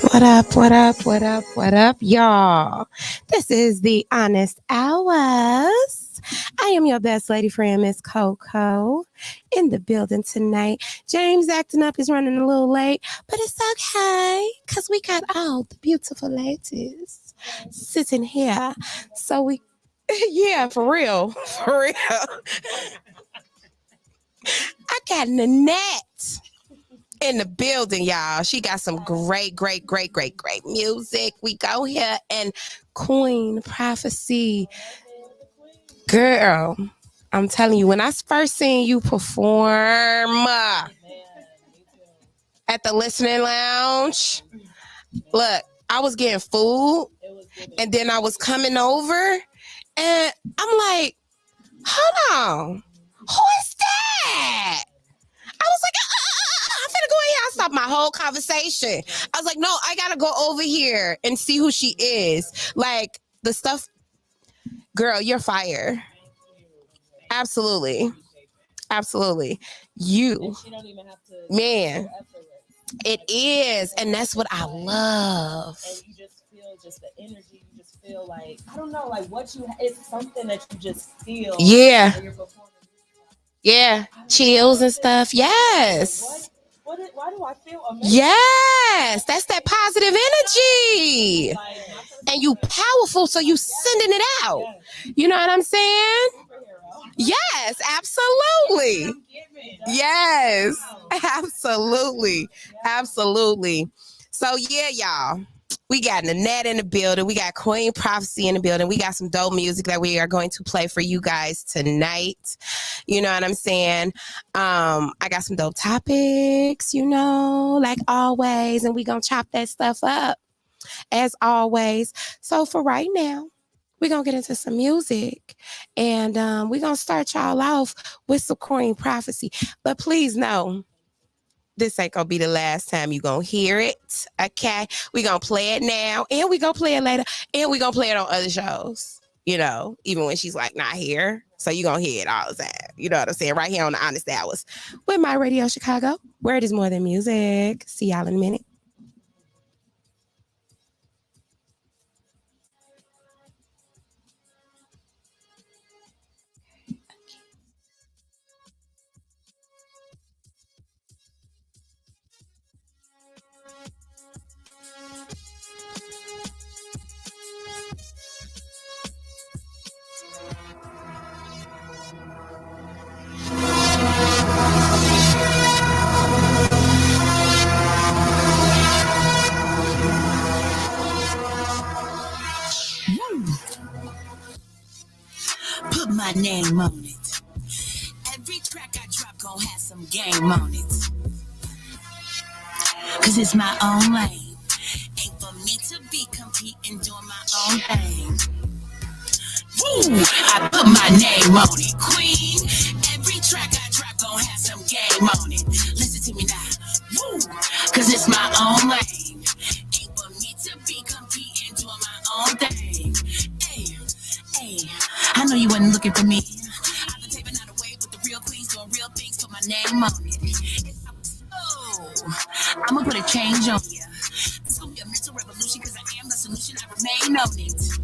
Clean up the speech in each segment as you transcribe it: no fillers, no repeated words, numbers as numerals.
What up, what up, what up, what up, y'all? This is the Honest Hours. I am your best lady friend, Miss Coco, in the building tonight. James acting up is running a little late, but it's okay, because we got all the beautiful ladies sitting here. So yeah, for real, for real. I got Nanette in the building, y'all. She got some great music. We go here and Queen Prophecy. Girl, I'm telling you, when I first seen you perform at the listening lounge, look, I was getting food and then I was coming over and I'm like, hold on, who is that? I was like, I'm finna go in here. I stopped my whole conversation. I was like, no, I gotta go over here and see who she is. Like, the stuff, girl, you're fire. Absolutely. Absolutely. You, man, it is. And that's what I love. And you just feel just the energy. You just feel like, I don't know, like what you, it's something that you just feel. Yeah. When you're performing. Yeah. Chills and stuff. Yes. Why do I feel amazing? Yes. That's that positive energy. And you powerful, so you sending it out. You know what I'm saying? Yes, absolutely. Yes, absolutely. Absolutely. So yeah, y'all. We got Nanette in the building. We got Queen Prophecy in the building. We got some dope music that we are going to play for you guys tonight. You know what I'm saying? I got some dope topics, you know, like always. And we going to chop that stuff up as always. So for right now, we're going to get into some music. And we're going to start y'all off with some Queen Prophecy. But please know, this ain't gonna be the last time you gonna hear it, okay? We gonna play it now, and we gonna play it later, and we gonna play it on other shows, you know, even when she's like not here. So you gonna hear it all the time, you know what I'm saying? Right here on the Honest Hours with My Radio Chicago, where it is more than music. See y'all in a minute. Put my name on it. Every track I drop gon' have some game on it. Cause it's my own lane. Ain't for me to be competing, doing my own thing. Woo! I put my name on it. Queen. Every track I drop gon' have some game on it. Listen to me now. Woo! Cause it's my own lane. Ain't for me to be competing, doing my own thing. Hey, I know you wasn't looking for me. I've been taping out away with the real queens doing real things. Put my name on it. I'ma put a change on ya. This gon' be a mental revolution, cause I am the solution. I remain on it.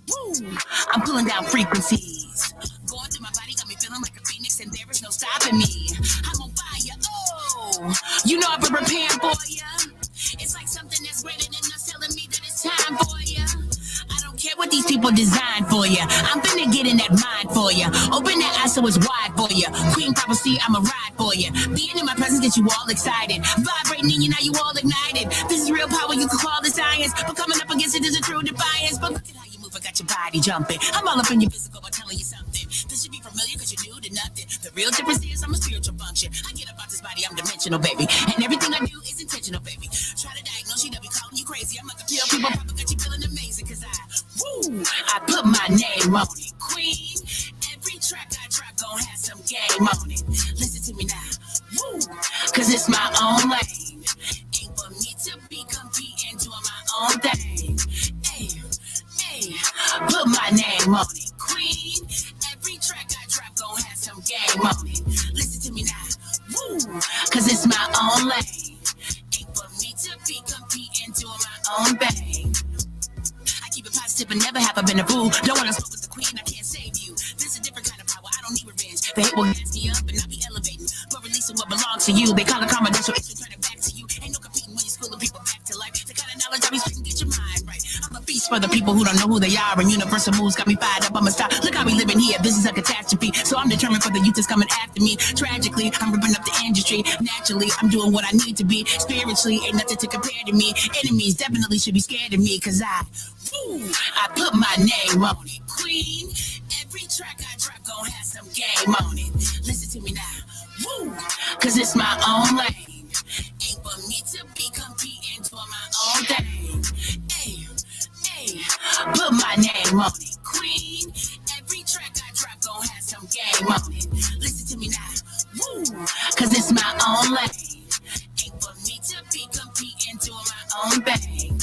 Woo! I'm pulling down frequencies. Going through my body got me feeling like a phoenix, and there is no stopping me. I'm on fire. Oh, you know I've been preparing for ya. It's like something that's greater than us telling me that it's time for ya. I don't care what these people designed for ya. I'm finna get in that mind for ya. Open that eye so it's wide for ya. Queen Prophecy, I'ma ride for ya. Being in my presence gets you all excited. Vibrating in you, now you all ignited. This is real power, you can call it science. But coming up against it is a true defiance. But look at how you move, I got your body jumping. I'm all up in your physical, I'm telling you something. This should be familiar cause you're new to nothing. The real difference is I'm a spiritual function. I get about this body, I'm dimensional, baby. And everything I do is intentional, baby. Try to diagnose you, they'll be calling you crazy. I'm like a pill, people probably got you feeling amazing. Cause I put my name on it. Queen, every track I drop gon' have some game on it. Listen to me now. Woo, cause it's my own lane. Ain't for me to be competing, doing my own thing. Hey, put my name on it. Queen, every track I drop gon' have some game on it. Listen to me now. Woo, cause it's been a fool. Don't wanna smoke with the queen, I can't save you. This is a different kind of power, I don't need revenge. The hate will gas me up and I'll be elevating, but releasing what belongs to you. They call it karma, that's what it's returning back to you. Ain't no competing when you're schooling people back to life. The kind of knowledge I be speaking, get your mind right. I'm a beast for the people who don't know who they are, and universal moves got me fired up. I'm a star. Look how we living here. This is a catastrophe. So I'm determined for the youth that's coming after me. Tragically, I'm ripping up the industry. Naturally, I'm doing what I need to be. Spiritually, ain't nothing to compare to me. Enemies definitely should be scared of me, cause I put my name on it. Queen, every track I drop gon' have some game on it. Listen to me now. Woo, cause it's my own lane. Ain't for me to be competing for my own thing. Hey, put my name on it. Queen, every track I drop gon' have some game on it. Listen to me now. Woo, cause it's my own lane. Ain't for me to be competing doing my own thing.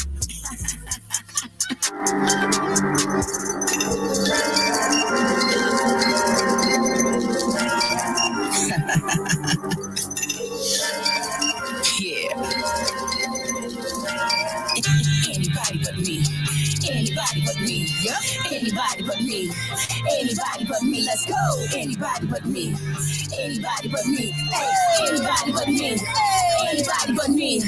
Anybody but me. Anybody but me. Yep. Anybody but me. Anybody but me. Let's go. Anybody but me. Anybody but me. Hey. Anybody but me. Hey. Anybody but me.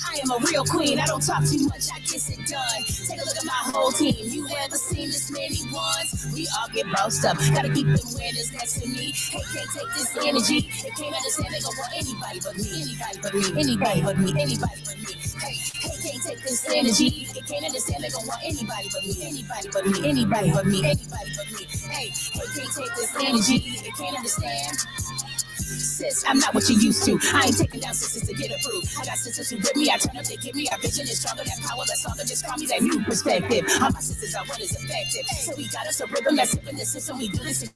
I am a real queen. I don't talk too much. I get it done. Take a look at my whole team. You ever seen this many ones? We all get bossed up. Gotta keep them winners next to me. Hey, can't take this energy. They can't understand. They gon' want anybody but me. Anybody but me. Anybody but me. Anybody but me. Hey, can't take this energy. They can't understand. They gon' want anybody but me. Anybody but me. Anybody but me. Anybody but me. Hey, can't take this energy. They can't understand. Sis, I'm not what you used to. I ain't taking down sisters to get approved. I got sisters who with me. I turn up, they give me. Our vision is stronger than power. That's all. Just call me that new perspective. All my sisters are what is effective. So we got us a rhythm that's in the system. We do this.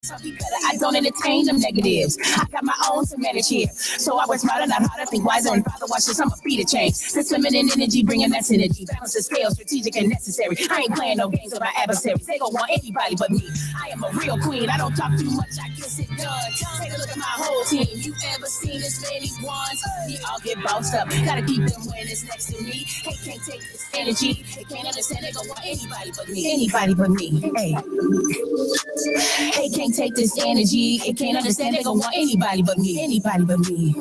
So be better. I don't entertain them negatives. I got my own to manage here. So I work smarter, not harder, think wiser, and father watch this. I'm a beat a change. This feminine energy bringing that synergy. Balance the scale, strategic and necessary. I ain't playing no games with my adversaries. They don't want anybody but me. I am a real queen. I don't talk too much. I guess it done. Take a look at my whole team. You ever seen this many ones? We all get bossed up. Gotta keep them winners next to me. Hey, can't take this energy. They can't understand. They don't want anybody but me. Anybody but me. Hey. Hey, can't take this energy. It can't understand. They gon' want anybody but me. Anybody but me.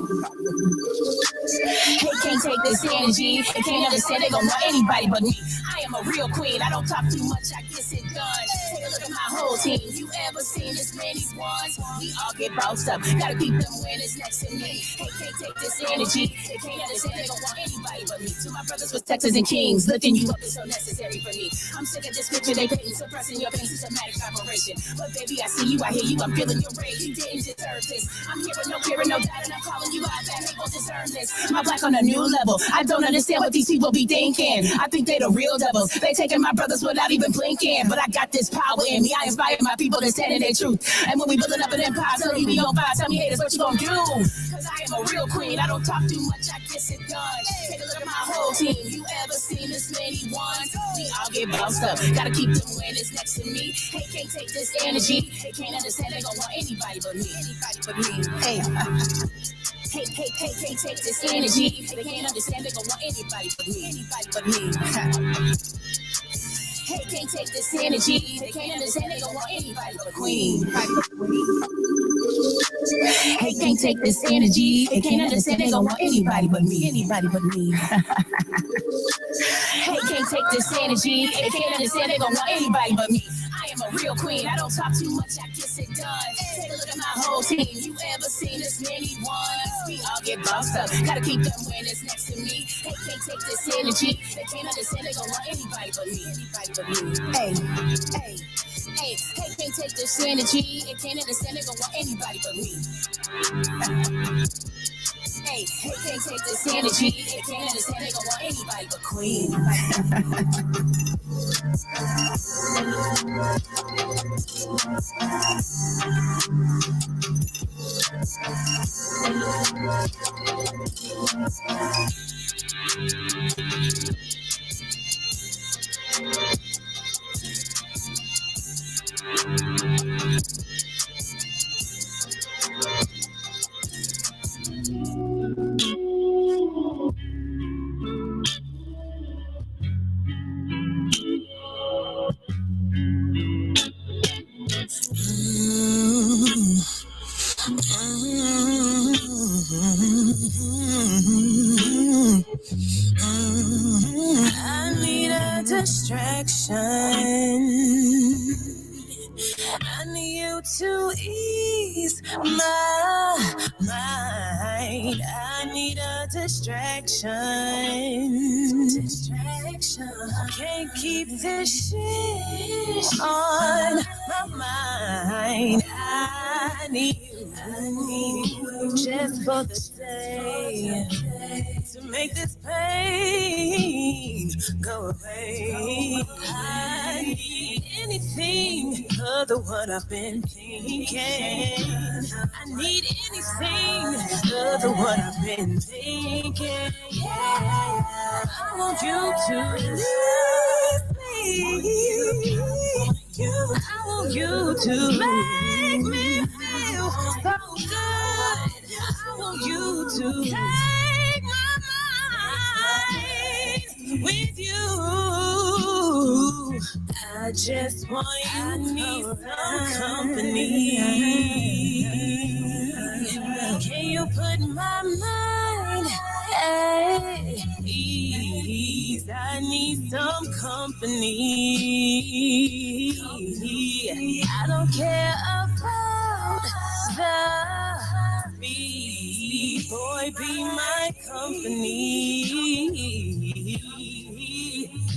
Hey, can't take this energy. It can't understand. They gon' want anybody but me. I am a real queen. I don't talk too much. I guess it done. Take a look at my whole team. You ever seen this many ones? We all get bossed up. Gotta keep them winners next to me. Hey, can't take this energy. They can't understand. They gon' want anybody but me. To my brothers with Texas and Kings, lifting you up is so necessary for me. I'm sick of this picture they paint, suppressing your pain, systematic operation. But baby, I see you, I hear you, I'm feeling your rage. You didn't deserve this. I'm hearing no fear and no doubt, and I'm calling you out. That hate won't deserve this. My black on a new level. I don't understand what these people be thinking. I think they the real devils. They taking my brothers without even blinking. But I got this power in me. I inspire my people to stand in their truth. And when we building up an empire, tell you we on fire. Tell me haters what you gonna do. Cause I am a real queen. I don't talk too much. I guess it done. Take a look at my whole team. You ever seen this many ones? We all get bossed up. Gotta keep them winners next to me. Hey, can't take this energy. They can't understand. They gon' want anybody but me. Anybody but me. Hey. Can't take this energy. They can't understand. They gon' want anybody but me. Anybody but me. Hey, can't take this energy. They can't understand. They gon' want anybody but the queen. Hey, can't take this energy. They can't understand. They gon' want anybody but me. Anybody but me. Hey, can't take this energy. They can't understand. They gon' want anybody but me. I am a real queen. I don't talk too much. I guess it done. Take a look at my whole team. You ever seen this many ones? We all get bossed up. Gotta keep them winners next to me. Hey, can't take this energy. They can't understand. They gon' want anybody but me. Anybody but me. Hey, can't take this energy. They can't understand. They gon' want anybody but me. Hey, can't take this energy. They can't understand. They gon' want anybody but queen. you to ease my mind. I need a distraction. Can't keep this shit on my mind. I need you just for the day to make this pain go away. I need anything other what I've been thinking. I need anything other what I've been thinking. Yeah, I want you to release me. I want you to make me feel so good. I want you to take my mind with you. I just want you need some company. Can you put my mind at ease? I need some company. I don't care about the beat. Boy, be my company.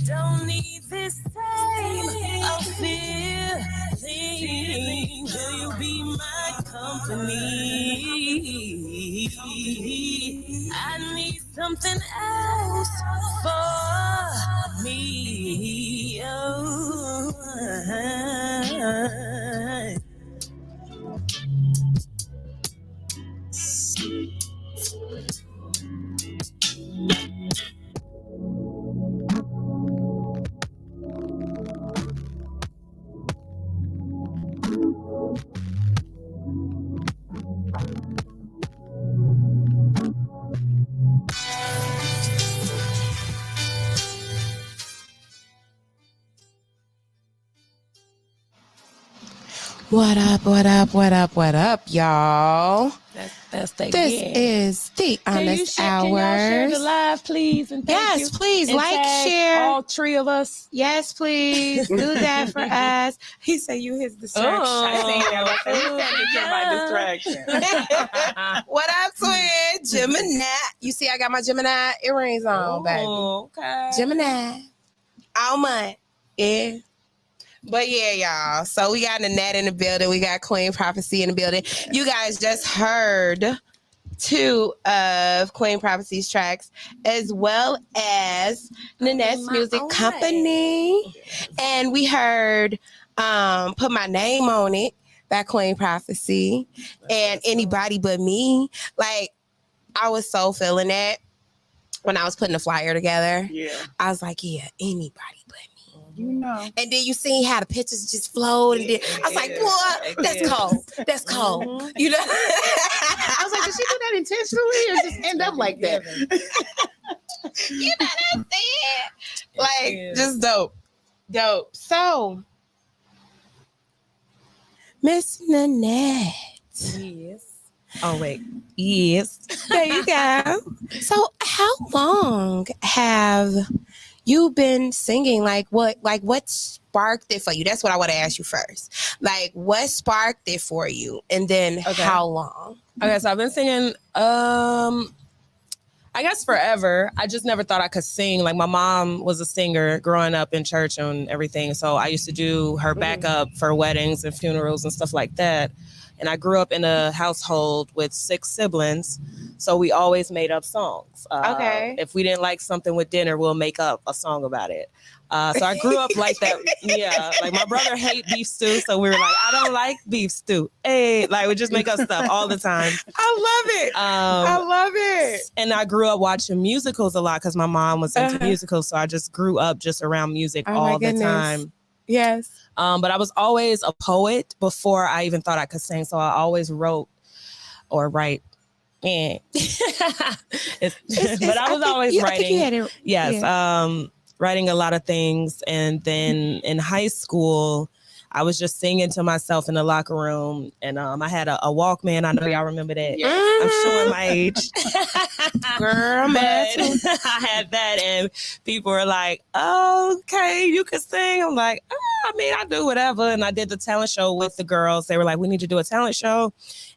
Don't need this same feeling. Will you be my company? I need something else for me. Oh. What up, what up, what up, what up, y'all? That's the This is the Honest Can y'all share the Hours. live, please? And thank you. Yes, please, And like, tag share. all three of us. Yes, please, do that for us. He said you his distraction. Oh. my distraction. What up, twin? Gemini. You see I got my Gemini earrings on, baby. Okay. Gemini. All month. Yeah. But yeah, y'all. So we got NANETTE in the building. We got Queen Prophecy in the building. You guys just heard 2 of Queen Prophecy's tracks, as well as NANETTE's Music Company. And we heard Put My Name on It by Queen Prophecy and Anybody But Me. Like, I was so feeling that when I was putting the flyer together. Yeah. I was like, yeah, anybody but me. You know. And then you see how the pictures just flowed. And then I was like, boy, that's cold. That's cold. Mm-hmm. You know? I was like, did she do that intentionally or just end up like that? You know what I'm saying? Like, just dope. Dope. So, Miss NANETTE. Yes. Oh, wait. Yes. There you go. So, how long have you been singing? Like what sparked it for you? That's what I want to ask you first. Like, what sparked it for you? And then how long? Okay, so I've been singing, I guess forever. I just never thought I could sing. Like, my mom was a singer growing up in church and everything. So I used to do her backup for weddings and funerals and stuff like that. And I grew up in a household with 6 siblings. So we always made up songs. If we didn't like something with dinner, we'll make up a song about it. So I grew up like that. Yeah. Like, my brother hates beef stew. So we were like, I don't like beef stew. Hey, like, we just make up stuff all the time. I love it. I love it. And I grew up watching musicals a lot because my mom was into musicals. So I just grew up just around music all the time. Yes. But I was always a poet before I even thought I could sing. So I always wrote or write. Yeah. But I was always writing. Yes. Writing a lot of things. And then in high school, I was just singing to myself in the locker room. And I had a Walkman. I know y'all remember that. Yeah. I'm showing my age. Girl, man. I had that and people were like, oh, okay, you can sing. I'm like, I mean, I do whatever. And I did the talent show with the girls. They were like, we need to do a talent show.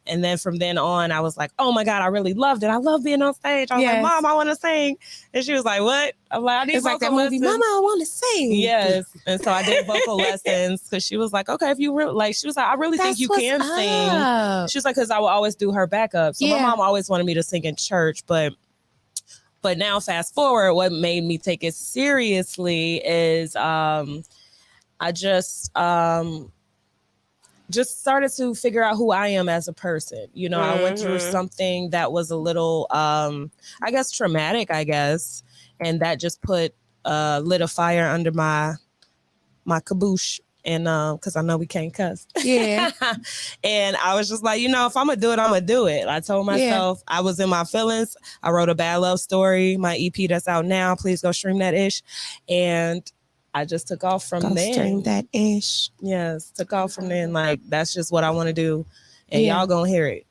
And then from then on, I was like, oh my God, I really loved it. I love being on stage. I was like, Mom, I want to sing. And she was like, what? I'm like, I need It's like that vocal movie, lessons. Mama, I want to sing. Yes. And so I did vocal lessons because she was like, okay, if you really like, she was like, I really think you can sing. She was like, because I will always do her backup. So my mom always wanted me to sing in church, but now fast forward, what made me take it seriously is I just started to figure out who I am as a person. You know, I went through something that was a little, I guess, traumatic, and that just lit a fire under my caboose. And because I know we can't cuss. Yeah. And I was just like, you know, if I'm going to do it, I'm going to do it. I told myself I was in my feelings. I wrote a bad love story, my EP that's out now. Please go stream that ish. And I just took off from there. Stream that ish. Yes, took off from there. And like, that's just what I want to do. And y'all going to hear it.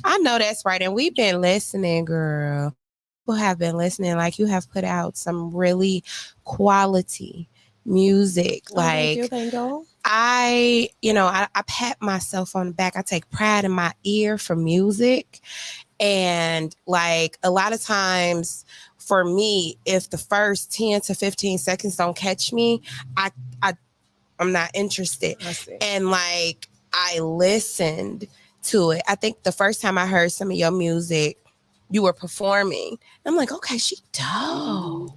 I know that's right. And we've been listening, girl. People have been listening. Like, you have put out some really quality music. Like, thank you. I pat myself on the back. I take pride in my ear for music. And like a lot of times for me, if the first 10 to 15 seconds don't catch me, I'm not interested. And like I listened to it. I think the first time I heard some of your music, you were performing. I'm like, okay, she dope.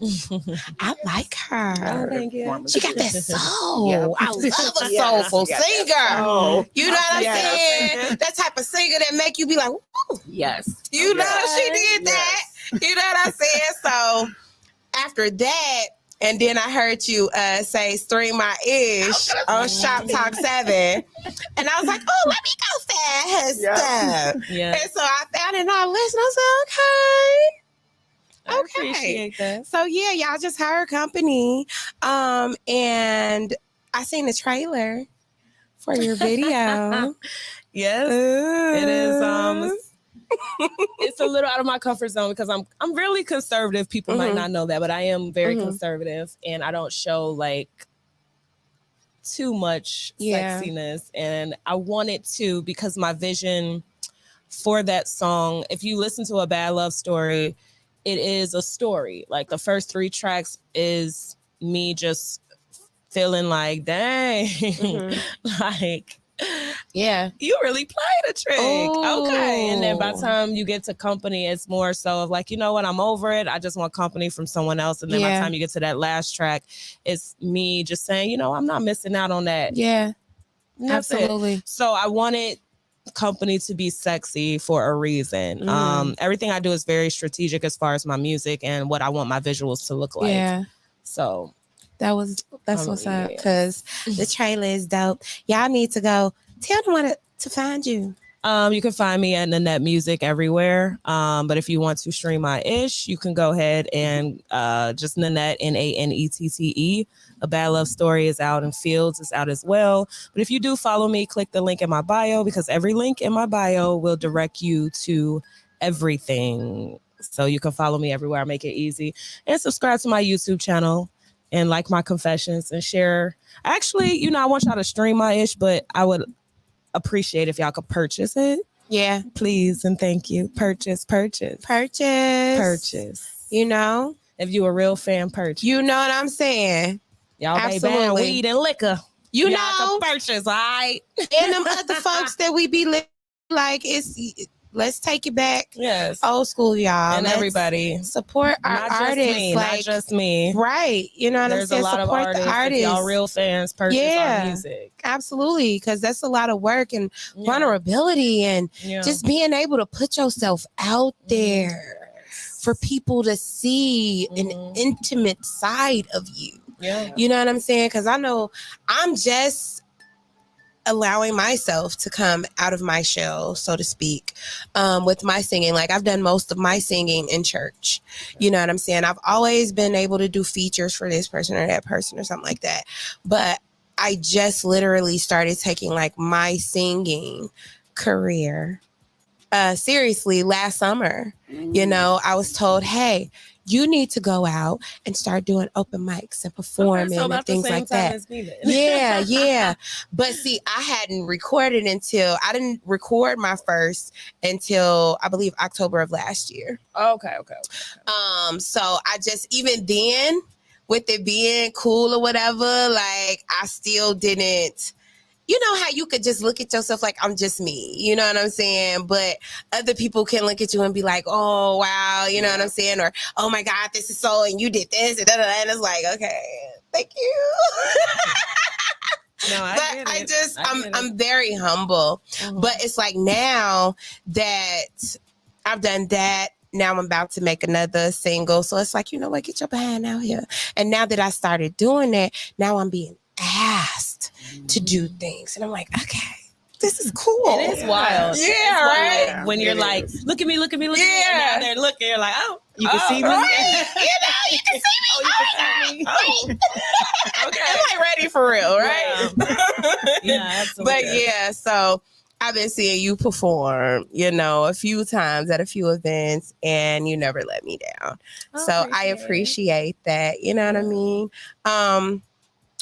I like her. Oh, thank you. She got that soul. Yeah. I love a soulful singer. You know what I'm saying? That type of singer that make you be like, ooh. Yes. You know she did that. You know what I'm saying? So after that, and then I heard you say "Stream My Ish" on Shop Talk 7. And I was like, oh, let me go fast. Yeah. And so I found it and I listened. I said, okay. I appreciate that. So yeah, y'all just heard Company. And I seen the trailer for your video. Yes. It is it's a little out of my comfort zone because I'm really conservative. People might not know that, but I am very conservative and I don't show like too much sexiness. And I wanted to, because my vision for that song, if you listen to A Bad Love Story, it is a story. Like the first 3 tracks is me just feeling like, dang, like, yeah, you really played a trick. Ooh. Okay. And then by the time you get to Company, it's more so of like, you know what, I'm over it. I just want company from someone else. And then by the time you get to that last track, it's me just saying, you know, I'm not missing out on that. Yeah, absolutely. So I wanted Company to be sexy for a reason. Everything I do is very strategic as far as my music and what I want my visuals to look like. Yeah. So that's what's up, because the trailer is dope. Y'all need to go tell them where to find you. You can find me at Nanette Music everywhere. But if you want to stream my ish, you can go ahead and just Nanette, NANETTE. A Bad Love Story is out, and Fields is out as well. But if you do follow me, click the link in my bio, because every link in my bio will direct you to everything. So you can follow me everywhere. I make it easy. And subscribe to my YouTube channel. And like my confessions and share. Actually, you know, I want y'all to stream my ish, but I would appreciate if y'all could purchase it. Yeah. Please and thank you. Purchase. You know? If you a real fan, purchase. You know what I'm saying? Y'all may ban weed and liquor. You y'all know? can purchase, all right? And them other folks that we be like, let's take it back. Yes. Old school, y'all. And everybody. Support our artists. Not just me. Right. You know what I'm saying? There's a lot support of artists. If y'all real fans, purchase our music. Absolutely. Because that's a lot of work and vulnerability and just being able to put yourself out there for people to see an intimate side of you. Yeah. You know what I'm saying? Because I know I'm just allowing myself to come out of my shell, so to speak, with my singing. Like, I've done most of my singing in church. You know what I'm saying? I've always been able to do features for this person or that person or something like that. But I just literally started taking like my singing career seriously last summer. You know, I was told, hey, you need to go out and start doing open mics and performing and things like that. Yeah. But see, I hadn't recorded I didn't record my first until I believe October of last year. Okay. So I just, even then, with it being cool or whatever, like I still didn't. You know how you could just look at yourself like, I'm just me. You know what I'm saying? But other people can look at you and be like, oh, wow. You know what I'm saying? Or, oh, my God, this is so, and you did this. And it's like, okay, thank you. No, I'm very humble. Mm-hmm. But it's like now that I've done that, now I'm about to make another single. So it's like, you know what? Get your behind out here. And now that I started doing that, now I'm being asked to do things. And I'm like, okay, this is cool. It is wild. Yeah, right? When you're like, look at me. And now they're looking, you're like, oh. You can see me. Right. You can see me. You can see me. Oh. Okay. I'm like ready for real, right? Yeah, absolutely. But yeah, so I've been seeing you perform, a few times at a few events, and you never let me down. So I appreciate that. You know what I mean?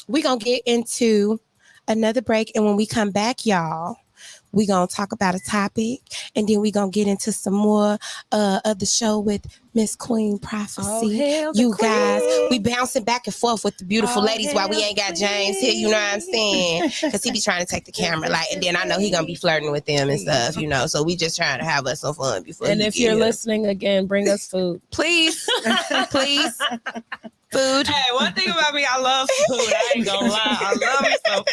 We're going to get into another break. And when we come back, y'all, we're going to talk about a topic. And then we're going to get into some more of the show with Miss Queen Prophecy. You guys, we bouncing back and forth with the beautiful ladies while we ain't got James here. You know what I'm saying? Because he be trying to take the camera. And then I know he going to be flirting with them and stuff, So we just trying to have us some fun before. And if you're listening again, bring us food. Please. Please. Food. Hey, one thing about me, I love food. I ain't gonna lie. I love me some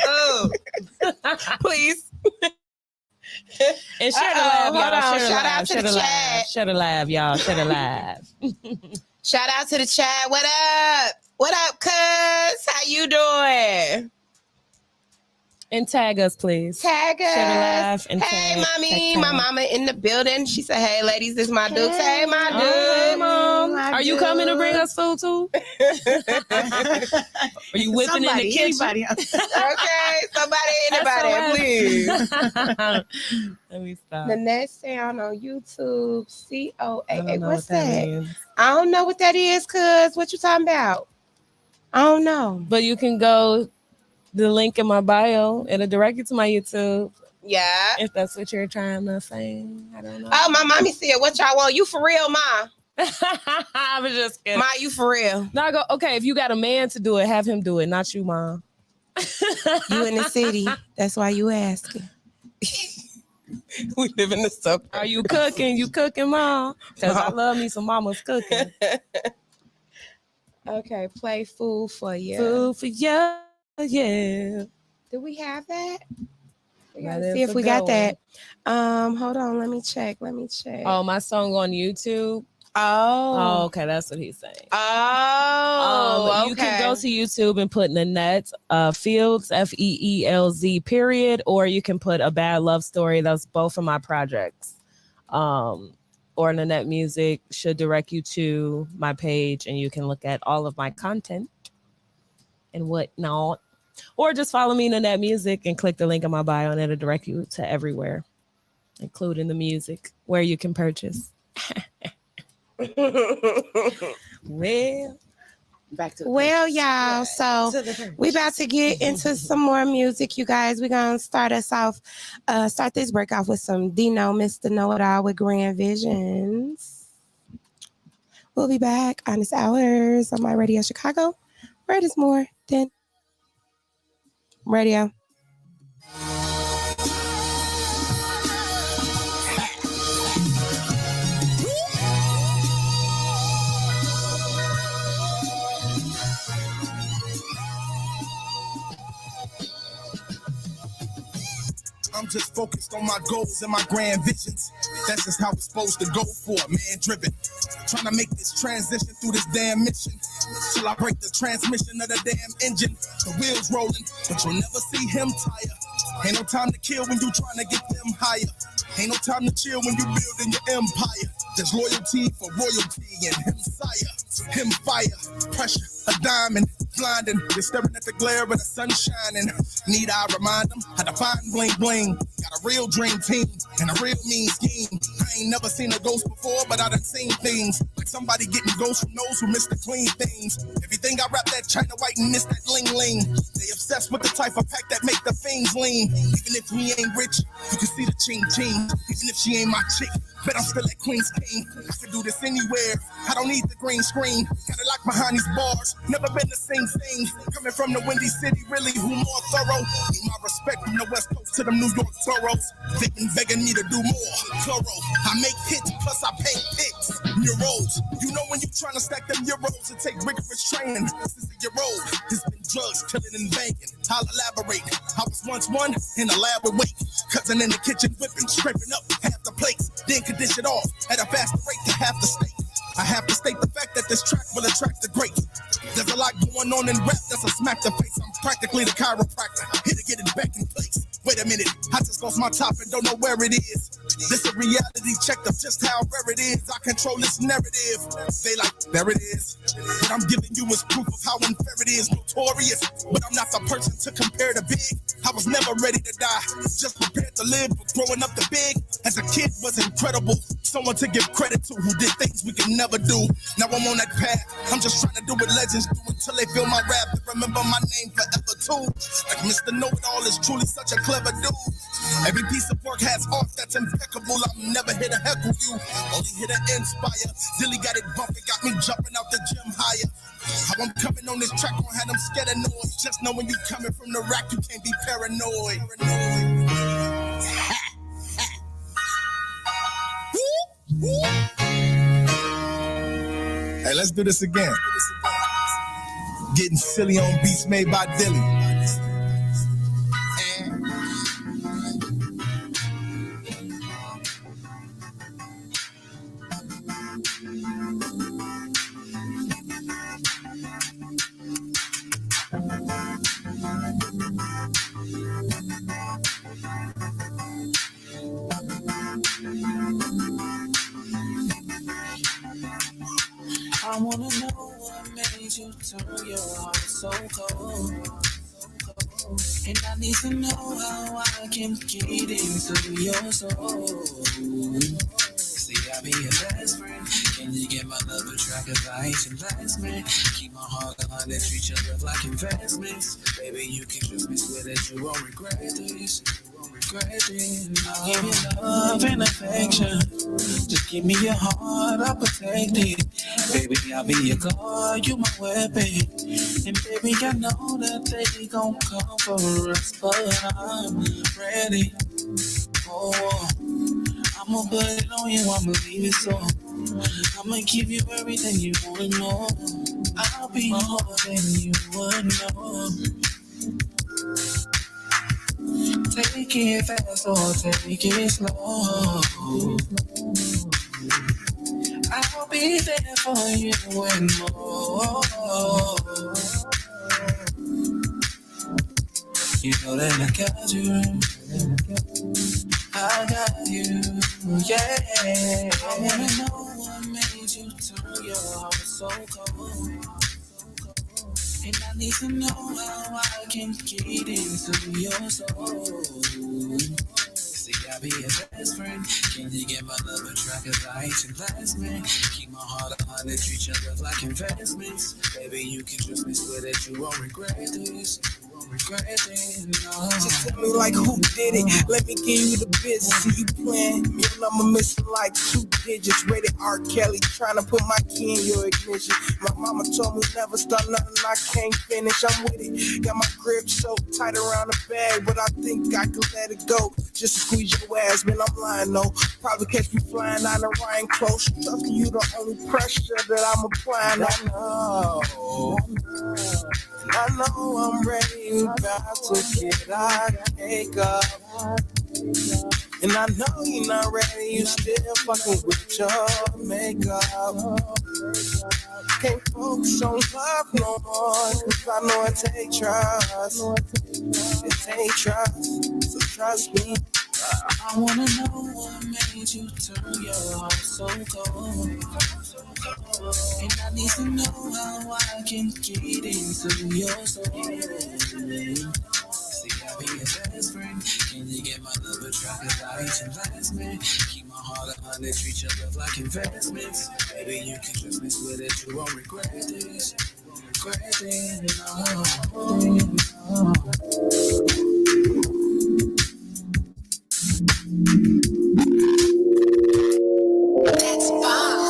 food. Please. And share the live, y'all. Shout out to the chat. Share the live, y'all. Share the live. Shout out to the chat. What up? What up, cuz? How you doing? And tag us, please. Tag us. Share the live and hey, tag. mommy. My mama in the building. She said, hey, ladies, this is my dukes. Hey, my dude. Hey, Mom. Are you coming to bring us food, too? Are you whipping in the kitchen? Anybody. Okay. Anybody, please. Let me stop. Nanette Sound on YouTube. COAA. What's that? Means. I don't know what that is, cuz. What you talking about? I don't know. But you can go... The link in my bio, it'll direct you to my YouTube. Yeah. If that's what you're trying to say. I don't know. Oh, my mommy said, what y'all want? You for real, Ma? I was just kidding. Ma, you for real? No, I go, okay, if you got a man to do it, have him do it, not you, Mom. You in the city. That's why you asking. We live in the suburbs. Are you cooking? You cooking, Mom? Because I love me some mama's cooking. Okay, play food for you. Food for you. Yeah. Do we have that? We That gotta see is if a we got good that. Hold on, let me check. Oh, my song on YouTube. Oh, okay, that's what he's saying. Oh, You can go to YouTube and put Nanette Fields, FEELZ period, or you can put A Bad Love Story. That's both of my projects. Or Nanette Music should direct you to my page, and you can look at all of my content and whatnot. Or just follow me, Nanette Music, and click the link in my bio, and it'll direct you to everywhere, including the music where you can purchase. Well, y'all. So we about to get into some more music, you guys. We're gonna start this break off with some Dino, Mr. Know-It-All with Grand Visions. We'll be back on this hours on my Radio Chicago, where it is more than radio. I'm just focused on my goals and my grand visions. That's just how it's supposed to go for a man driven. Trying to make this transition through this damn mission. Till I break the transmission of the damn engine. The wheels rolling, but you'll never see him tire. Ain't no time to kill when you trying to get them higher. Ain't no time to chill when you building your empire. There's loyalty for royalty and him sire. Him fire, pressure, a diamond, blinding. You're staring at the glare of the sun shining. Need I remind them how to find bling bling. Got a real dream team and a real mean scheme. I ain't never seen a ghost before, but I done seen things like Somebody getting goals from those who miss the clean things. Everything I rap that China white and miss that ling ling. They obsessed with the type of pack that make the fiends lean. Even if we ain't rich, you can see the ching ching. Even if she ain't my chick, but I'm still at Queen's King. I can do this anywhere. I don't need the green screen. Gotta lock behind these bars. Never been the same thing. Coming from the Windy City, really, who more thorough? Need my respect from the West Coast to them New York Toros. They've been begging me to do more. Thorough. I make hits, plus I paint pics. Euros. You know when you trying to stack them euros, it take rigorous training. Since a year old, it's been drugs, killing and banging. I'll elaborate. I was once one in a lab with weight. Cousin in the kitchen whipping, scraping up half the plates. Then condition off at a faster rate to half the state. I have to state the fact that this track will attract the greats. There's a lot going on in rap that's a smack the face. I'm practically the chiropractor, here to get it back in place. Wait a minute, I just lost my top and don't know where it is. This a reality check of just how rare it is. I control this narrative. They like, there it is. What I'm giving you is proof of how unfair it is. Notorious, but I'm not the person to compare to big. I was never ready to die, just prepared to live. But growing up the big, as a kid was incredible. Someone to give credit to who did things we can never do. Now I'm on that path. I'm just trying to do what legends do until they feel my rap and remember my name forever too. Like Mr. Know-It-All is truly such a clever dude. Every piece of work has art that's impeccable. I'm never here to heckle you, only here to inspire. Dilly got it bumping, got me jumping out the gym higher. How I'm coming on this track won't have them scared of noise. Just know when you coming from the rack, you can't be paranoid. Hey, let's do this again. Getting silly on beats made by Dilly. I wanna know what made you turn your heart so cold. And I need to know how I can get into your soul. See, I'll be your best friend. Can you get my love a track? Cause I ain't your last man. Keep my heart on that treat your love like investments. Baby, you can trust me, swear that you won't regret this. Give you love and affection. Just give me your heart, I'll protect it. Baby, I'll be your guard, you my weapon. And baby, I know that they gon' come for us, but I'm ready. Oh, I'ma put it on you, I'ma leave it so. I'ma give you everything you wanna know. I'll be more than you would know. Take it fast or take it slow. I'll be there for you and more. You know that I got you. I got you, yeah. I wanna know what made you turn your heart so cold. And I need to know how I can get into your soul. See, I'll be your best friend. Can you get my love a track? Cause I ain't your last man. Keep my heart on and treat your love like investments. Baby, you can trust me, swear that you won't regret this. No. Just tell me like who did it. Let me give you the business. See you playing, your number missing like 2 digits. Rated R. Kelly, trying to put my key in your ignition. My mama told me never start nothing I can't finish. I'm with it. Got my grip so tight around the bag, but I think I could let it go. Just to squeeze your ass, man, I'm lying though. Probably catch me flying out of Ryan close. Trust me, you the only pressure that I'm applying. I know I'm ready, about to get our cake up. And I know you're not ready, you still fucking with your makeup. Can't focus on love no more, cause I know it take trust. It take trust, so trust me. I wanna know what made you turn your heart so cold. And I need to know how I can get into your soul. See, I'll being desperate. Can you get my love a try? Cause I ain't your last man. Keep my heart 100, treat your love like investments. Baby, you can trust me with it, you won't regret this. Regret it, no. That's bomb,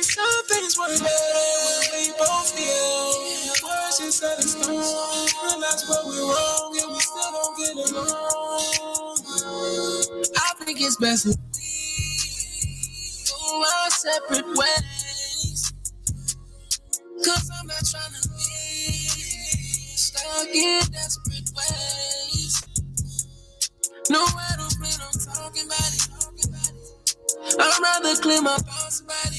Some things were better when we both feel. Words is set in stone. Realize what we're wrong and we still don't get along. I think it's best if we go our separate ways. Cause I'm not trying to be stuck in desperate ways. No, I don't plan on talking about it. I'd rather clear my thoughts about it.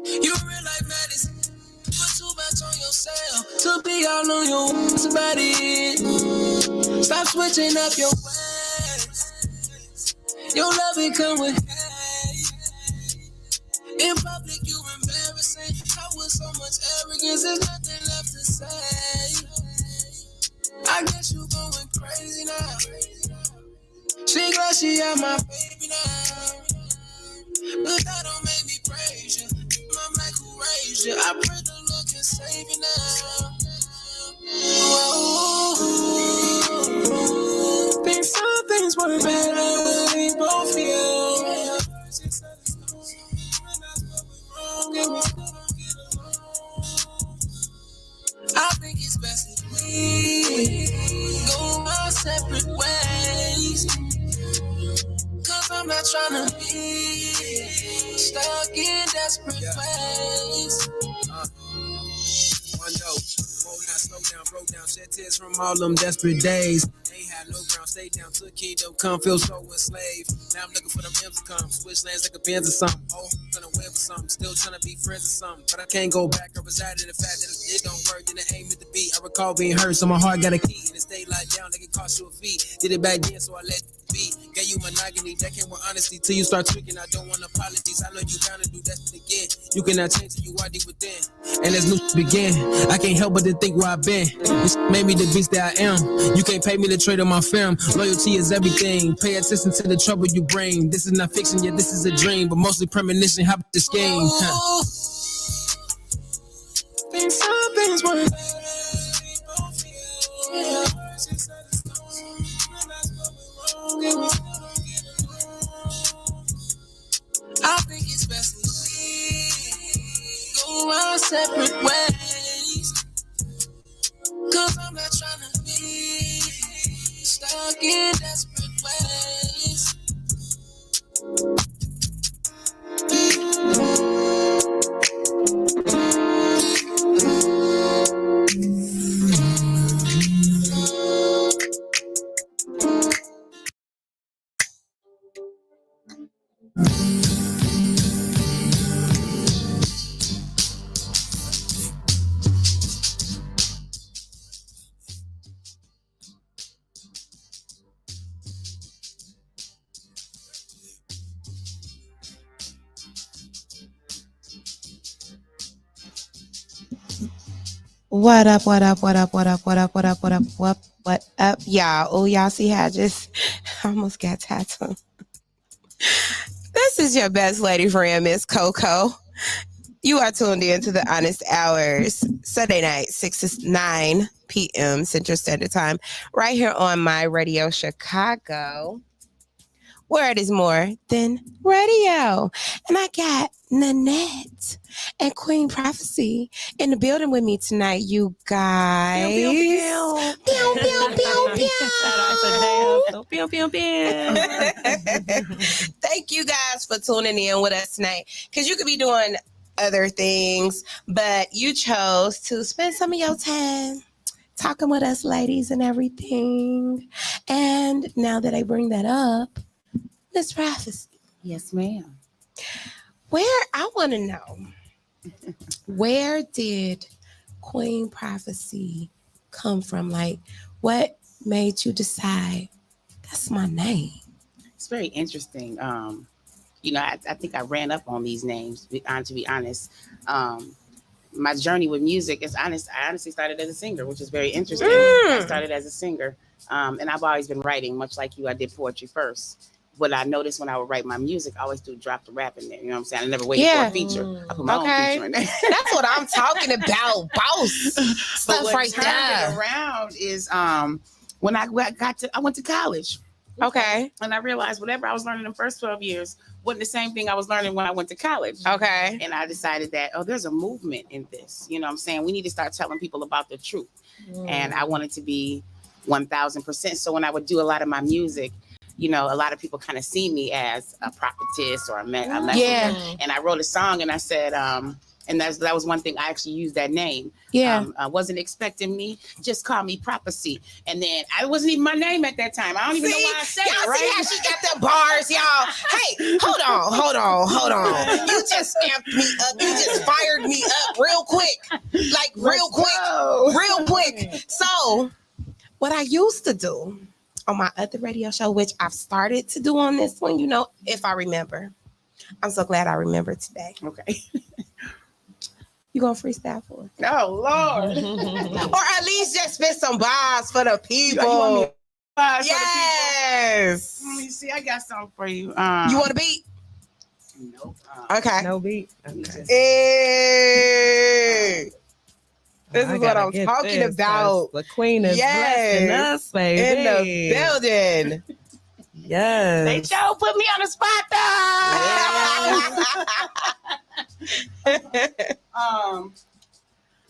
You real life medicine. Put too much on yourself to be all on your words about it. Stop switching up your ways. Your love it come with hate. In public you embarrassing. Talk with so much arrogance, there's nothing left to say. I guess you going crazy now. She glad she had my baby now. But that don't make me praise you. I'm like, who raised you? I pray the Lord can save you now. Whoa. Think some things were better when we both feel. I think it's best if we go our separate ways. Cause I'm not trying to be stuck in desperate ways. One note, whoa, now slow down, broke down, shed tears from all them desperate days. Ain't had no ground, stay down, took kingdom, come feel so enslaved. Now I'm looking for them M's to come, switch lanes like a Benz or something. Oh, gonna win for something, still trying to be friends or something. But I can't go back, I reside in the fact that it don't work, then it ain't meant to be. I recall being hurt, so my heart got a key, and it stayed locked down, like it cost you a fee. Did it back then, so I let it be. Gave you monogamy, that came with honesty. Till you start tweaking, I don't want apologies. I know you bound to do that again. You cannot change till you are deep within. And as new begin, I can't help but to think where I've been. This made me the beast that I am. You can't pay me to trade on my film. Loyalty is everything. Pay attention to the trouble you bring. This is not fiction, yet this is a dream, but mostly premonition. How about this game? Think some things were I think it's best if we go our separate ways. Cause I'm not trying to be stuck in desperate ways. What up, what up, what up, what up, what up, what up, what up, what up, y'all? Oh, y'all see how I just almost got tattooed. This is your best lady friend, Miss Coco. You are tuned in to the Honest Hours, Sunday night, 6 to 9 p.m. Central Standard Time, right here on My Radio Chicago, where it is more than radio. And I got Nanette and Queen Prophecy in the building with me tonight, you guys. Pew, pew, Pew, pew, pew, pew. pew, pew, pew. Thank you guys for tuning in with us tonight, because you could be doing other things, but you chose to spend some of your time talking with us ladies and everything. And now that I bring that up, Miss Prophecy. Yes, ma'am. I want to know, where did Queen Prophecy come from? Like, what made you decide that's my name? It's very interesting. I think I ran up on these names, to be honest. My journey with music is honest. I honestly started as a singer, which is very interesting. I started as a singer, and I've always been writing, much like you. I did poetry first. What I noticed when I would write my music, I always drop the rap in there. You know what I'm saying? I never waited for a feature. I put my own feature in there. That's what I'm talking about. Boss stuff right there. It around is when I went to college. Okay. And I realized whatever I was learning in the first 12 years wasn't the same thing I was learning when I went to college. Okay. And I decided that, there's a movement in this. You know what I'm saying? We need to start telling people about the truth. And I wanted to be 1,000%. So when I would do a lot of my music, a lot of people kind of see me as a prophetess or a messenger. Yeah. And I wrote a song and I said, and that was one thing I actually used that name. Yeah. I wasn't expecting me. Just call me prophecy. And then I wasn't even my name at that time. I don't even know why I said it, right? See how she got the bars, y'all. Hey, hold on. You just amped me up. You just fired me up real quick. Like real quick. So what I used to do on my other radio show, which I've started to do on this one, if I remember. I'm so glad I remembered today. Okay. You gonna freestyle for us? Oh, Lord. Or at least just spit some bars for the people. You want me to Yes. Let me see. I got something for you. You want a beat? Nope. Okay. No beat. Hey. This is what I'm talking about. The queen is blessing us, baby. In the building. Yes. They sure put me on the spot, though.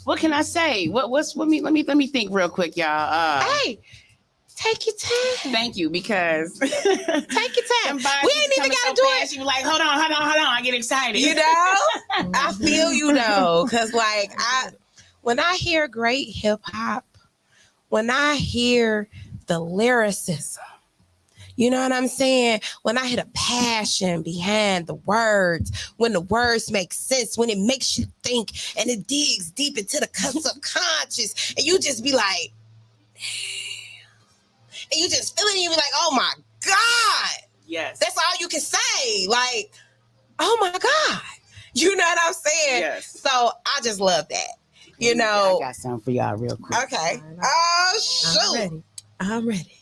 What can I say? Let me think real quick, y'all. Hey, take your time. Thank you, because take your time. We ain't even gotta do it. You like, hold on. I get excited. I feel you though, because when I hear great hip hop, when I hear the lyricism, you know what I'm saying? When I hear the passion behind the words, when the words make sense, when it makes you think and it digs deep into the subconscious, and you just be like, and you just feel it, and you be like, oh my God. Yes. That's all you can say. Like, oh my God. You know what I'm saying? Yes. So I just love that. I got something for y'all real quick. Okay. Oh, shoot. I'm ready.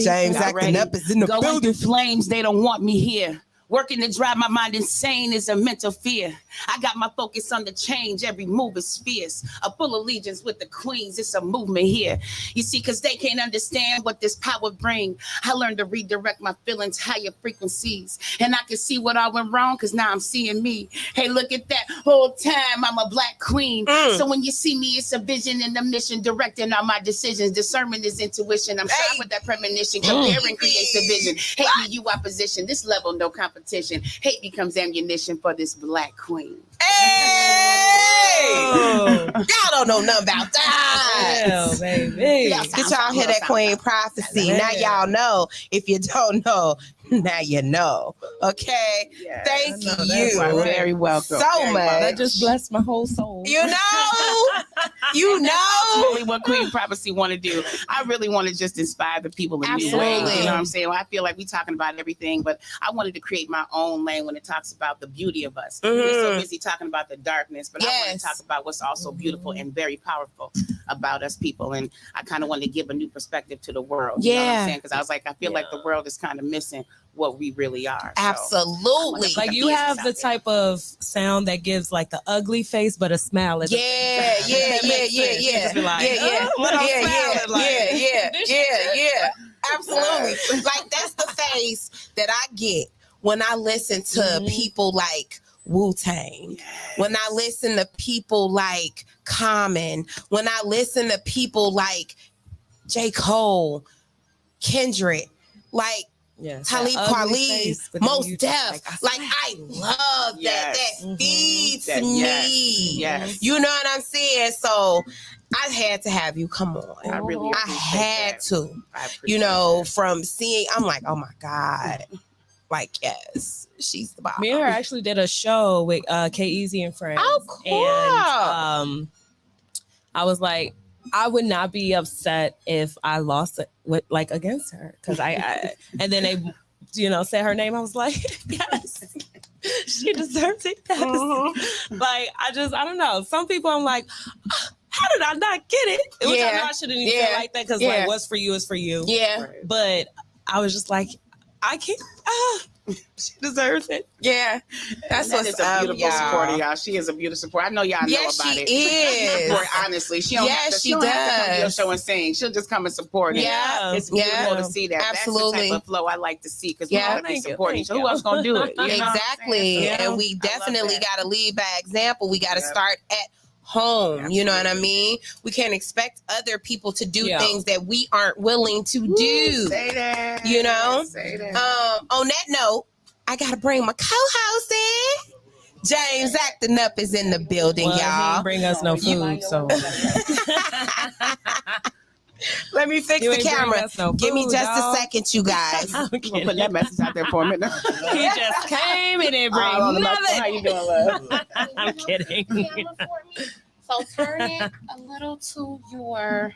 James acting up is in the Going building. through flames, they don't want me here. Working to drive my mind insane is a mental fear. I got my focus on the change. Every move is fierce. A full allegiance with the queens. It's a movement here. You see, because they can't understand what this power brings. I learned to redirect my feelings, higher frequencies. And I can see what I went wrong because now I'm seeing me. Hey, look at that. Whole time I'm a black queen. So when you see me, it's a vision and a mission directing all my decisions. Discernment is intuition. I'm sharp with that premonition. Comparing creates a vision. Hate me, you opposition. This level, no competition. Hate becomes ammunition for this black queen. Hey! Y'all don't know nothing about that. Hell, baby. Did y'all hear that queen prophecy? Now y'all know. If you don't know, now you know. Okay? Yes. Thank you. You're very welcome. So much. That just blessed my whole soul. You know? Ultimately what Queen Prophecy want to do. I really want to just inspire the people in new ways. You know what I'm saying? Well, I feel like we talking about everything, but I wanted to create my own lane when it talks about the beauty of us. We're so busy talking about the darkness, but I want to talk about what's also beautiful and very powerful about us people. And I kind of wanted to give a new perspective to the world. You know what I'm saying? Because I was like, I feel like the world is kind of missing what we really are. Absolutely. So, like you have the type of sound that gives like the ugly face, but a smile. Yeah. Absolutely. Like that's the face that I get when I listen to people like Wu-Tang, when I listen to people like Common, when I listen to people like J. Cole, Kendrick, like Talib Kweli, Most Def. Like I love that. That feeds me. Yes. You know what I'm saying? So I had to have you come on. I had to. You know, from seeing, I'm like, oh my God. Like, yes, she's the bomb. Me and her actually did a show with K-Eazy and Friends. Oh, cool. And I was like, I would not be upset if I lost it against her, because I and then said her name, I was like, yes, she deserves it. Yes. Like, I don't know. Some people I'm like, how did I not get it? Which I know I shouldn't even feel like that because like what's for you is for you. Yeah. But I was just like, I can't. She deserves it. Yeah. That's what's a up, beautiful supporter, y'all. She is a beautiful supporter. I know y'all know about it. Yes, she is. Honestly, she don't have to, she don't have to come to your does. show and sing. She'll just come and support it. Yeah. It's beautiful to see that. Absolutely. That's the type of flow I like to see because we Yeah. gotta be supporting. So who else gonna do it? You know what I'm Exactly. saying? So, And we definitely that. got to lead by example. We got to start at home. You know what I mean? We can't expect other people to do things that we aren't willing to do. Say that. You know? Say that. On that note, I got to bring my co-host in. James Acting Up is in the building, Well, he y'all. didn't bring us no food, so. Let me fix the camera. Give me just a second, you guys. I'm gonna put that message out there for a minute. He just came and didn't bring nothing. How you doing, love? I'm kidding. So turn it a little to your...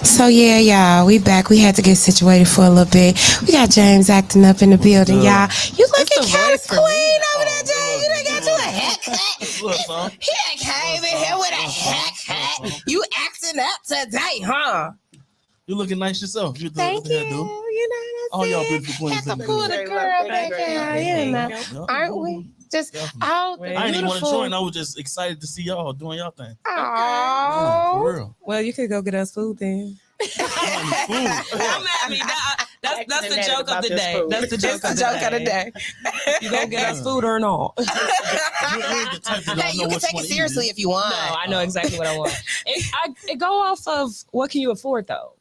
So yeah, y'all, we back. We had to get situated for a little bit. We got James Acting Up in the building, y'all. You looking kind of clean over there, James. You done got you a haircut. He done came in here with a haircut. You acting up today, huh? You looking nice yourself. Thank you. You know what I'm All saying? y'all beautiful queens. Have to pull the girl back out, aren't we? Just all the I didn't even want to beautiful. join. I was just excited to see y'all doing y'all thing. Aww. Yeah, for real. Well, you could go get us food then. Food. I'm happy. That's the joke of the day. That's the joke of the day. You gonna get us food or not? Hey, you can take it seriously if you want. No, I know exactly what I want. It go off of what can you afford though?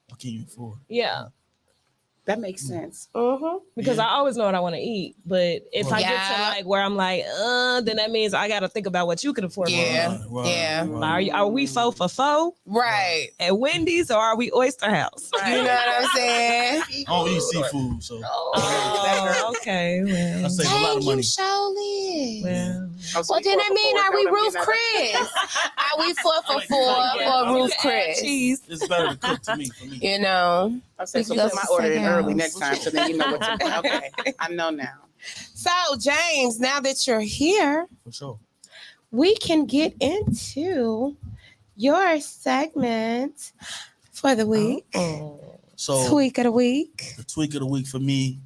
What can you afford? Yeah. That makes sense. Because I always know what I want to eat, but if I get to like where I'm like, then that means I got to think about what you can afford. Yeah, Are we faux for faux? Right. At Wendy's or are we Oyster House? Right. You know what I'm saying? I don't eat seafood, so. Oh, okay. Well, I save a lot of money. Surely. Well, then that mean are we Ruth Chris? Are we 4 for 4 for Ruth Chris? Cheese. It's better to cook to me, for me. You know. I said, so put my order in early next time so then you know what to do. Okay, I know now. So, James, now that you're here, For sure. we can get into your segment for the week. So Tweak of the week. the tweak of the week for me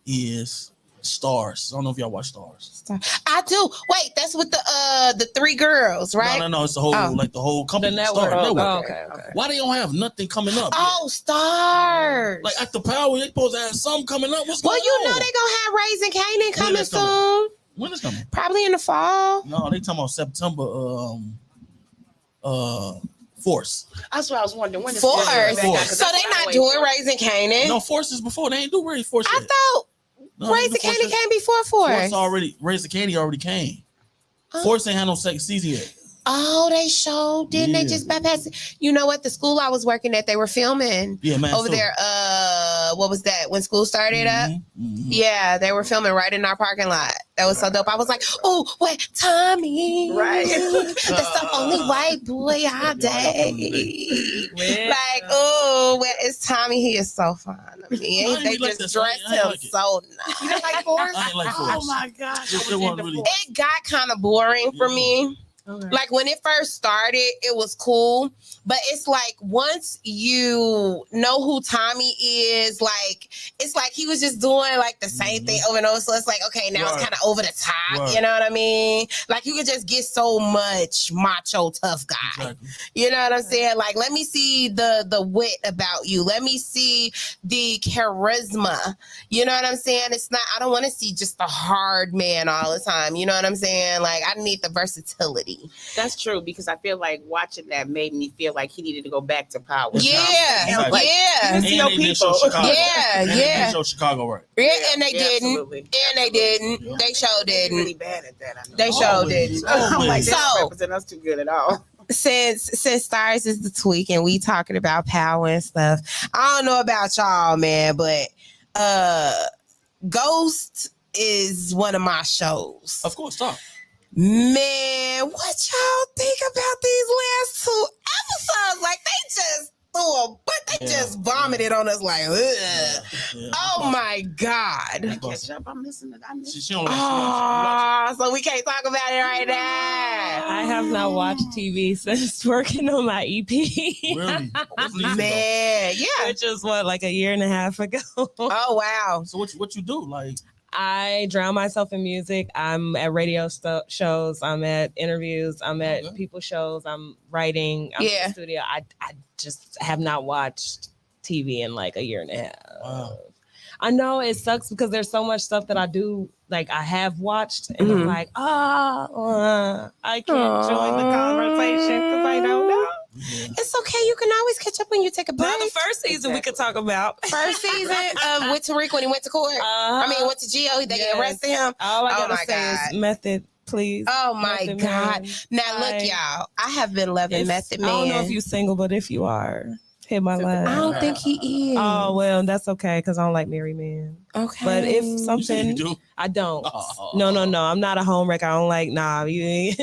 is Stars. I don't know if y'all watch Stars. I do. Wait, that's with the 3 girls, right? No. It's the whole the whole company. The network. Star Network. Oh, okay. Why they don't have nothing coming up? Oh, Stars. Like at the Power, they supposed to have something coming up. What's Well, going you on? know they gonna have Raising Kanan coming is coming? soon. When is coming? Probably in the fall. No, they talking about September. Force. That's what I was wondering. When is Force. Force. So they not doing Raising Kanan. No, Force is before. They ain't do Raise Force I yet. thought No, Raising Force Kanan is- came before Force. Force already. Raise the Candy already came. Force ain't had no second season yet. Oh, they showed. Didn't they Yeah. just bypass it? You know what? The school I was working at, they were filming Yeah, man. over there. What was that? When school started up? Yeah, they were filming right in our parking lot. That was so dope. I was like, oh, wait, Tommy. Right. That's the only white boy I date. Like, oh, where is Tommy? He is so fun of me. I And ain't they like just that. I dressed ain't him like it. so nice. You don't like Force? I ain't like Force. Oh my gosh. It wasn't really. It got kind of boring for me. Okay. Like when it first started, it was cool. But it's like once you know who Tommy is, like it's like he was just doing like the same thing over and over. So it's like, okay, now it's kind of over the top. You know what I mean? Like you could just get so much macho tough guy. Exactly. You know what I'm saying? Like, let me see the wit about you. Let me see the charisma. You know what I'm saying? It's not, I don't want to see just the hard man all the time. You know what I'm saying? Like, I need the versatility. That's true, because I feel like watching that made me feel like he needed to go back to power. Yeah, Like, yeah. you see no people. Yeah, yeah. They show Chicago right. Yeah, and they didn't. Absolutely. And they didn't. They sure They're really didn't. bad at that. I know. They sure didn't. I'm like, they don't So, represent us too good at all. since Stars is the tweak and we talking about power and stuff, I don't know about y'all, man, but Ghost is one of my shows. Of course, talk. Man, what y'all think about these last 2 episodes? Like they just they just vomited on us like, ugh. Yeah. Oh my God. Catch up. I'm missing it. I missed it. She don't like Oh, so we can't talk about it right now. I have not watched TV since working on my EP. Really? Man, yeah. Which is what, like a year and a half ago. Oh wow. So what you do? Like, I drown myself in music. I'm at radio shows. I'm at interviews. I'm at people shows. I'm writing. I'm in the studio. I just have not watched TV in like a year and a half. wow. I know it sucks because there's so much stuff that I do, like I have watched, and I'm like, I can't join the conversation because I don't know. Yeah. It's okay. You can always catch up when you take a break. Well, the first season we could talk about. First season of with Tariq when he went to court. I mean, went to jail. They arrested him. All I gotta my say God. is Method, please. Oh my Method God. Man. Now look, y'all. I have been loving Method Man. I don't know if you're single, but if you are, hit my line. I don't think he is. Oh well, that's okay because I don't like married men. Okay. But if You something, do? I don't. Oh. No. I'm not a home wrecker. I don't like. Nah, you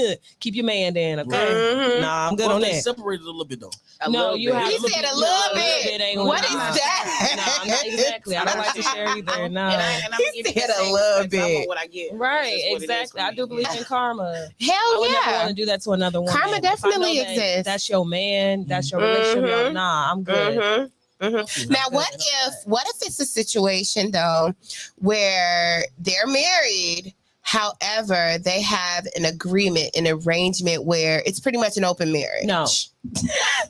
keep your man then. Okay. Mhm. Nah, I'm good Well, on they that. separated a little bit though. No, you have. He said a little bit. Ain't What gonna- is that? Nah, I'm not exactly. I don't like to share either. No. And I'm He said a little bit. What I get. Right, This is what it is exactly. for I me. do believe in karma. I Hell would never yeah. want to do that to another woman. Karma If I know definitely that exists. That's your man. That's your relationship. Nah, I'm good. Now, what if it's a situation though where they're married, however, they have an agreement, an arrangement where it's pretty much an open marriage? No.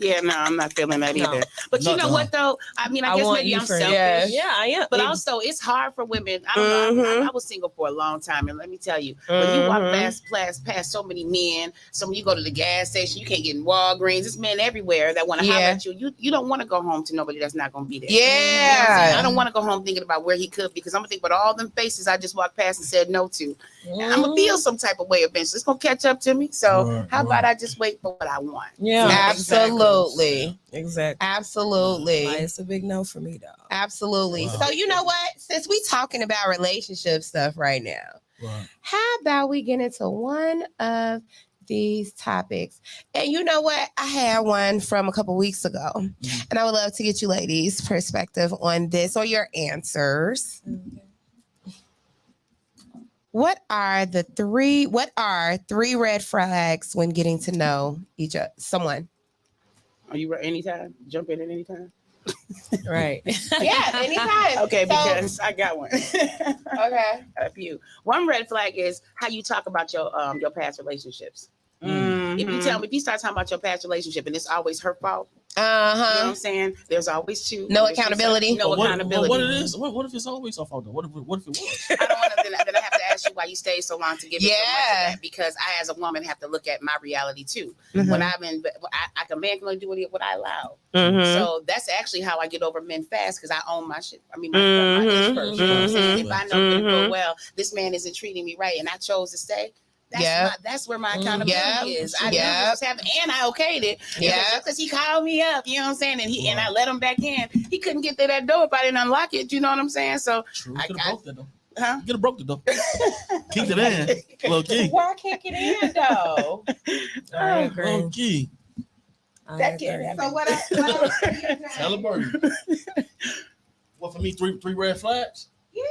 Yeah, no, I'm not feeling that No. either. But you know what though? I mean, I guess want maybe you I'm for selfish. Yeah, I am. But also, it's hard for women. I don't know. I was single for a long time, and let me tell you, when you walk past so many men, so when you go to the gas station, you can't get in Walgreens. There's men everywhere that want to holler at you. You don't want to go home to nobody that's not going to be there. You know what I'm saying? I don't want to go home thinking about where he could, because I'm gonna think about all them faces I just walked past and said no to. And I'm gonna feel some type of way eventually. It's gonna catch up to me. So how about I just wait for what I want? Yeah, Absolutely. Exactly. Absolutely. It's a big no for me, though. Absolutely. Wow. So you know what? Since we talking about relationship stuff right now, Right. how about we get into one of these topics? And you know what? I had one from a couple weeks ago, and I would love to get you ladies' perspective on this or your answers. Okay. What are three red flags when getting to know someone? Are you ready? Anytime? Jump in at any time? Right. Yeah, anytime. Okay, So- because I got one. Okay. A few. One red flag is how you talk about your past relationships. If you start talking about your past relationship and it's always her fault, you know what I'm saying? There's always two. No There's accountability. No accountability. What it is? What if it's always our fault though? What if it was? I don't want to. Then I have to ask you why you stayed so long to give me so much of that, because I, as a woman, have to look at my reality too. When I'm in, a man can only do what I allow. So that's actually how I get over men fast, because I own my shit. I mean, my ish first. You know what I'm saying? If I know that go well, this man isn't treating me right, and I chose to stay. That's where my accountability is. I knew what was happening, and I okayed it. Because he called me up, you know what I'm saying, and I let him back in. He couldn't get through that door if I didn't unlock it. You know what I'm saying? So True. You could have broke that though. Huh? You could have broke the door. Kicked it in. Low key. Why can't get in though? I agree. Low key. That can't happen. So what? Tell a bird. What for me? Three red flags? Yeah.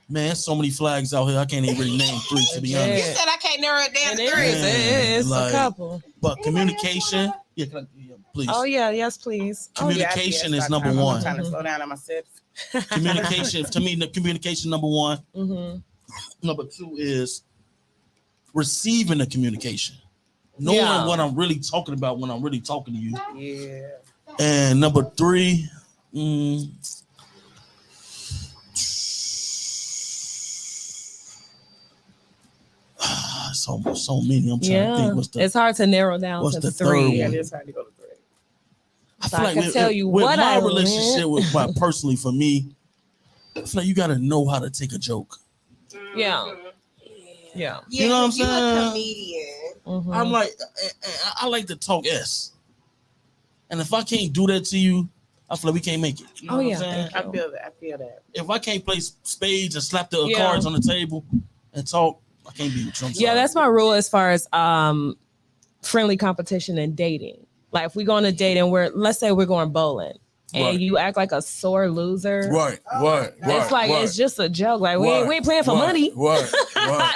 Man, so many flags out here. I can't even really name 3 to be You honest. said I can't narrow it down to It 3. is. It is Like, a couple. But communication, yeah, please. Oh yeah, yes, please. Communication is number I'm one. trying to slow down on my sips. Communication, to me, the communication number one. Mm-hmm. Number 2 is receiving the communication, knowing what I'm really talking about when I'm really talking to you. Yeah. And number 3, so many. I'm trying to think. What's the? It's hard to narrow down what's to the 3. third one? Yeah, it's hard to go to 3. I So feel I like can tell you with what my I relationship learned. with my personally for me, I feel like you got to know how to take a joke. Yeah. Yeah. You know what I'm You a saying? comedian. Mhm. I'm like, I like to talk S, and if I can't do that to you, I feel like we can't make it. You know Oh, what yeah, I'm saying? thank I feel that. I feel that. If I can't play spades and slap the Yeah. cards on the table and talk, I can't be with you. I'm Yeah, sorry. that's my rule as far as friendly competition and dating. Like if we go on a date and let's say we're going bowling and Right. you act like a sore loser. Right. It's like it's just a joke. Like we ain't playing for money. Right.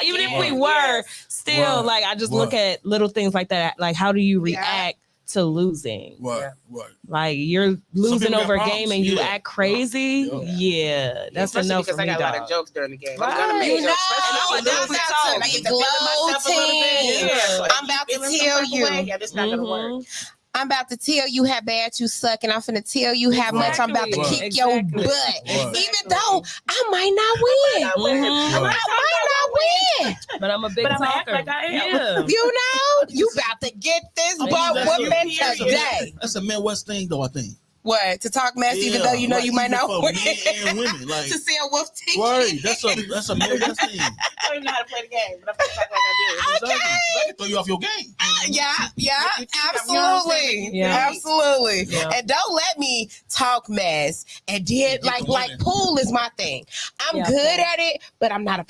Even if we were, still Right. like I just look at little things like that. Like how do you react to losing? Right. Like you're losing people got over a problems. game and you Yeah. act crazy. Yeah, that's Especially enough because for I me, got a lot dog. of jokes during the game. Right. I'm gonna make You jokes, know, especially I'm when about we to talk. be I get to feeling myself a little bit. gloating. Yeah, so I'm about to feeling some tell type of you. way, yeah, this not gonna work. I'm about to tell you how bad you suck, and I'm finna tell you how much I'm about to Exactly. kick your Exactly. butt. Right. Even though I might not win. Mhm. I might not win. But I'm a big But I'ma act talker. like I am. Yeah. You know, you about to get this I butt believe whooping that's today. That's a Midwest thing, though. I think. What? To talk mess, even though you know like, you might even not for win. men and women, like To sell wolf tickets. right. That's a Midwest thing. I don't even know how to play the game, but I'm gonna talk like I do. Exactly. I can throw you off your game. Yeah, You know what I'm saying? absolutely. Yeah. Absolutely. Yeah. And don't let me talk mess. And then Get the winning. pool is my thing. I'm Yeah, good pool. at it, but I'm not a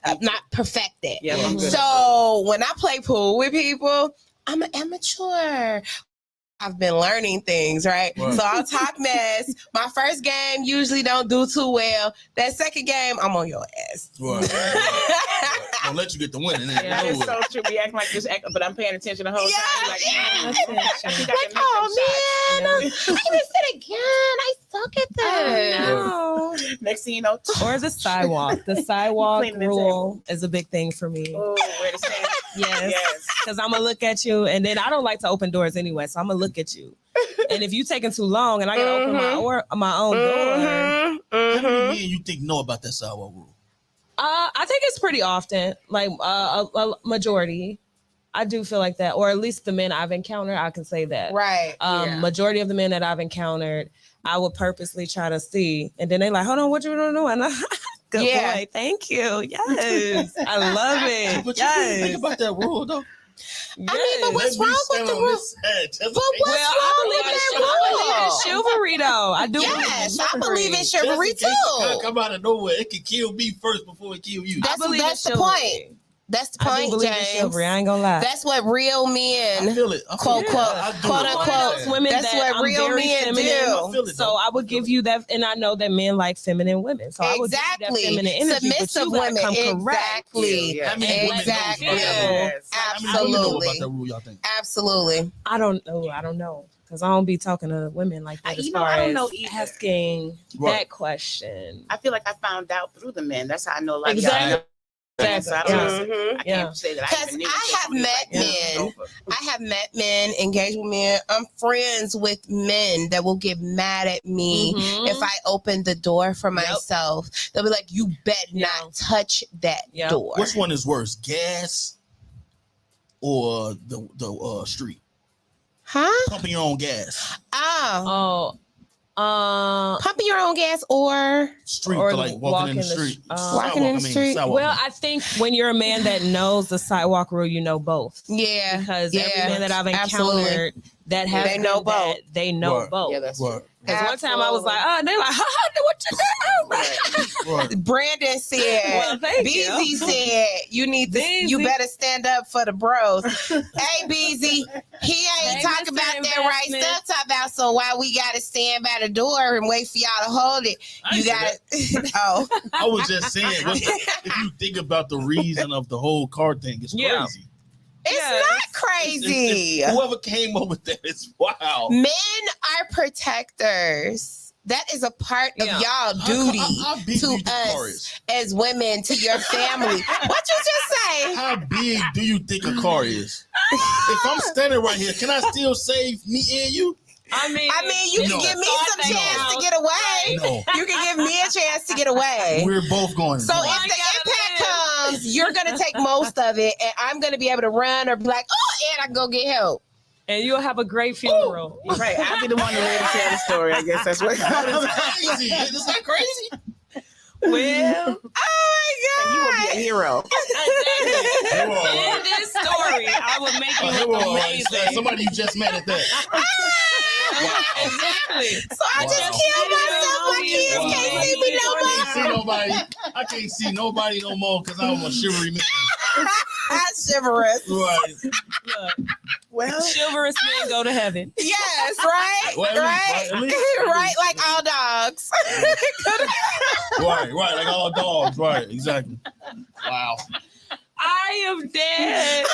I'm not perfected. Yeah, I'm good. So when I play pool with people, I'm an amateur. I've been learning things, right? Right. So I'll talk mess. My first game usually don't do too well. That second game, I'm on your ass. Right. Don't let you get the winning. Yeah, It's so true. We act like this, but I'm paying attention the whole time. Like, Yeah. I think I can make Oh some man, I missed it again. I suck at this. No. shots. Next thing you know, Or the sidewalk. The sidewalk Cleaning the rule is a big thing for me. oh, where to stand? Yes. Yes. Because I'm gonna look at you, and then I don't like to open doors anyway, so I'm gonna look at you. And if you taking too long, and I gotta open my own door, How many men you think know about that sidewalk rule? I think it's pretty often, like a majority. I do feel like that, or at least the men I've encountered, I can say that. Right. Yeah. Majority of the men that I've encountered, I would purposely try to see, and then they like, hold on, what you doing? And good Yeah. boy, thank you. Yes, I love it. But you really think Yes. about that rule, though. I mean, but what's Let me wrong with stand the on rule? this side. Just But in what's case- wrong with that I rule? believe in chivalry, though. I do. Yes, I chivalry. believe in just chivalry in case it can't too. come out of nowhere. It can kill me first before it kill you. That's believe in the chivalry. point. That's the I do point, believe in James. chivalry. I ain't gonna lie. That's what real I men, feel it. I feel quote, it. quote, I do quote, it. unquote, Those women that's that what I'm real very men feminine. I do. feel it, So though. I would give you that, and I know that men like feminine women. So I would give you Exactly. that feminine energy, but Submissive you gotta women. come correct. Exactly. Yeah. How many women know Exactly. about that rule? Yes. How many women know about Absolutely. that rule, y'all think? Absolutely. I don't know because I don't be talking to women like that. As You know, far I don't as know either. asking Right. that question. I feel like I found out through the men. That's how I know. Like, Exactly. y'all know. Exactly. So I don't Yeah. know. I Yeah. can't say that I Because even knew. I until have somebody was met like, "Yeah, it's men. over." I have met men, engaged with men. I'm friends with men that will get mad at me Mhm. if I open the door for myself. They'll be like, "You bet Yeah. not touch that Yeah. door." Which one is worse, gas or the street? Huh? Pumping your own gas. Oh, Oh, pumping your own gas or Street, Or like walking in the street. Walking in the street. Sidewalk, well, I mean. I think when you're a man that knows the sidewalk rule, you know both. yeah, Because yeah, every man that I've absolutely. encountered, that have They know been that both. they know Right. both. Yeah, that's Right. Because one time I was like, oh, they're like, what you do? Right. Brandon said, Well, thank BZ you. said, you better stand up for the bros. Hey, BZ, he ain't Hey, talking Mr. about that right Investment. stuff. Talk about so why we gotta stand by the door and wait for y'all to hold it. I You ain't say gotta. Oh, I was just saying, if you think about the reason of the whole car thing, it's Yeah. crazy. it's Yeah, not crazy. Whoever came up with that is wow. Men are protectors. That is a part of Yeah. y'all duty How big do to you think a car us is? as women, to your family. What you just say? How big do you think a car is? If I'm standing right here, can I still save me and you? I mean, You can No. give me some No. chance to get away. No. You can give me a chance to get away. We're both going. So I if the gotta impact live. comes, you're gonna take most of it, and I'm gonna be able to run or be like, oh, and I can go get help. and you'll have a great funeral. Right. I'll be the one to really tell the story. I guess that's what. crazy. Is that crazy? Well, Oh You will my be a god! hero. They were all in right. this story, I would make you They were look all right. amazing. Somebody you just met at that. Exactly. So I Wow. just killed myself. My kids Wow. can't see me no I more. can't see nobody. I can't see nobody no more because I'm a shivery man. That's chivalrous. Right. Look, Well, chivalrous men go to heaven. Yes, right, Well, right, at least- right, like all dogs. Right. Like all dogs. Right. Exactly. Wow. I am dead.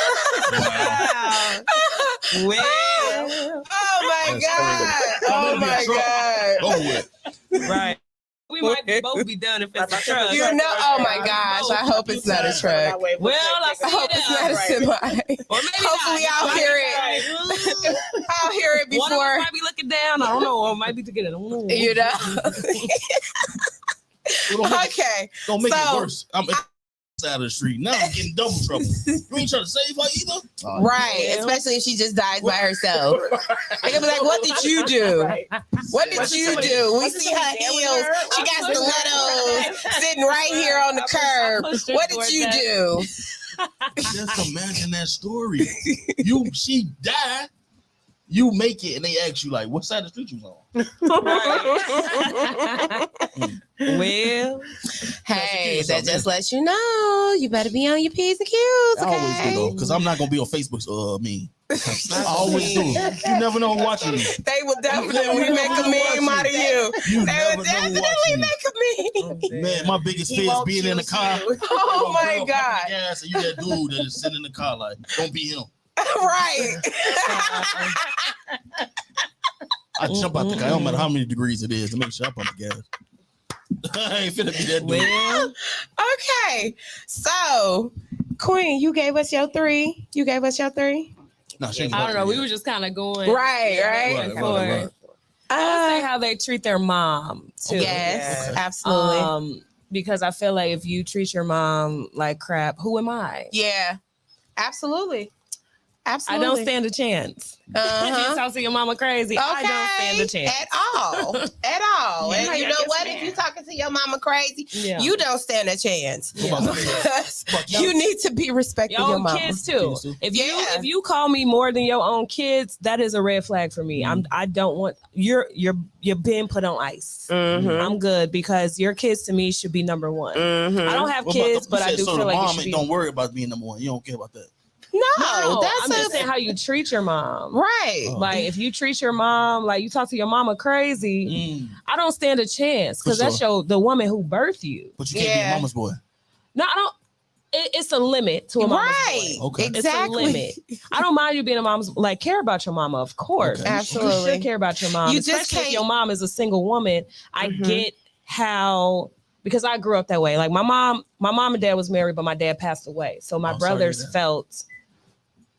Wow. Well, Oh my That's god! crazy. Oh my god! Over with. right. We might both be done if it's a truck. You know, oh my gosh! I hope it's not a truck. Well, I I hope it's not a semi. Or maybe Hopefully not. I'll hear it. I'll hear it One of us before. might be looking down. I don't know. Or might be together. I don't know. You know. Well, Okay. don't make So- it worse. I'm at the side of the street. Now I'm getting double trouble. You ain't trying to save her either? Right. Yeah. Especially if she just dies by herself. They're gonna be like, "What did you do? What did you do?" We see her heels. She got stilettos sitting right here on the curb. What did you do? Just imagine that story. She died. You make it, and they ask you like, "What side of the street you was on?" Well, Hey, that just lets you know you better be on your P's and Q's. I always do Okay. though, because I'm not gonna be on Facebook. Me, I always do. You never know who's watching me. They will definitely make a meme out of you. You They never will know who's definitely watching me. make a meme. Man, my biggest fear is being in the car. Oh my Girl, god! gas, and you that dude that is sitting in the car like, don't be him. Right. I jump out the car. It don't matter how many degrees it is to make sure I pump the gas. I ain't finna be that dude. well, Okay. So, Queen, you gave us your 3. You gave us your 3. No, she ain't I don't know. We yet. were just kind of going Right. Right. I would say how they treat their mom too. Yes, Okay. absolutely. Because I feel like if you treat your mom like crap, who am I? Yeah, absolutely. I Absolutely. don't stand a chance. If Uh-huh. you talk to your mama crazy, I don't stand a chance. At all. At all. And you know what? If you talking to your mama crazy, Yeah. you don't stand a chance. Yeah. Because But you need to be respecting Your your own mama. kids too. Kids too. Yeah. If you call me more than your own kids, that is a red flag for me. I don't want you're being put on ice. Mhm. I'm good because your kids to me should be number one. Mhm. I don't have What kids, about but I do so feel the like it mom should be. don't worry about being number one. You don't care about that. No, No, that's I'm just saying how you treat your mom. right. Oh. Like if you treat your mom like you talk to your mama crazy, I don't stand a chance because For that's the woman who birthed you. But you can't be Yeah. a mama's boy. No, I don't. It's a limit to a mama's Right. boy. Okay. Exactly. It's a limit. I don't mind you being a mom's like care about your mama, of course. Okay. You Absolutely. should care about your mom. You just Especially if can't- your mom is a single woman. I Mhm. get how because I grew up that way. Like my mom and dad was married, but my dad passed away. So my Oh, sorry to hear brothers that. felt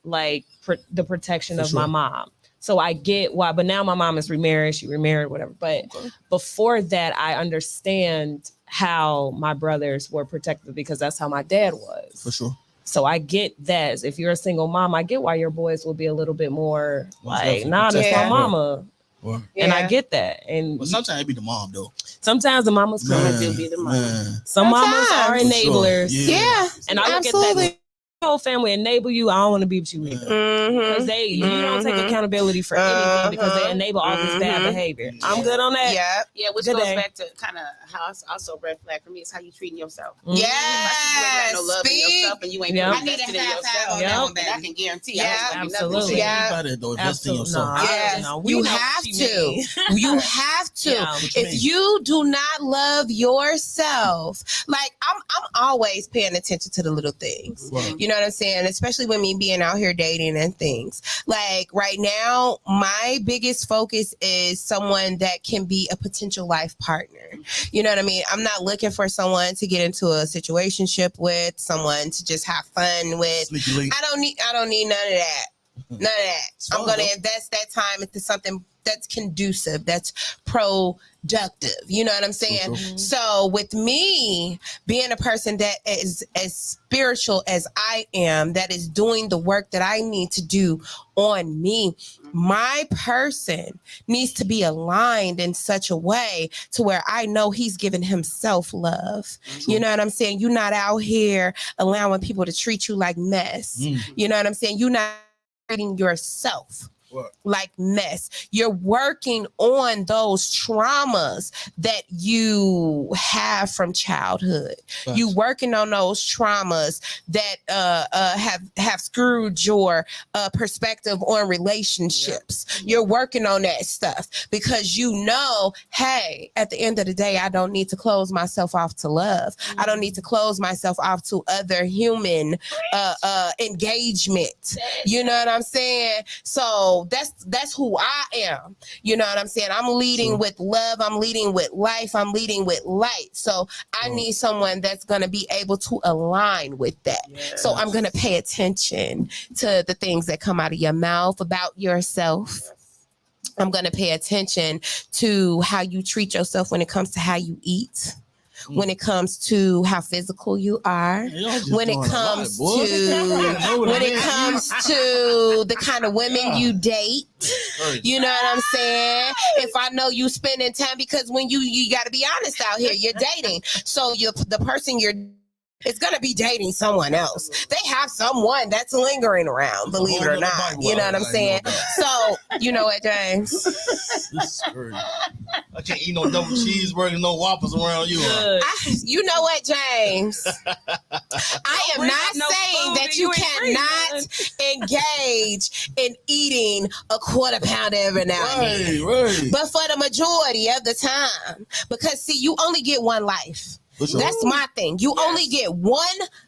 like the protection For of sure. my mom. So I get why, but now my mom is remarried, she remarried, whatever. But Okay. before that, I understand how my brothers were protected because that's how my dad was. For sure. So I get that. If you're a single mom, I get why your boys will be a little bit more like, Definitely. nah, that's Yeah. my mama. Right. And I Yeah. get that. And But sometimes it be the mom though. sometimes the mamas Man, do be the mama. man. Some mamas are Sometimes. enablers. Yeah. Yeah. And I look Absolutely. at that whole family enable you, I don't want to be with you either. Because you don't take accountability for anything because they enable all this bad behavior. I'm good on that. Yeah, which Good goes day. back to kind of how it's also red flag for me is how you treating yourself. Yes, You ain't got no love in yourself, and you ain't Yep. invested in yourself. on that one, And I can guarantee, Yeah, absolutely. Yeah. You better though, invest in Absolutely. yourself. Yes, No, we you know what have she to. mean. You have to. Yeah. What you mean? If you do not love yourself, like I'm always paying attention to the little things. Right. You know what I'm saying? Especially with me being out here dating and things. Like right now, my biggest focus is someone that can be a potential life partner. You know what I mean? I'm not looking for someone to get into a situationship with, someone to just have fun with. Sneaky link. I don't need none of that. None of that. I'm fine, going to though. invest that time into something that's conducive, that's productive. You know what I'm saying? True. So with me being a person that is as spiritual as I am, that is doing the work that I need to do on me, my person needs to be aligned in such a way to where I know he's giving himself love. You know what I'm saying? You're not out here allowing people to treat you like mess. You know what I'm saying? You're not treating yourself like mess. You're working on those traumas that you have from childhood. Facts. You working on those traumas that have screwed your perspective on relationships. You're working on that stuff because you know, hey, at the end of the day, I don't need to close myself off to love. I don't need to close myself off to other human engagement. You know what I'm saying? So that's who I am. You know what I'm saying? I'm leading with love. I'm leading with life. I'm leading with light. So I need someone that's going to be able to align with that. So I'm going to pay attention to the things that come out of your mouth about yourself. I'm going to pay attention to how you treat yourself when it comes to how you eat. When it comes to how physical you are, when it comes to the kind of women you date, you know what I'm saying? If I know you spending time, because when you got to be honest out here, you're dating, so the person you're is going to be dating someone else. They have someone that's lingering around, believe it or not. You know what I'm saying? So, you know what, James? This is crazy. I can't eat no double cheeseburger, no Whoppers around you. You know what, James? I am not saying that you cannot engage in eating a quarter pounder every now and then. Right. But for the majority of the time, because see, you only get one life. That's my thing. You only get one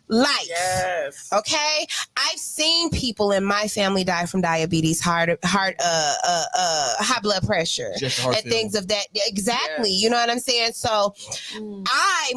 life. Yes. Okay. I've seen people in my family die from diabetes, high blood pressure, and things of that. Exactly. Yes. You know what I'm saying? So I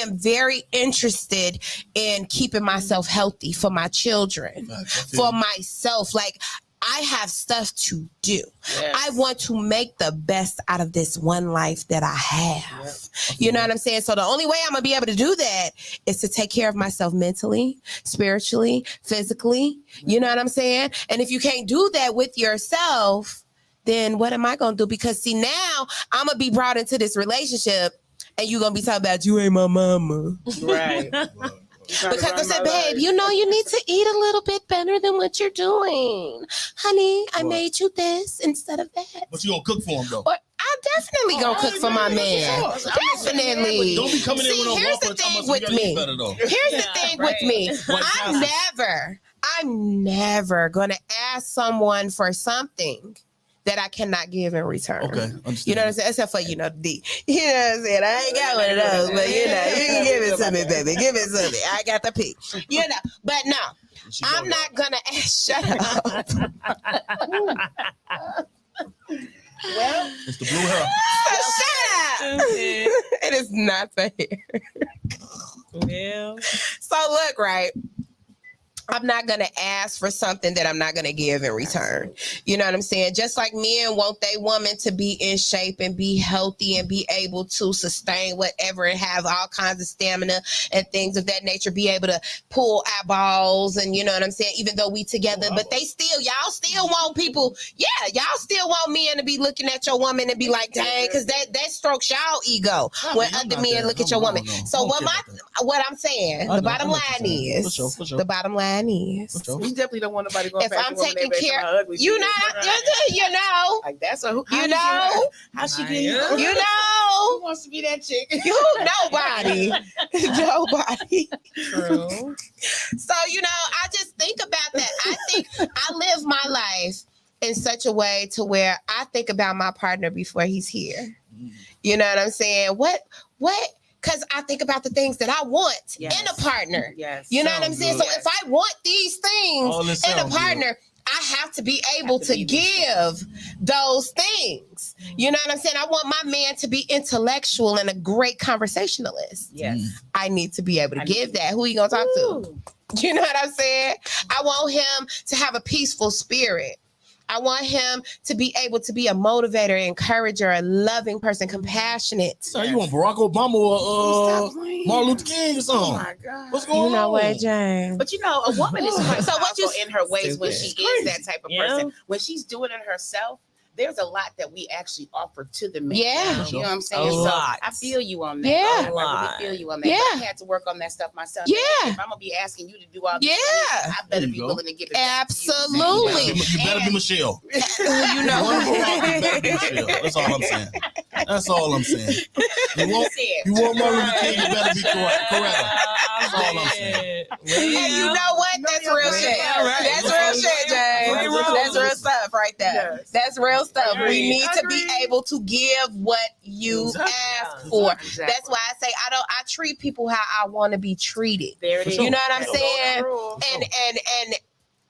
am very interested in keeping myself healthy for my children, for myself. Like, I have stuff to do. Yes. I want to make the best out of this one life that I have. Yes. You know what I'm saying? So the only way I'm going to be able to do that is to take care of myself mentally, spiritually, physically. You know what I'm saying? And if you can't do that with yourself, then what am I going to do? Because see, now I'm going to be brought into this relationship and you're going to be talking about you ain't my mama. Right. Because I said, babe, you know you need to eat a little bit better than what you're doing. Honey, I made you this instead of that. But you gonna cook for him, though? Or I'm definitely gonna cook for my man. Definitely. Don't be coming in with no here's the thing with me. Here's the thing with me. I'm never gonna ask someone for something that I cannot give in return. Okay, understand. You know what I'm saying? Except for, D. You know what I'm saying? I ain't got one of those, but you can give it to me, baby. Give it to me. I got the P. But no, I'm not gonna ask. Shut up. Well, it's the blue hair. Shut up. It is not the hair. Well. So look, right. I'm not going to ask for something that I'm not going to give in return. You know what I'm saying? Just like men want their woman to be in shape and be healthy and be able to sustain whatever and have all kinds of stamina and things of that nature, be able to pull eyeballs and you know what I'm saying? Even though we together, but y'all still want people. Yeah, y'all still want men to be looking at your woman and be like, dang, because that strokes y'all ego when other men look at your woman. So what I'm saying, the bottom line is, the bottom line is, You definitely don't want nobody going if past I'm your woman taking that based on care, how ugly she you is. know, Like that's a you know, how she get you Who know, wants to be that chick? nobody. True. So, you know, I just think about that. I think I live my life in such a way to where I think about my partner before he's here. You know what I'm saying? What? Because I think about the things that I want in a partner. Yes. You know what I'm saying? Good. So if I want these things in a partner, I have to be able to give those things. You know what I'm saying? I want my man to be intellectual and a great conversationalist. Yes. I need to be able to give that. Who you gonna talk to? You know what I'm saying? I want him to have a peaceful spirit. I want him to be able to be a motivator, encourager, a loving person, compassionate. So you want Barack Obama or Martin Luther King or something? Oh my God. What's going on? You know what, James? But you know, a woman is quite So what you- powerful in her ways when she is that type of Yeah. person. When she's doing it herself, there's a lot that we actually offer to the man. Yeah. You know what I'm saying? A So lot. I feel you on that. Yeah. I really feel you on that. Yeah. But I had to work on that stuff myself. Yeah. If I'm gonna be asking you to do all this, Yeah. I better There be you go. willing to give it back to you. Absolutely. You better be Michelle. You know. You better be Michelle. That's all I'm saying. That's all I'm saying. You want Martin Luther King, you better be correct. That's all I'm saying. And you know what? That's real shit. That's real shit, James. That's real stuff right there. Yes. That's real stuff. We Agreed. need to be able to give what you ask for. Exactly. That's why I say I treat people how I want to be treated. There it is. You know what I'm That's saying? the rule. And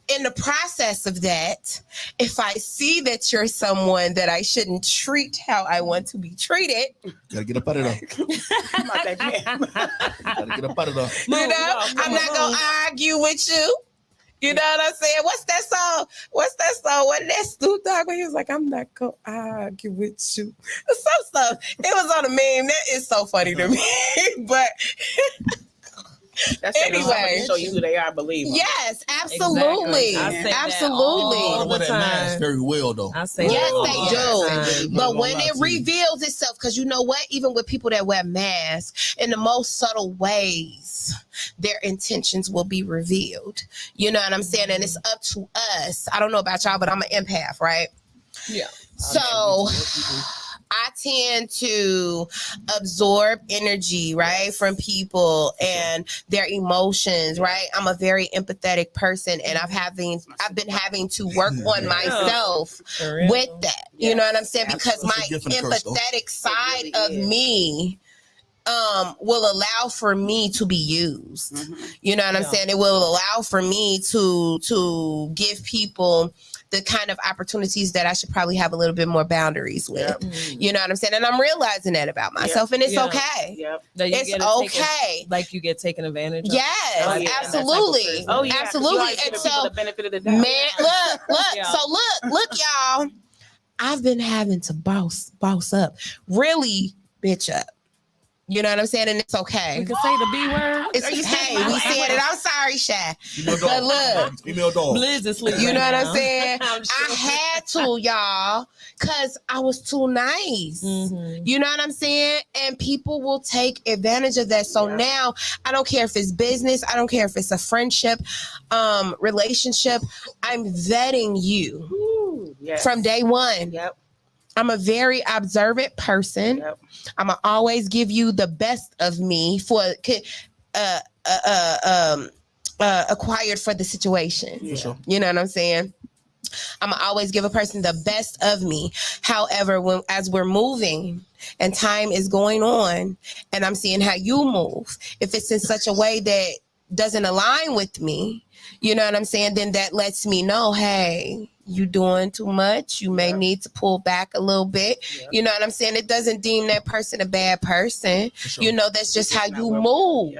in the process of that, if I see that you're someone that I shouldn't treat how I want to be treated, Gotta get up out of there. I'm not that jam. Gotta get up out of there. you know, I'm not gonna argue with you. You know what I'm saying? What's that song? Wasn't that Snoop Dogg when he was like, I'm not gonna argue with you? Some stuff. It was on a meme. That is so funny to me. But That's Anyway. to show you who they are, believe them. yes, absolutely. Exactly. I say that Absolutely. all They wear that mask very well, though. I say Yes, that they all do. the time. But when it reveals itself, because you know what? Even with people that wear masks, in the most subtle ways, their intentions will be revealed. You know what I'm saying? And it's up to us. I don't know about y'all, but I'm an empath, right? Yeah. So I tend to absorb energy, right, from people and their emotions, right? I'm a very empathetic person, and I've been having to work on myself For real. with that. You know what I'm saying? Because That's a my gift and a curse, though. empathetic side really of is. me will allow for me to be used. Mm-hmm. You know what I'm Yeah. saying? It will allow for me to give people the kind of opportunities that I should probably have a little bit more boundaries with. Mm. You know what I'm saying? And I'm realizing that about myself, and it's Yeah. okay. Yep. That you It's get taken- okay. like you get taken advantage of. Yes, Oh, yeah. absolutely. Oh yeah, Absolutely. You And give people so, the benefit of the doubt. man, look. Yeah. So look, y'all. I've been having to boss up, really bitch up. You know what I'm saying? And it's okay. We can say the B word. It's, hey, we said it. I'm sorry, Shy. Female But dog. look, Female dog. Blizz is sleeping. you know right what now. I'm saying? I'm sure. I had to, y'all, because I was too nice. Mhm. You know what I'm saying? And people will take advantage of that. So now I don't care if it's business, I don't care if it's a friendship, relationship. I'm vetting you Ooh, yes. from day one. Yep. I'm a very observant person. Yep. I'm gonna always give you the best of me for acquired for the situation. Yeah. sure. You know what I'm saying? I'm gonna always give a person the best of me. However, as we're moving and time is going on, and I'm seeing how you move, if it's in such a way that doesn't align with me, you know what I'm saying, then that lets me know, hey, you doing too much. You may need to pull back a little bit. You know what I'm saying? It doesn't deem that person a bad person. Sure. You know, that's just how you move,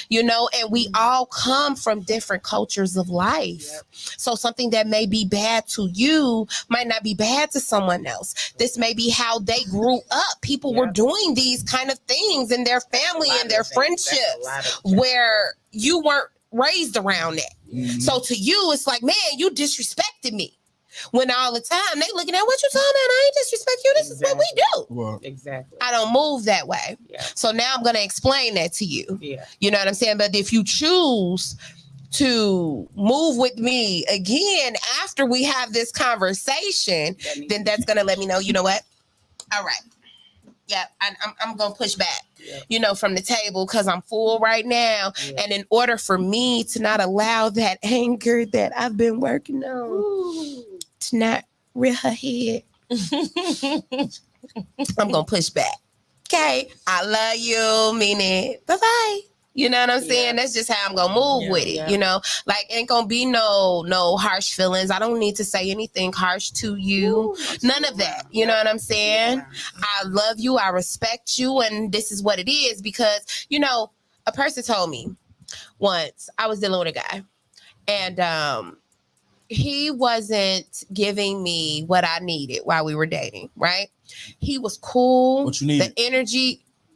you know, and we all come from different cultures of life. So something that may be bad to you might not be bad to someone else. This may be how they grew up. People were doing these kind of things in their family and their friendships where you weren't raised around that. So to you, it's like, man, you disrespected me. When all the time they looking at what you talking about, I ain't disrespect you. This is what we do. Well, Exactly. I don't move that way. So now I'm gonna explain that to you. You know what I'm saying? But if you choose to move with me again after we have this conversation, then that's gonna let me know, you know what? All right. Yeah, I'm gonna push back, you know, from the table because I'm full right now. And in order for me to not allow that anger that I've been working on to not rear her head, I'm gonna push back. Okay, I love you, meaning bye-bye. You know what I'm saying? That's just how I'm gonna move with it. You know, like ain't gonna be no harsh feelings. I don't need to say anything harsh to you. None of that. You know what I'm saying? I love you. I respect you, and this is what it is. Because you know, a person told me once I was dealing with a guy, and he wasn't giving me what I needed while we were dating. Right? He was cool. What you needed?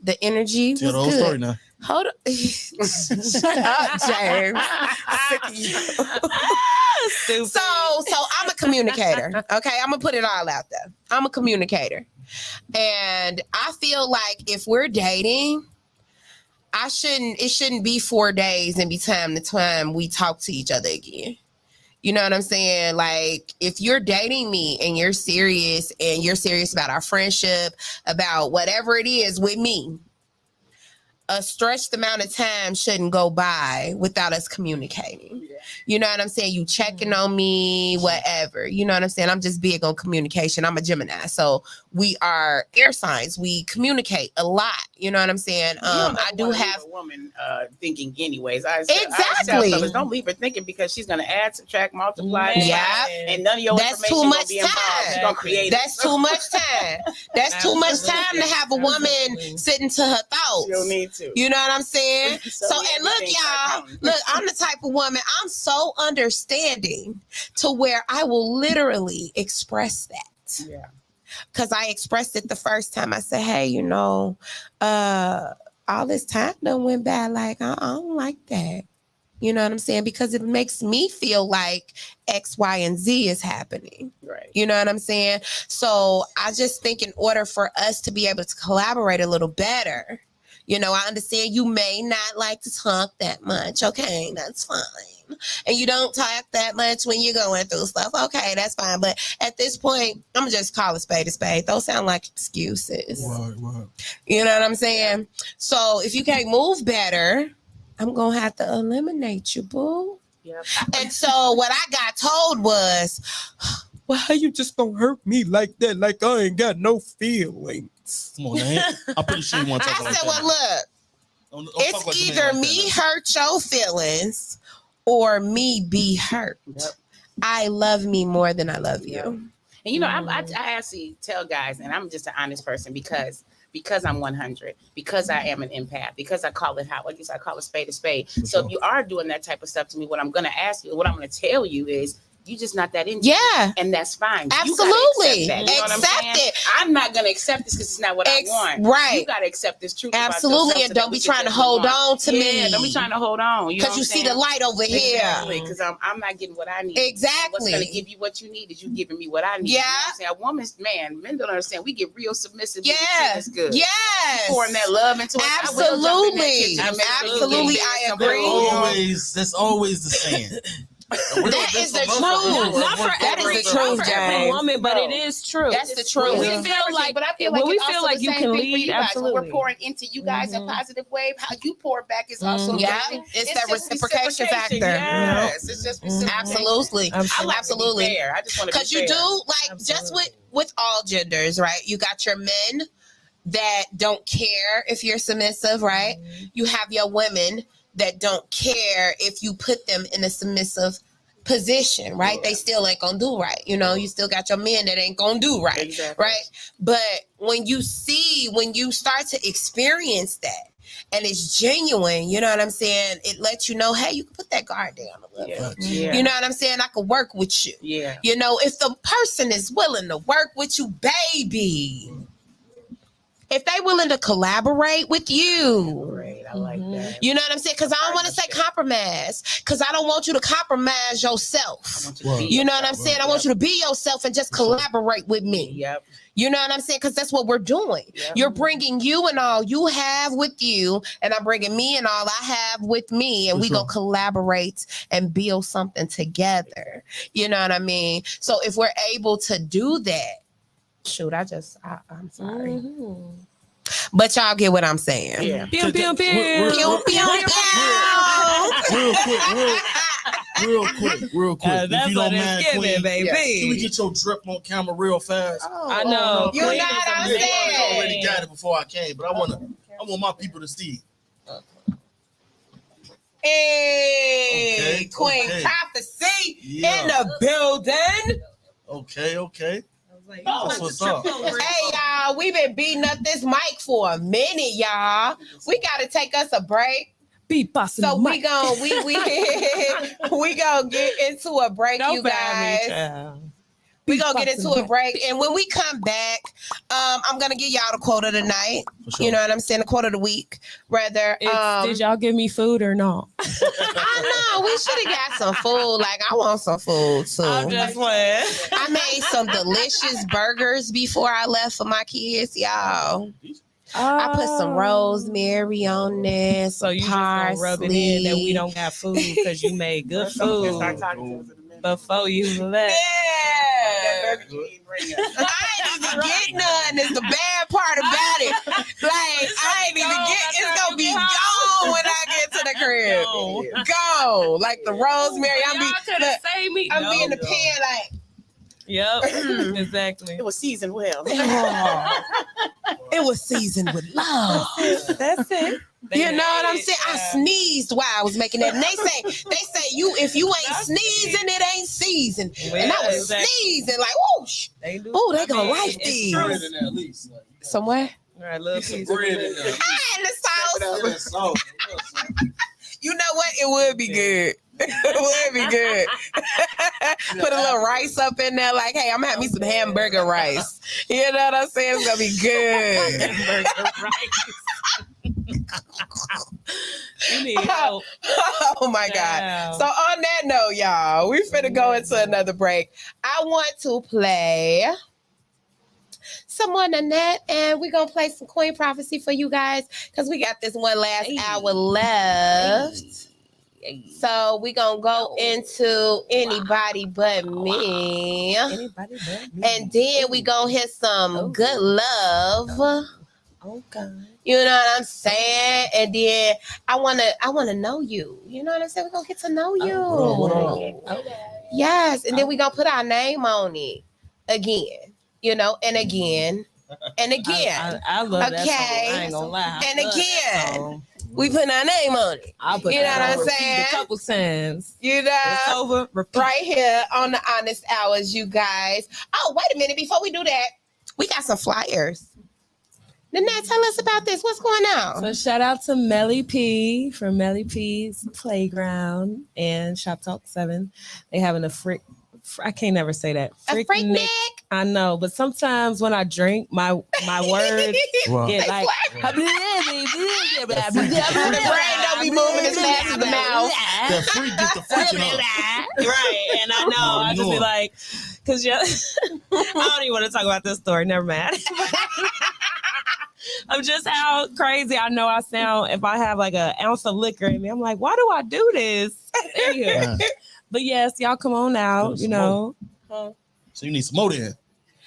The energy Tell was the whole good. story now. Hold on. Shut up, James. Sick of you. So I'm a communicator. Okay, I'm gonna put it all out there. I'm a communicator, and I feel like if we're dating, it shouldn't be 4 days and be time to time we talk to each other again. You know what I'm saying? Like, if you're dating me and you're serious about our friendship, about whatever it is with me, a stretched amount of time shouldn't go by without us communicating. You know what I'm saying? You checking on me, whatever. You know what I'm saying? I'm just big on communication. I'm a Gemini. So we are air signs. We communicate a lot. You know what I'm saying? I do have a woman thinking anyways. Exactly. I tell fellas, don't leave her thinking because she's gonna add, subtract, multiply. And none of your that's information too much gonna be involved. She's gonna create That's too much time. That's too much time to have a woman sitting to her thoughts. You don't need to. You know what I'm saying? So and look, y'all, look, I'm the type of woman, I'm so understanding to where I will literally express that. Yeah. Because I expressed it the first time. I said, hey, you know, all this time done went by. Like, I don't like that. You know what I'm saying? Because it makes me feel like X, Y, and Z is happening. Right. You know what I'm saying? So I just think in order for us to be able to collaborate a little better, you know, I understand you may not like to talk that much. Okay, that's fine. And you don't talk that much when you're going through stuff. Okay, that's fine. But at this point, I'm going to just call a spade a spade. Those sound like excuses. Right. You know what I'm saying? So if you can't move better, I'm going to have to eliminate you, boo. Yep. And so what I got told was, well, how you just going to hurt me like that? Like I ain't got no feelings. Come on, man. I'm pretty sure you want to talk I like said, that. well, look, it's either me hurt your feelings or me be hurt. Yep. I love me more than I love you. And you know, I actually tell guys, and I'm just an honest person because I'm 100, because I am an empath, because I call it how I guess I call a spade a spade. So if you are doing that type of stuff to me, what I'm going to ask you, what I'm going to tell you is, you just not that into Yeah. it. And that's fine. Absolutely. You gotta accept that. You know what I'm Accept saying? it. I'm not going to accept this because it's not what I want. Right. You got to accept this truth. Absolutely. And don't be trying to hold on to me. Don't be trying to hold on. Because you see the light over here. Exactly. Because I'm not getting what I need. Exactly. What's going to give you what you need is you giving me what I need. Yeah. You know what I'm saying? A woman's, man, men don't understand. We get real submissive. Yeah. That's good. Yes. Pouring that love into it. Absolutely. Absolutely. I agree. That's always the saying. That is the truth. Not for every woman, but it is true. That's the truth. We feel like, but I feel like we it's feel also like the you same can thing for lead. you guys. When Absolutely, we're pouring into you guys a positive wave. How you pour back is also it's that reciprocation factor. Yes, it's just Absolutely. I like Absolutely. to be fair. I just want to be Because you do like just with all genders, right? You got your men that don't care if you're submissive, right? You have your women that don't care if you put them in a submissive position, right? They still ain't gonna do right. You know, you still got your men that ain't gonna do right, right? But when you start to experience that, and it's genuine, you know what I'm saying? It lets you know, hey, you can put that guard down a little bit. You know what I'm saying? I could work with you. You know, if the person is willing to work with you, baby. If they willing to collaborate with you. I like that. You know what I'm saying? Because I don't want to say compromise. Because I don't want you to compromise yourself. You know what I'm saying? I want you to be yourself and just collaborate with me. You know what I'm saying? Because that's what we're doing. You're bringing you and all you have with you, and I'm bringing me and all I have with me, and we gonna collaborate and build something together. You know what I mean? So if we're able to do that, shoot, I'm sorry. But y'all get what I'm saying. Pew, pew, pew. Real quick. That's if you what don't it's mind, giving, Queen, baby. can we get your drip on camera real fast? I know. You know what I'm I saying? already got it before I came, but I want my people to see. Hey, Queen Prophecy in the building. Okay. That's what's up. Hey, y'all, we've been beating up this mic for a minute, y'all. We got to take us a break. So we gonna get into a break, you guys. We gonna get into a break, and when we come back, I'm gonna give y'all the quote of the night. You know what I'm saying? The quote of the week, rather. Did y'all give me food or not? I know we should have got some food. Like I want some food too. I'm just playing. I made some delicious burgers before I left for my kids, y'all. I put some rosemary on there, so you just gonna rub it in that we don't got food because you made good food before you left. Yeah. I ain't even get none. It's the bad part about it. Like I ain't even get. It's gonna be gone when I get to the crib. Go like the rosemary. I'm be in the pan like. Yep, exactly. It was seasoned well. It was seasoned with love. That's it. You know what I'm saying? I sneezed while I was making that. And they say you if you ain't sneezing, it ain't seasoned. And I was sneezing like, whoosh. They gonna like these. Somewhere? All right, little piece. And the sauce. You know what? It would be good. It would be good. Put a little rice up in there, like, hey, I'm gonna have me some hamburger rice. You know what I'm saying? It's gonna be good. Hamburger rice. You need help. Oh my God. So on that note, y'all, we finna go into another break. I want to play some more Nanette, and we're gonna play some Queen Prophecy for you guys because we got this one last hour left. So we're gonna go into anybody but me. And then we gonna hit some good love. Okay. You know what I'm saying? And then I wanna know you. You know what I'm saying? We're gonna get to know you. Yes, and then we're gonna put our name on it again. You know, and again. And again. I love that song. I ain't gonna lie. And again. We put our name on it. I'll put you know what I'm saying? A couple times. You know, it's over. Repeat. Right here on the Honest Hours, you guys. Oh, wait a minute. Before we do that, we got some flyers. Nanette, tell us about this. What's going on? So shout out to Melly P from Melly P's Playground and Shop Talk 7. They having I can't never say that. Freaknik. I know, but sometimes when I drink, my words get like. The brain don't be moving as fast as the mouth. The freak get the freaking up. Right, and I know. I just be like, because I don't even want to talk about this story. Never mind. I'm just how crazy I know I sound if I have like an ounce of liquor in me. I'm like, why do I do this? But yes, y'all come on out, you know. So you need some more then.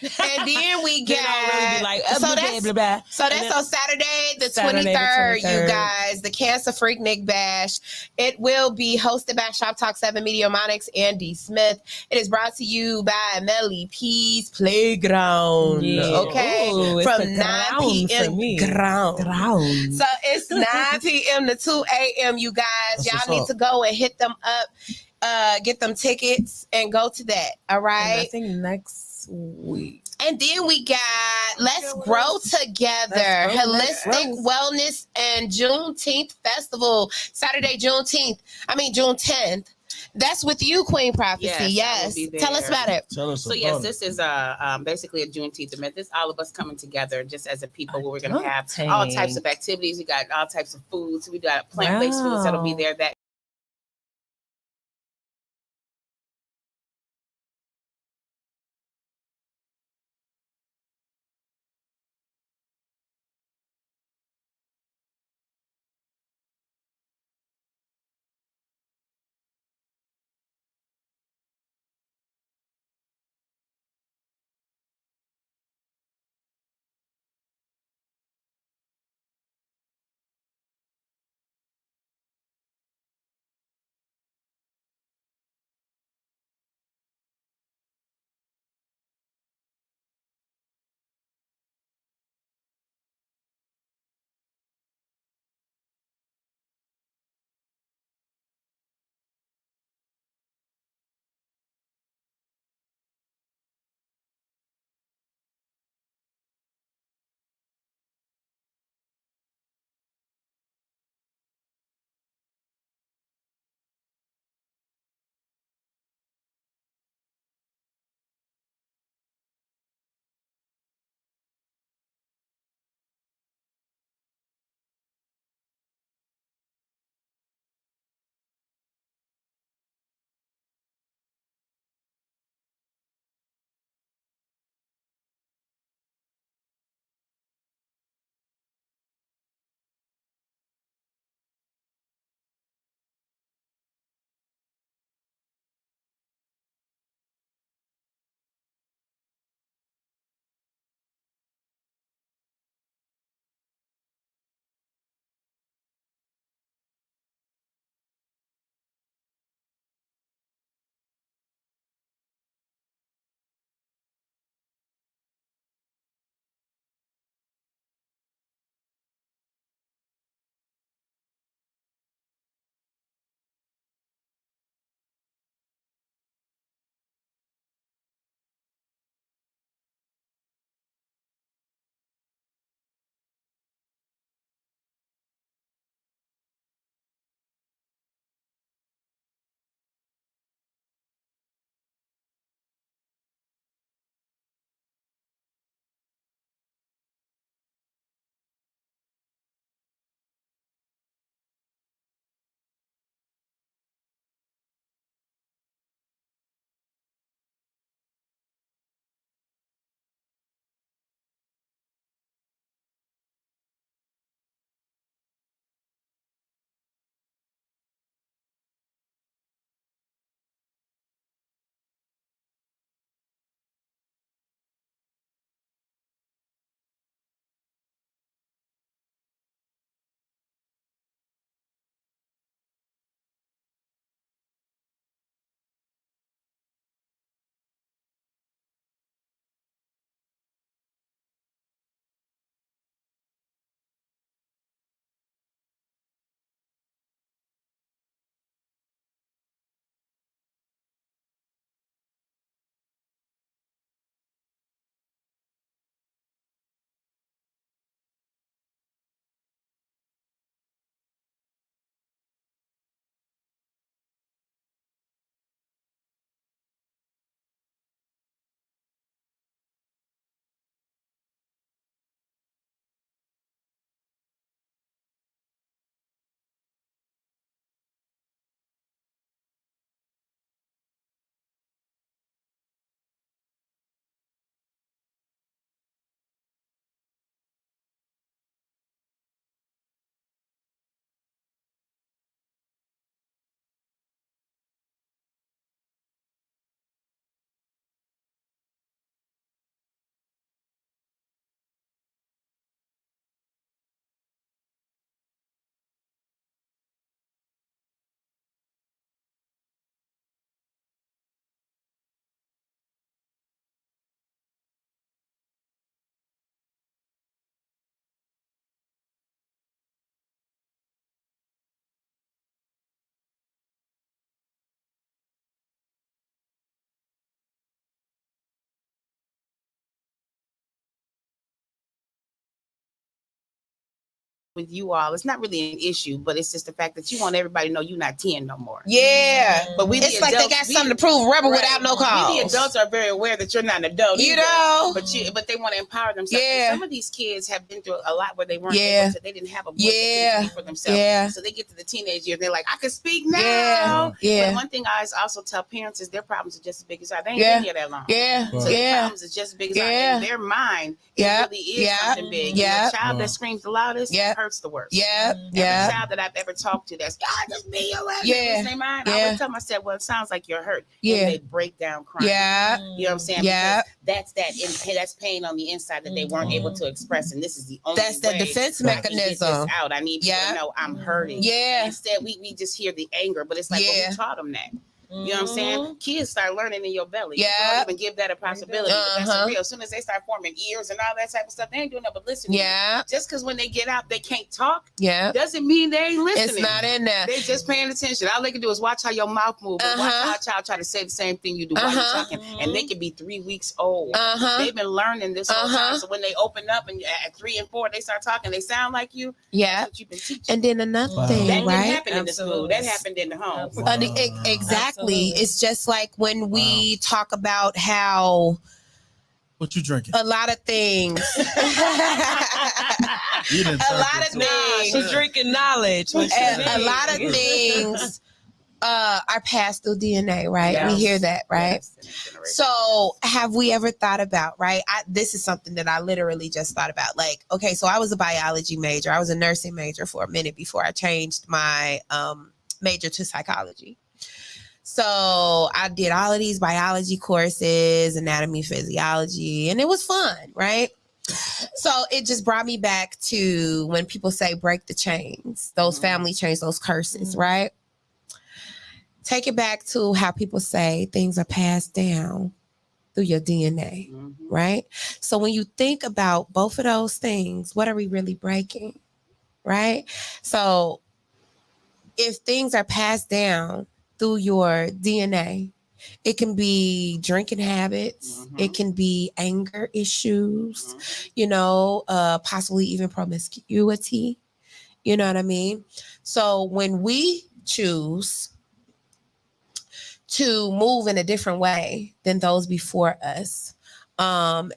And then we Then I'll really be got like, so blah, that's blah, blah. so And that's then- on Saturday the Saturday the 23rd, you 23rd. guys, the Cancer Freak Nick Bash. It will be hosted by Shop Talk 7 Mediamonics and D Smith. It is brought to you by Melly P's Playground. Yeah. Okay. Ooh, it's From a 9 ground p.m. for me. Ground. So it's 9 p.m. to 2 a.m. You guys, That's y'all what's need up. to go and hit them up. Get them tickets and go to that. All And right. I think next week. And then we got Let's Grow Together, Let's Grow. Holistic Wellness and Juneteenth Festival, Saturday, June 10th. That's with you, Queen Prophecy. Yes, I will Yes. be there. Tell us about it. Tell us So about yes, it. this is basically a Juneteenth event. This all of us coming together just as a people where we're gonna have Dang. all types of activities. We got all types of foods. We got plant-based foods that'll be Wow. there that with you all, it's not really an issue, but it's just the fact that you want everybody to know you're not 10 no more. Yeah. But we, It's the like adults, they got something to prove, rebel without no cause. We, the adults, are very aware that you're not an adult, You either, know? but they want to empower themselves. Yeah. And some of these kids have been through a lot where they weren't Yeah. able to, they didn't have a voice Yeah. to speak for themselves. Yeah. So they get to the teenage years, they're like, I can speak now. Yeah. Yeah. But one thing I also tell parents is their problems are just as big as ours. They ain't Yeah. been here that long. Yeah. So their Yeah. problems is just as big as ours. Yeah. In their mind, it Yeah. really is Yeah. something big. Yeah. And the child that screams the loudest Yeah. hurts the worst. Yeah. Every Yeah. child that I've ever talked to that's, just be your Yeah. Their mind. Yeah. I always tell myself, well, it sounds like you're hurt. Yeah. And they break down crying. Yeah. You know what I'm saying? Yeah. Because that's pain on the inside that they weren't able to express. And this is the only That's the way defense I can get this mechanism. out. I need people to know I'm hurting. Yeah. Instead, we just hear the anger, but it's like, well, Yeah. who taught them that? You know what I'm saying? Kids start learning in your belly. Yeah. You don't even give that a possibility. But that's Uh-huh. real. As soon as they start forming ears and all that type of stuff, they ain't doing nothing but listening. Yeah. Just because when they get out, they can't talk, Yeah. doesn't mean they ain't listening. It's not in there. They just paying attention. All they can do is watch how your mouth moves. And watch how a child try to say the same thing you do while you're talking. And they can be 3 weeks old. They've been learning this whole time. So when they open up and at 3 and 4, they start talking, they sound like you. Yeah. That's what you've been teaching. And then another thing, That didn't right? happen in the school. That happened in the home. Exactly. It's just like when we talk about how What you drinking? a lot of things, You didn't a lot of things, She's drinking knowledge. a lot of things are passed through DNA, right? Yes. We hear that, right? Yes. So have we ever thought about, right? This is something that I literally just thought about. Like, okay, so I was a biology major. I was a nursing major for a minute before I changed my major to psychology. So I did all of these biology courses, anatomy, physiology, and it was fun, right? So it just brought me back to when people say break the chains, those family chains, those curses, right? Take it back to how people say things are passed down through your DNA, right? So when you think about both of those things, what are we really breaking, right? So if things are passed down through your DNA, it can be drinking habits, it can be anger issues, possibly even promiscuity. You know what I mean? So when we choose to move in a different way than those before us, and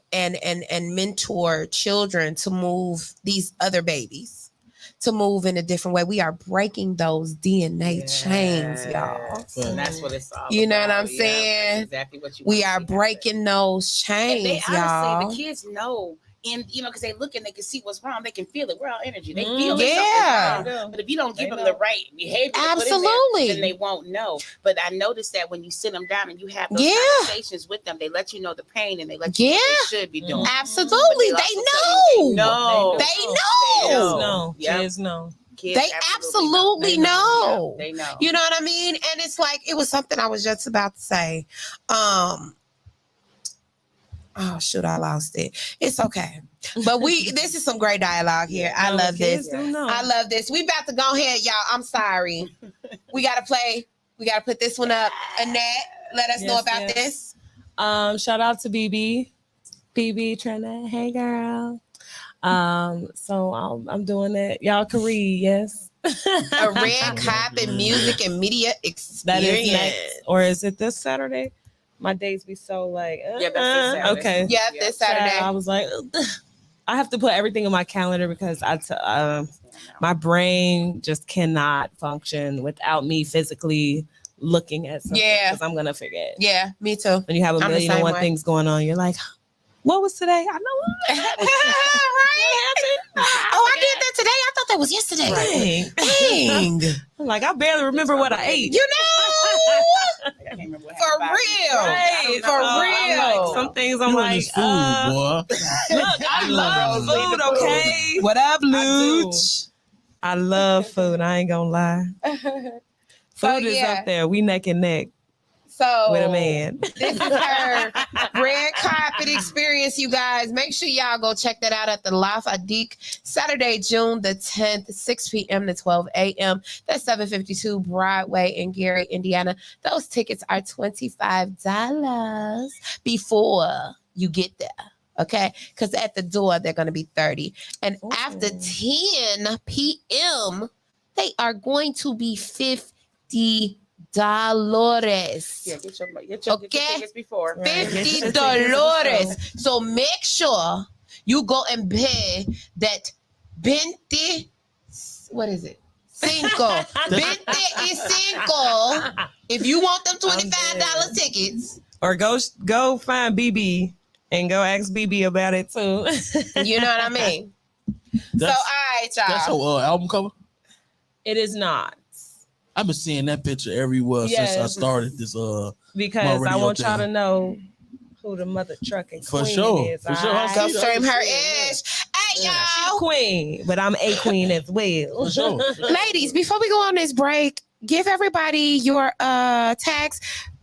mentor children to move, these other babies to move in a different way, we are breaking those DNA chains, y'all. And that's what it's all You know about. what I'm saying? That's exactly what you We want are to see breaking those happen. And chains, they honestly, y'all. the kids know. And because they look and they can see what's wrong, they can feel it. We're all energy. They feel Yeah. something's wrong. But if you don't give them the right behavior, to put in Absolutely. there, then they won't know. But I noticed that when you sit them down and you have those Yeah. conversations with them, they let you know the pain and they let you know what they should be doing. Absolutely. But They also tell you know. They They know. know. Kids know. Kids They absolutely know. They know. You know what I mean? And it's like, it was something I was just about to say. Oh shoot, I lost it. It's okay. But this is some great dialogue here. I love this. I love this. We about to go ahead, y'all. I'm sorry. We gotta play. We gotta put this one up. Annette, let us know about this. Shout out to BB. BB trying to, hey girl. So I'm doing it. Y'all can read, yes. A red carpet music and media experience. That is next, or is it this Saturday? My days be so like, Yeah, that's this Saturday. okay. Yeah, this Saturday. I was like, I have to put everything in my calendar because my brain just cannot function without me physically looking at something. Yeah. Because I'm gonna forget. Yeah, me too. When you have a I'm the million and same one way. things going on, you're like, what was today? I know what Right? Oh, I did that today. I thought that was yesterday. Dang. I'm like, I barely remember what I ate. You know? I can't remember what For happened. real. Right. For I'm real. like, some things I'm You on like, this food, boy. look, I love food, okay? What up, I do. Luch? I love food. I ain't gonna lie. Food is up there. We neck and neck So with a man. This is her red carpet experience, you guys. Make sure y'all go check that out at the La Fadique, Saturday, June the 10th, 6 p.m. to 12 a.m. That's 752 Broadway in Gary, Indiana. Those tickets are $25 before you get there. Okay, because at the door they're going to be 30, and Ooh. after 10 p.m. they are going to be $50. Yeah, get your tickets before. $50. So make sure you go and pay that 20. What is it? Cinco. 25. If you want them $25 tickets. Or go find BB and go ask BB about it too. You know what I mean? So, all right, y'all. That's your album cover? It is not. I've been seeing that picture everywhere since I started this. Because I want y'all to know who the mother trucking For queen sure. is. For sure. alright? Go stream her ish. Hey, She's y'all. queen, but I'm a queen as well. For sure. Ladies, before we go on this break, give everybody your tags.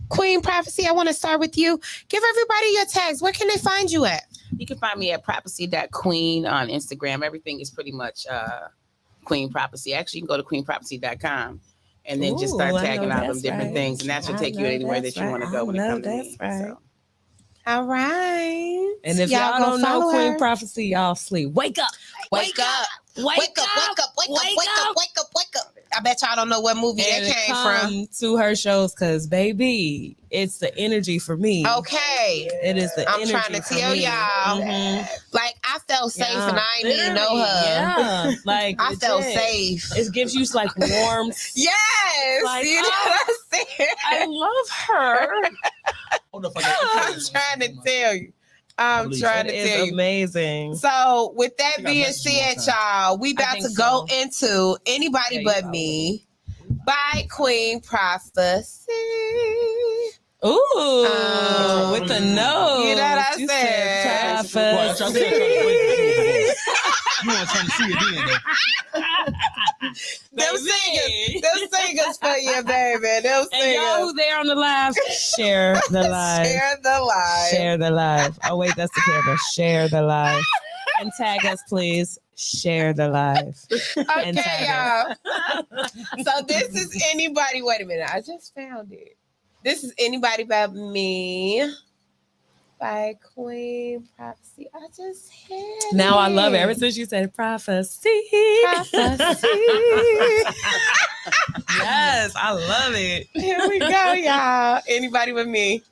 Queen Prophecy, I want to start with you. Give everybody your tags. Where can they find you at? You can find me at prophecy.queen on Instagram. Everything is pretty much Queen Prophecy. Actually, you can go to queenprophecy.com and then just start Ooh, I tagging know out them that's different right. things. And that should take you anywhere that you want to go when it comes to me. Right. So. All right. And if y'all go don't know follow Queen her. Prophecy, y'all sleep. Wake up. Wake up. Wake up. I bet y'all don't know what movie And that came from. come to her shows because, baby, it's the energy for me. Okay. It is the I'm energy trying to for tell me. y'all. Mhm. Like, I felt safe Yeah, and I didn't even know literally, her. Yeah. Like, I felt legit. safe. It gives you like warmth. Yes. Like, you know what I'm saying? I love her. Hold up, I got I'm trying to tell you. I'm trying to It tell is you. amazing. So, with that think I being messaged you one said, y'all, we I about think to go so. into Anybody Yeah, you But probably Me by Queen Prophecy. Ooh, with the nose. You know what I You said? prophecy. You weren't trying to see it then, though. Them singers for you, baby. Them And y'all singers. who there on the live, share the live. Share the live. Share the live. Oh, wait, that's the camera. Share the live. And tag us, please. Share the live. And Okay, tag y'all. So this is Anybody. Wait a minute. I just found it. This is Anybody But Me by Queen Prophecy. I just had Now I it. love it. Ever since you said prophecy. Prophecy. Yes, I love it. Here we go, y'all. Anybody But Me.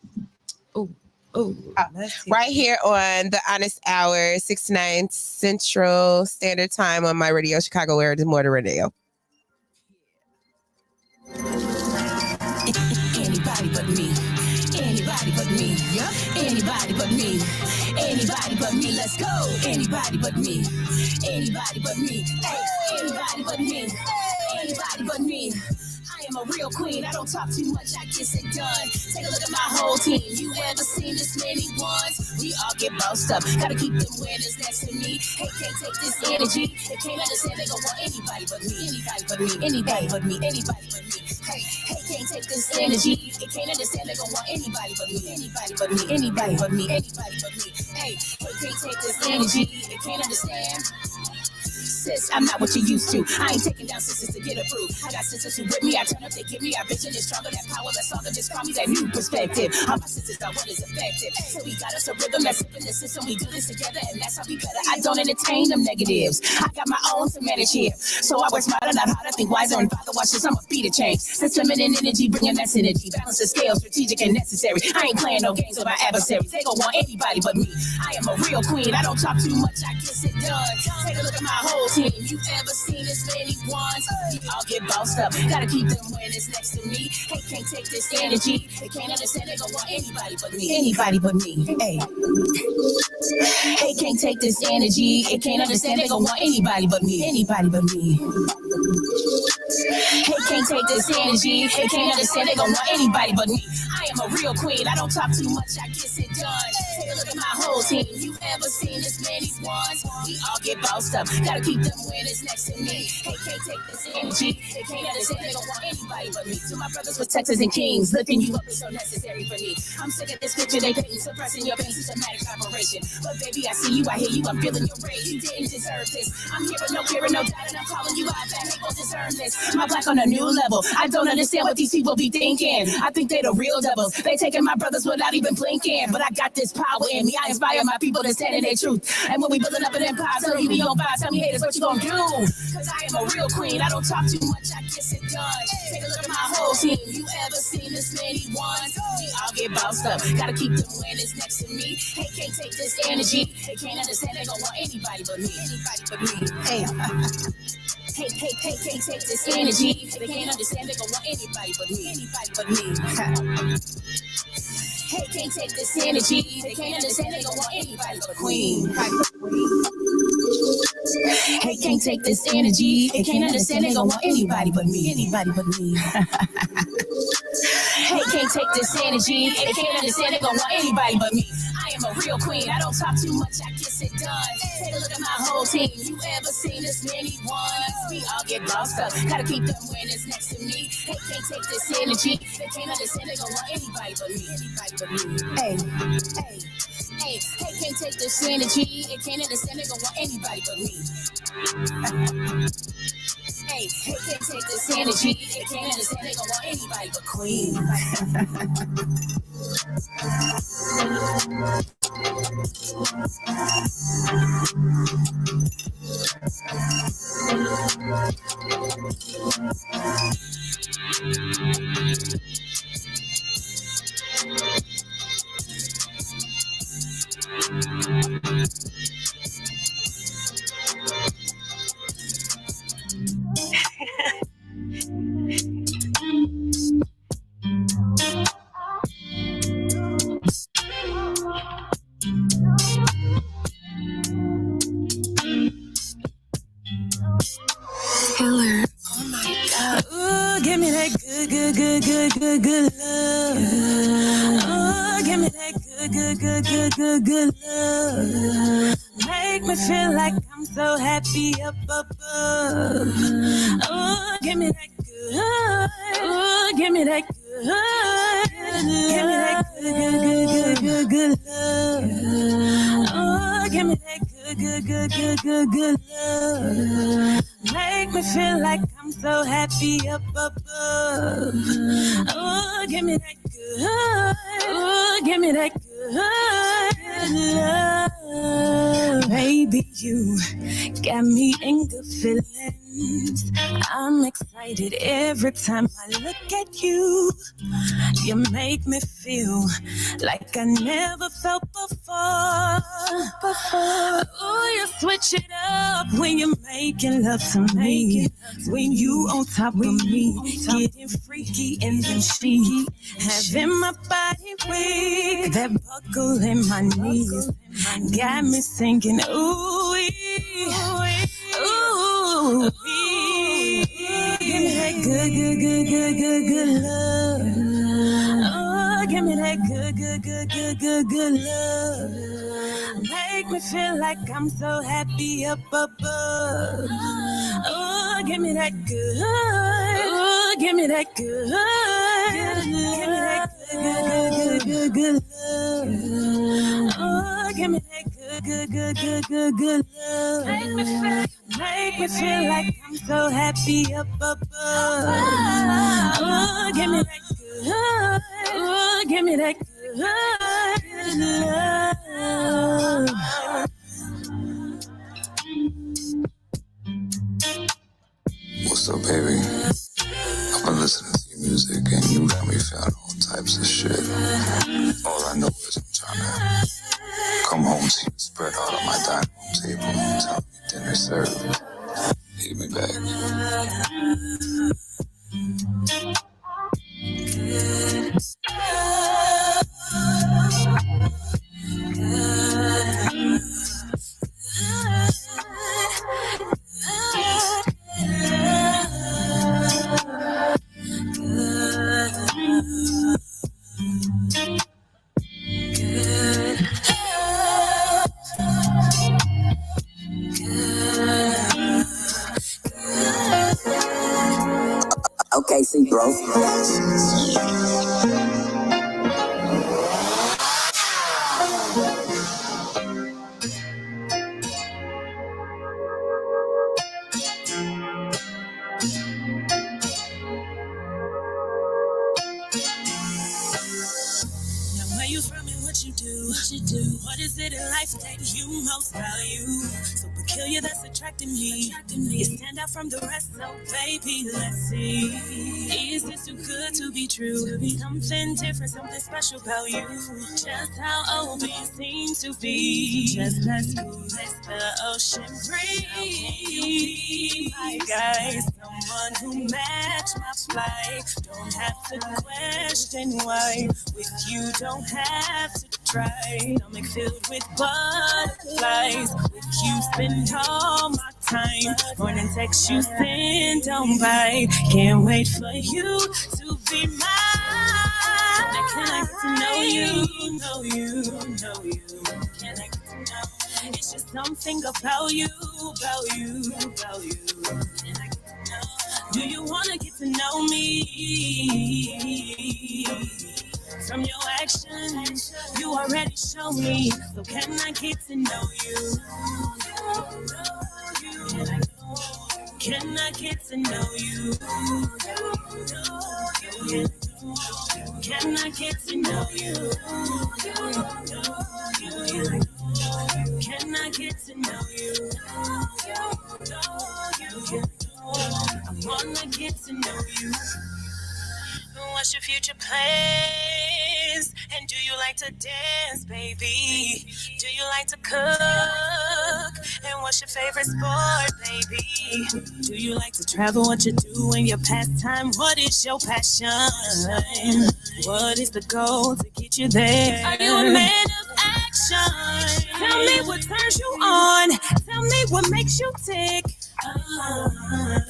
Ooh, let's see. Right here on the Honest Hour, 69 Central Standard Time on my radio, Chicago Air, Des Moines Radio. Anybody but me. Anybody but me. Yep. Anybody but me. Anybody but me. Let's go. Anybody but me. Anybody but me. Hey, anybody but me. Anybody but me. I am a real queen. I don't talk too much. I get it done. Take a look at my whole team. You ever seen this many ones? We all get bossed up. Gotta keep them winners next to me. Hey, can't take this energy. They can't understand. They don't want anybody but me. Anybody but me. Anybody but me. Anybody but me. Hey, can't take this energy. They can't understand. They don't want anybody but me. Anybody but me. Anybody but me. Anybody but me. Hey, can't take this energy. They can't understand. Sis, I'm not what you used to. I ain't taking down sisters to get approved. I got sisters who with me. I turn up, they give me. Our vision is stronger. That power, that stronger. Just call me that new perspective. All my sisters are what is effective. So we got us a rhythm that's up in the system. We do this together, and that's how we better. I don't entertain them negatives. I got my own to manage here. So I work smarter, not harder. Think wiser and father watches. I'm a beat a change. Since feminine energy, bringing that synergy. Balance the scale, strategic and necessary. I ain't playing no games with my adversaries. They don't want anybody but me. I am a real queen. I don't talk too much. I get it done. Take a look at my whole team. You ever seen this many ones? We all get bossed up. Gotta keep them winners next to me. Hey, can't take this energy. They can't understand. They don't want anybody but me. Anybody but me. Hey. Hey, can't take this energy. They can't understand. They don't want anybody but me. Anybody but me. Hey, can't take this energy. They can't understand. They don't want anybody but me. I am a real queen. I don't talk too much. I get it done. Take a look at my whole team. You ever seen this many ones? We all get bossed up. Gotta keep them winners next to me. Hey, can't take this energy. They can't understand. They don't want anybody but me. To my brothers with Texas and Kings, lifting you up is so necessary for me. I'm sick of this picture they paint, suppressing your pain, systematic operation. But baby, I see you, I hear you, I'm feeling your rage. You didn't deserve this. I'm hearing no doubt, and I'm calling you out. That hate won't deserve this. My black on a new level. I don't understand what these people be thinking. I think they the real devils. They taking my brothers without even blinking. But I got this power in me. I inspire my people to stand in their truth. And when we building up an empire, tell you be on fire. Tell me haters what you gonna do. Cause I am a real queen. I don't talk too much. I guess it done. Take a look at my whole team. You ever seen this many ones? We all get bossed up. Gotta keep them winners next to me. Hey, can't take this energy. They can't understand. They don't want anybody but me. Anybody but me. Hey. Hey, can't take this energy. They can't understand. They don't want anybody but me. Anybody but me. Hey, can't take this energy. They can't understand. They don't want anybody but queen. Hey, can't take this energy. They can't understand. They don't want anybody but me. Anybody but me. Hey, can't take this energy. They can't understand. They don't want anybody but me. I am a real queen. I don't talk too much. I guess it done. Take a look at my whole team. You ever seen this many ones? We all get lost up. Gotta keep them winners next to me. Hey, can't take this energy. They can't understand. They don't want anybody but me. Anybody but me. Hey, can't take this energy. They can't understand. They don't want anybody but me. Hey, can't take this energy. They can't understand. They don't want anybody but queen. Killer. Oh my God. Ooh, give me that good love. Oh, give me that good love. Make me feel like I'm so happy up above. Oh, give me that good. Oh, give me that good. Give me that good love. Oh, give me that good love. Make me feel like I'm so happy up above. Oh, give me that good. Oh, give me that good love. Baby, you got me in good feelings. I'm excited every time I look at you. You make me feel like I never felt before. Oh, you switch it up when you're making love to me. When you on top of me, getting freaky in the sheet, having my body weak, that buckle in my knees got me singing ooh, ooh, give me that good love. Oh, give me that good love. Make me feel like I'm so happy up above. Oh, give me that good. Oh, give me that good. Give me that good love. Oh, give me that good love. Make me feel like I'm so happy up above. Oh, give me that good. Oh, give me that good love. What's up, baby? I've been listening to your music and you got me feeling all types of shit. All I know is I'm trying to come home to you spread out on my dining room table and tell me dinner served. Hit me back. Okay, see, bro. you from and what you do? What is it in life that you most value? So peculiar that's attracting me. You stand out from the rest, so baby, let's see. Is this too good to be true? Something different, something special about you. Just how open you seem to be. Just as cool as the ocean breeze. My guy, someone who matched my flight. Don't have to question why. With you, don't have to try. Stomach filled with butterflies. With you, spend all my time. Morning text you send, don't bite. Can't wait for you to be mine. Can I get to know you? Can I get to know? It's just something about you. Can I get to know? Do you wanna get to know me? From your actions, you already show me. So can I get to know you? Can I get to know you? Can I get to know you? Can I get to know you? I wanna get to know you. What's your future plans? And do you like to dance, baby? Do you like to cook? And what's your favorite sport, baby? Do you like to travel? What you do in your pastime? What is your passion? What is the goal to get you there? Are you a man of action? Tell me what turns you on. Tell me what makes you tick.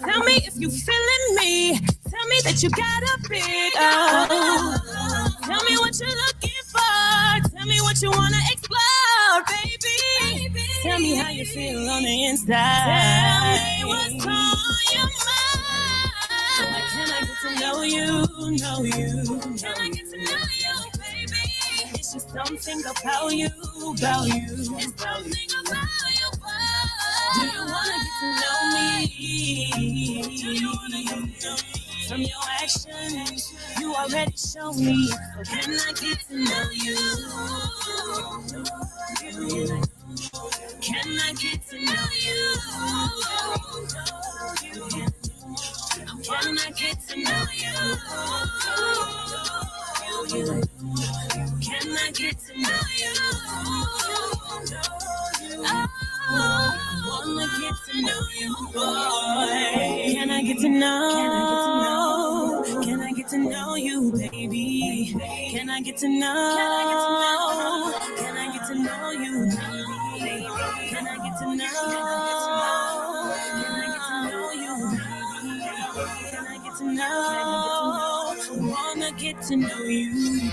Tell me if you feeling me. Tell me that you got a big Tell me what you're looking for. Tell me what you wanna explore, baby. Tell me how you feel on the inside. Tell me what's on your mind. Can I get to know you? Can I get to know you, baby? It's just something about you. It's something about you. Do you wanna get to know me? From your actions, you already show me. So can I get to know you? Can I get to know you? Can I get to know you? Can I get to know you? I wanna get to know you, boy. Can I get to know? Can I get to know you, baby? Can I get to know? Can I get to know you, baby? Can I get to know? Can I get to know you, baby? Can I get to know? I wanna get to know you.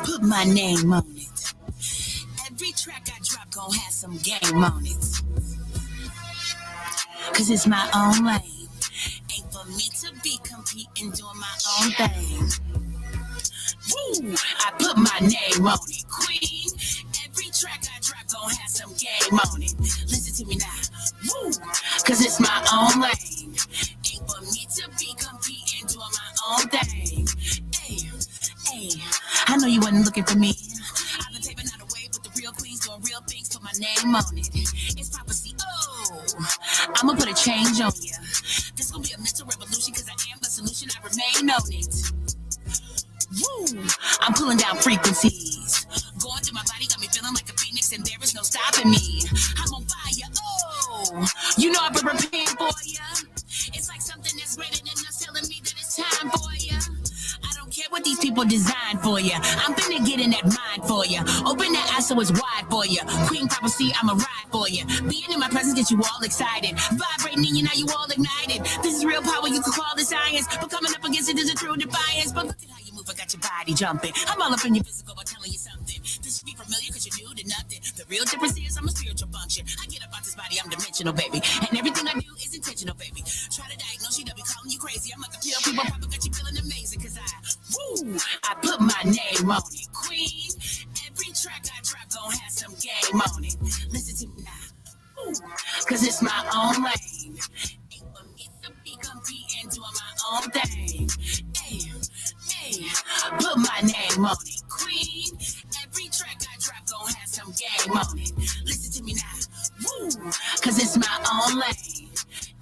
Put my name on it. Every track I drop gon' have some game on it. Cause it's my own lane. Ain't for me to be competing, doing my own thing. Woo! I put my name on it, queen. Every track I drop gon' have some game on it. Listen to me now. Woo! Cause it's my own lane. Ain't for me to be competing, doing my own thing. Hey, I know you wasn't looking for me. I've been taping out a wave with the real queens, doing real things, put my name on it. It's prophecy, I'ma put a change on ya. This gon' be a mental revolution, cause I am the solution, I remain on it. Woo! I'm pulling down frequencies. Going through my body, got me feeling like a phoenix, and there is no stopping me. I'm on fire, you know I've been preparing for ya. It's like something that's greater than us telling me that it's time for ya. Care what these people designed for you. I'm finna get in that mind for you. Open that eye so it's wide for you. Queen prophecy, I'ma ride for you. Being in my presence gets you all excited. Vibrating in you, now you all ignited. This is real power, you can call it science. But coming up against it is a true defiance. But look at how you move, I got your body jumping. I'm all up in your physical, I'm telling you something. This should be familiar cause you're new to nothing. The real difference is I'm a spiritual function. I get up out this body, I'm dimensional, baby. And everything I do is intentional, baby. Try to diagnose you, they'll be calling you crazy. I'm like a pill, people probably got you feeling amazing cause I put my name on it, queen. game on it. Listen to me now. Ooh, cause it's my own lane. Ain't for me to be competing, doing my own thing. Hey, hey, put my name on it. Queen, every track I drop gon' have some game on it. Listen to me now. Woo, cause it's my own lane.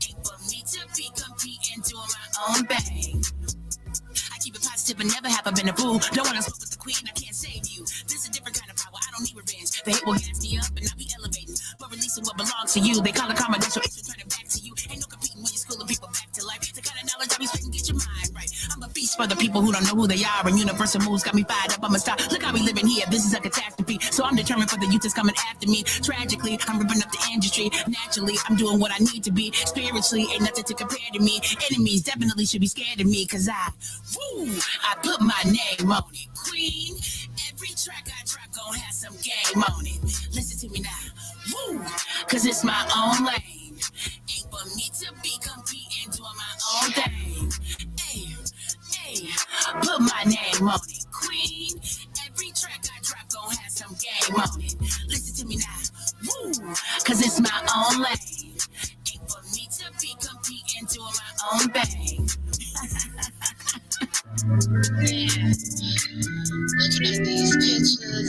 Ain't for me to be competing, doing my own thing. I keep it positive and never have I been a fool. Don't wanna smoke with the queen, I can't save you. This is a different kind of power, I don't need revenge. The hate will gas me up and I'll be elevating. But releasing what belongs to you. They call it common, so it's returning back to you. Ain't no competing when you're schooling people back to life. The kind of knowledge I be spitting, get your mind right. I'm a beast for the people who don't know who they are. And universal moves got me fired up, I'm a star. Look how we living here, this is a catastrophe. So I'm determined for the youth that's coming after me. Tragically, I'm ripping up the industry. Naturally, I'm doing what I need to be. Spiritually, ain't nothing to compare to me. Enemies definitely should be scared of me. Cause I put my name on it. Queen, every track I drop gon' have some game on it. Listen to me now. Woo, cause it's my own lane. Ain't for me to be competing, doing my own thing. Hey, hey, put my name on it. Queen, every track I drop gon' have some game on it. Listen to me now. Woo, cause it's my own lane. Ain't for me to be competing, doing my own thing. Man, looking at these pictures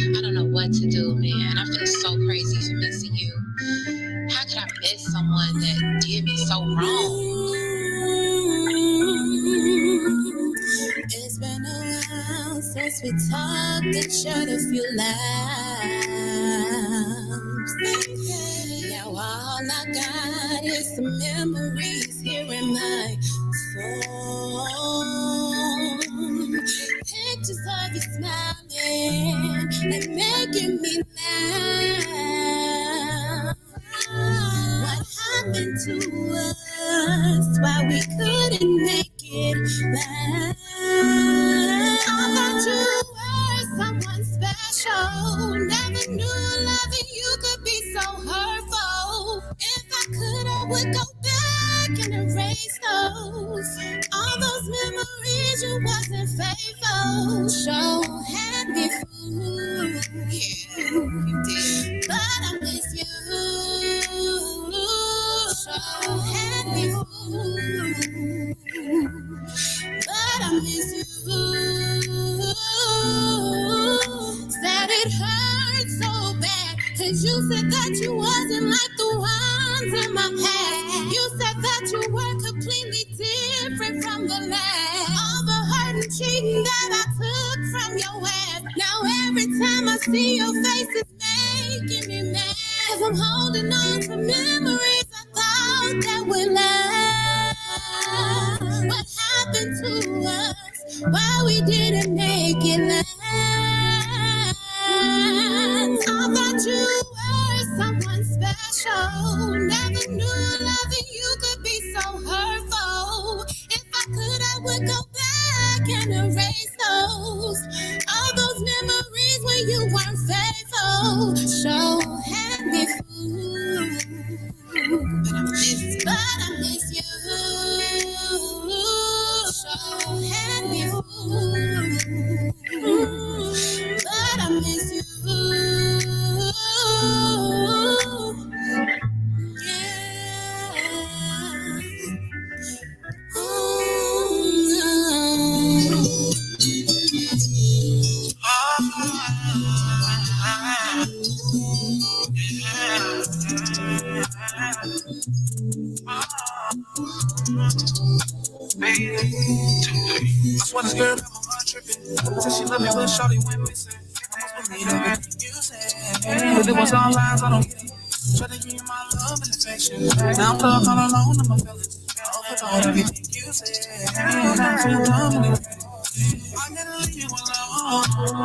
and I don't know what to do, man. I feel so crazy for missing you. How could I miss someone that did me so wrong? It's been a while since we talked and shared a few laughs. Now all I got is some memories here in my phone. Pictures of you smiling and making me laugh. What happened to us? Why we couldn't make it last? I thought you were someone special. Never knew loving you could be so hurtful. If I could, I would go back and erase those. All those memories, you wasn't faithful. Sure had me fooled. You did. But I miss you. Sure had me fooled. But I miss you. Said it hurt so bad. Cause you said that you wasn't like the ones in my past. You said that you were completely different from the last. All the hurt and cheating that I took from your ass. Now every time I see your face, it's making me mad. Cause I'm holding on to memories I thought that would last. What happened to us? Why we didn't make it last? I thought you were someone special. Never knew loving you could be so hurtful. If I could, I would go back and erase those. All those memories when you weren't faithful. Sure had me fooled. But I miss you. Sure had me fooled. But I miss you. I swear this girl never mind tripping. Said she love me, but shawty went missing. Almost believe everything you said. But it was all lies, I don't get it. Try to give you my love and affection. Now I'm stuck all alone, I'm a feeling. Overthought everything you said. I feel dumb and regret it. I gotta leave you alone.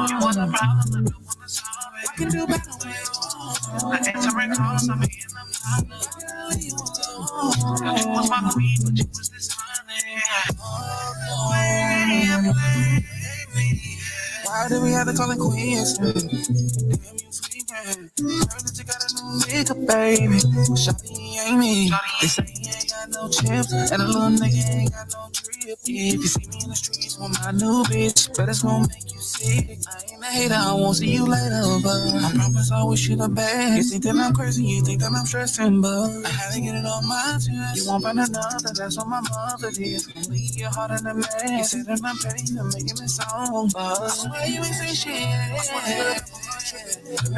You was a problem, but you wanna solve it. I can do better when you're gone. I answer calls, I'm in the problem. I gotta leave you alone. Cause you was my queen, but you was this honey. Why did we have to call it queens? Damn, you sleeping. Heard that you got a new nigga, baby. Shawty ain't me. They say he ain't got no chips, and a little nigga ain't got no tree. If you see me in the streets with my new bitch, but it's gonna make you sick. I ain't a hater, I won't see you later, but I promise I wish you the best. You think that I'm crazy, you think that I'm stressing, but I had to get it on my chest. You won't find another, that's what my mother did. Gonna leave your heart in a mess. You said that I'm petty to making me song, but I swear you ain't say shit. I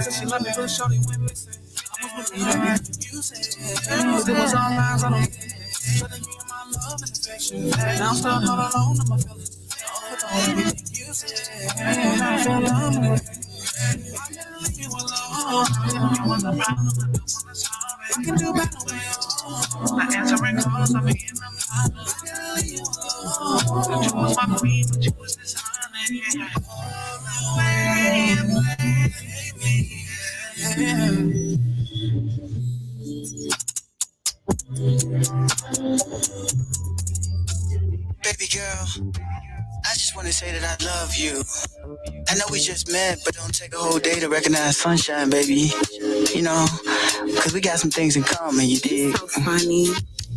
said she love me, but shorty went missing. I was believe that you said it was all lies, I don't care. But I give you my love and affection. Now I'm still not alone, I'm a feeling. Everything you said, I feel love. I gotta leave you alone. You want the problem, I don't want to solve it. I can do better on my own. Not answering calls, I'm being the problem. I gotta leave you alone. You was my queen, but you was dishonored. Baby girl, I just want to say that I love you. I know we just met, but don't take a whole day to recognize sunshine, baby. You know, because we got some things in common, you dig? So funny.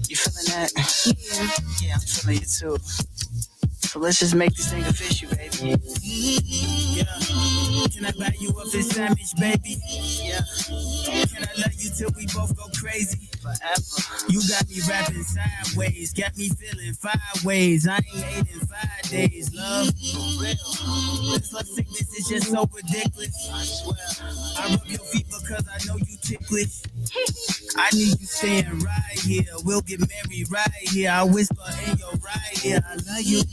You feeling that? Yeah. Yeah, I'm feeling it too. So let's just make this thing official, baby. Yeah. Can I buy you up this sandwich, baby? Yeah. Can I love you till we both go crazy? Forever. You got me rapping sideways, got me feeling 5 ways. I ain't ate in 5 days, love. For real. This love sickness is just so ridiculous. I swear. I rub your feet because I know you ticklish. I need you staying right here. We'll get married right here. I whisper in your right ear. I love you.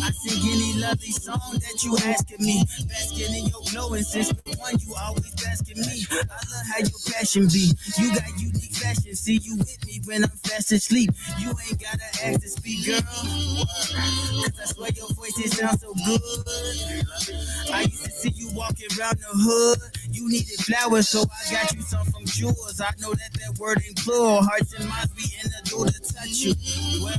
I sing any lovely song that you asking me. Basking in your glow, and since the one you always basking me. I love how your passion be. You got unique fashion. See you with me when I'm fast asleep. You ain't gotta ask to speak, girl. Cause I swear your voice, it sounds so good. I used to see you walking around the hood. You needed flowers, so I got you some from Jewels. I know that word ain't plural. Hearts and minds be in the door to touch you. Well,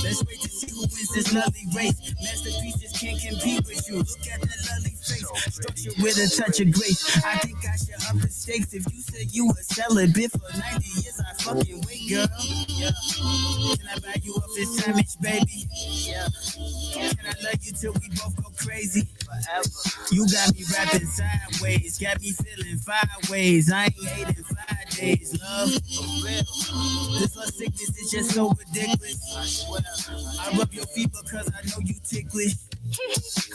let's wait to see who wins this lovely race. Masterpieces can't compete with you. Look at that lovely face, structured with a touch of grace. I think I should up the stakes. If you said you were celibate for 90 years, I fucking wait, girl. Yeah. Can I buy you up this sandwich, baby? Yeah. Can I love you till we both go crazy? Forever. You got me rapping sideways, got me feeling 5 ways. I ain't ate in 5 days, love. For real. This love sickness is just so ridiculous. I swear. I rub your feet because I know you ticklish.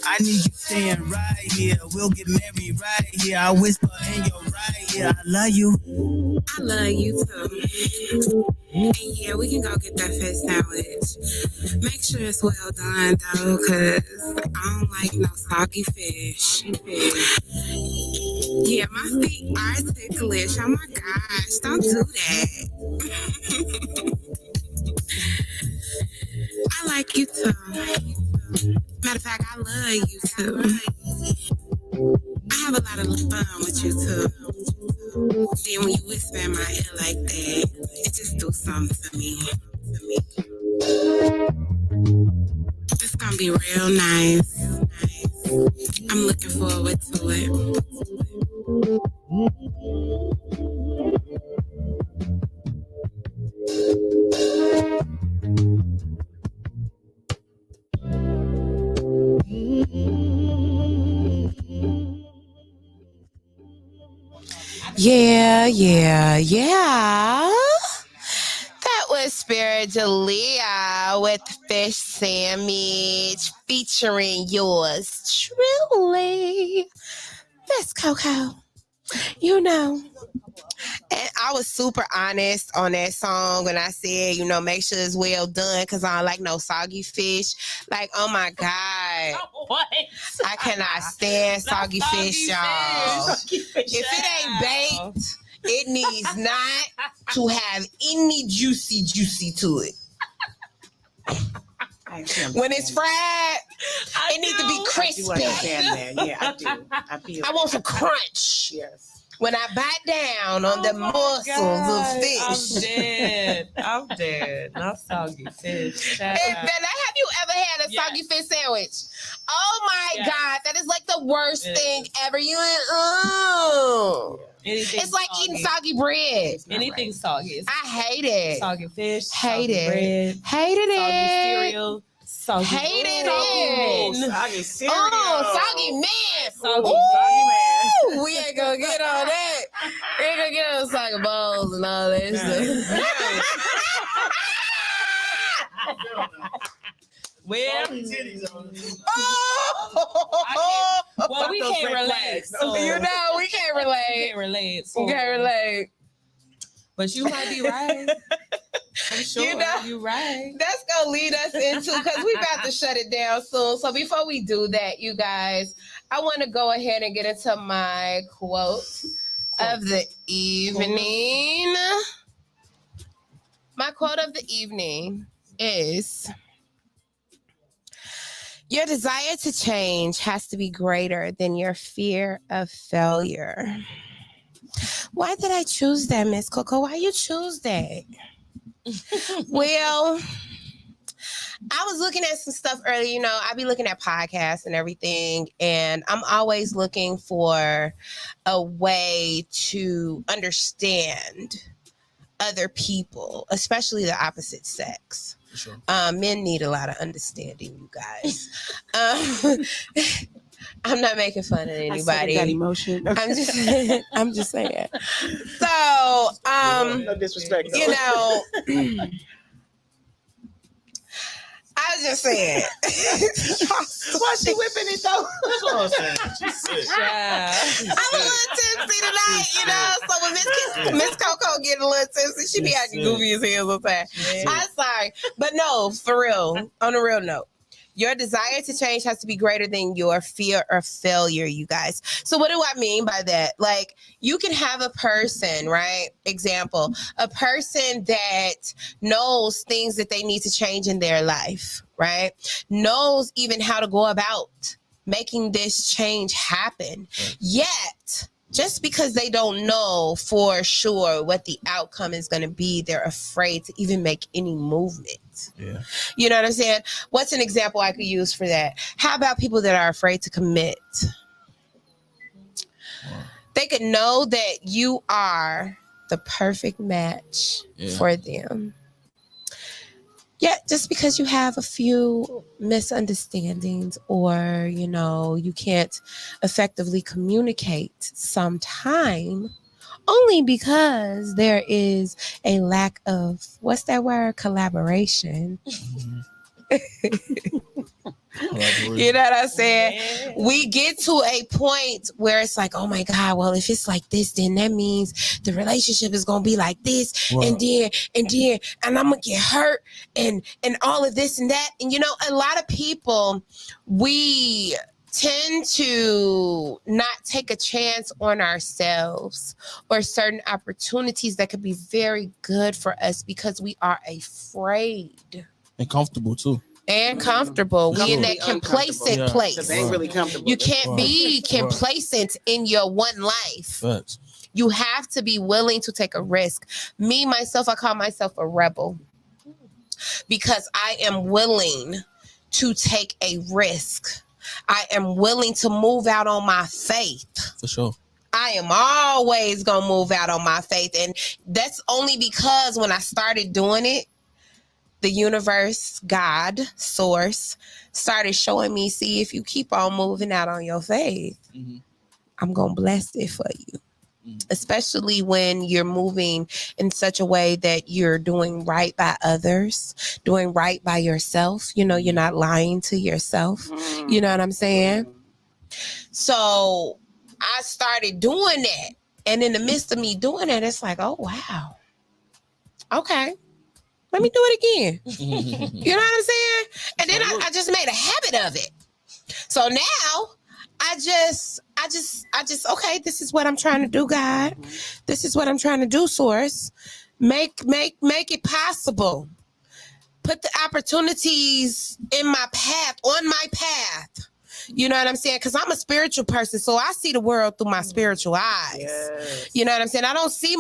I need you staying right here. We'll get married right here. I whisper in your right ear. I love you. I love you too. And yeah, we can go get that fish sandwich. Make sure it's well done though, cause I don't like no soggy fish. Yeah, my feet are ticklish. Oh my gosh, don't do that. I like you too. Matter of fact, I love you too. I have a lot of fun with you too. Then when you whisper in my ear like that, it just do something to me. It's gonna be real nice. I'm looking forward to it. Yeah. That was Spirit Jalea with Fish Sandwich featuring yours truly, Miss Coco. You know. And I was super honest on that song when I said, you know, make sure it's well done because I don't like no soggy fish. Like, oh my God. What? I cannot stand soggy fish, y'all. If it ain't baked, it needs not to have any juicy to it. When it's fried, it needs to be crispy. I want some crunch. Yes. When I bite down on the morsels of fish. I'm dead. Not soggy fish. Have you ever had a soggy fish sandwich? Oh my God, that is like the worst thing ever. It's like soggy. eating soggy bread. Anything soggy. I hate it. Soggy fish. Hate soggy it. Bread, Hated soggy it. cereal. Hated Oh, it. soggy cereal. Oh, soggy man. Soggy Ooh, we ain't gonna get on that. We ain't gonna get on soggy balls and all that stuff. Well, well, we can't relate. So, you know, we can't relate. We can't relate. So, We can't relate. But you might be right. I'm sure You know, you're right. That's gonna lead us into, because we about to shut it down soon. So before we do that, you guys, I want to go ahead and get into my quote of the evening. My quote of the evening is, your desire to change has to be greater than your fear of failure. Why did I choose that, Miss Coco? Why you choose that? Well, I was looking at some stuff earlier. You know, I be looking at podcasts and everything, and I'm always looking for a way to understand other people, especially the opposite sex. Sure. Men need a lot of understanding, you guys. I'm not making fun of anybody. That emotion. I'm just saying. So, no disrespect. You know, I was just saying. Why she whipping it though? That's all I'm saying. She's sick. I'm a little tipsy tonight, you know. So when Miss Coco getting a little tipsy, she be acting goofy as hell sometimes. I'm sorry, but no, for real. On a real note, your desire to change has to be greater than your fear of failure, you guys. So what do I mean by that? Like, you can have a person, right? Example, a person that knows things that they need to change in their life, right? Knows even how to go about making this change happen. Yet, just because they don't know for sure what the outcome is going to be, they're afraid to even make any movement. Yeah. You know what I'm saying? What's an example I could use for that? How about people that are afraid to commit? Wow. They could know that you are the perfect match for them. Yet, just because you have a few misunderstandings, or, you know, you can't effectively communicate sometime, only because there is a lack of, what's that word? Collaboration. You know what I'm saying? We get to a point where it's like, oh my God, well, if it's like this, then that means the relationship is gonna be like this, and I'm gonna get hurt, and all of this and that. And you know, a lot of people, we tend to not take a chance on ourselves or certain opportunities that could be very good for us because we are afraid. And comfortable too. And comfortable. We in that complacent place. Ain't really comfortable. You can't be complacent in your one life. Facts. You have to be willing to take a risk. Me, myself, I call myself a rebel because I am willing to take a risk. I am willing to move out on my faith. For sure. I am always going to move out on my faith. And that's only because when I started doing it, the universe, God, source, started showing me, see, if you keep on moving out on your faith, I'm going to bless it for you. Especially when you're moving in such a way that you're doing right by others, doing right by yourself. You know, you're not lying to yourself. You know what I'm saying? So I started doing that. And in the midst of me doing that, it's like, oh, wow. Okay. Let me do it again. You know what I'm saying? And then I just made a habit of it. So now I just, okay, this is what I'm trying to do, God. This is what I'm trying to do, source. Make it possible. Put the opportunities in my path, on my path. You know what I'm saying? Because I'm a spiritual person, so I see the world through my spiritual eyes. Yes. You know what I'm saying? I don't see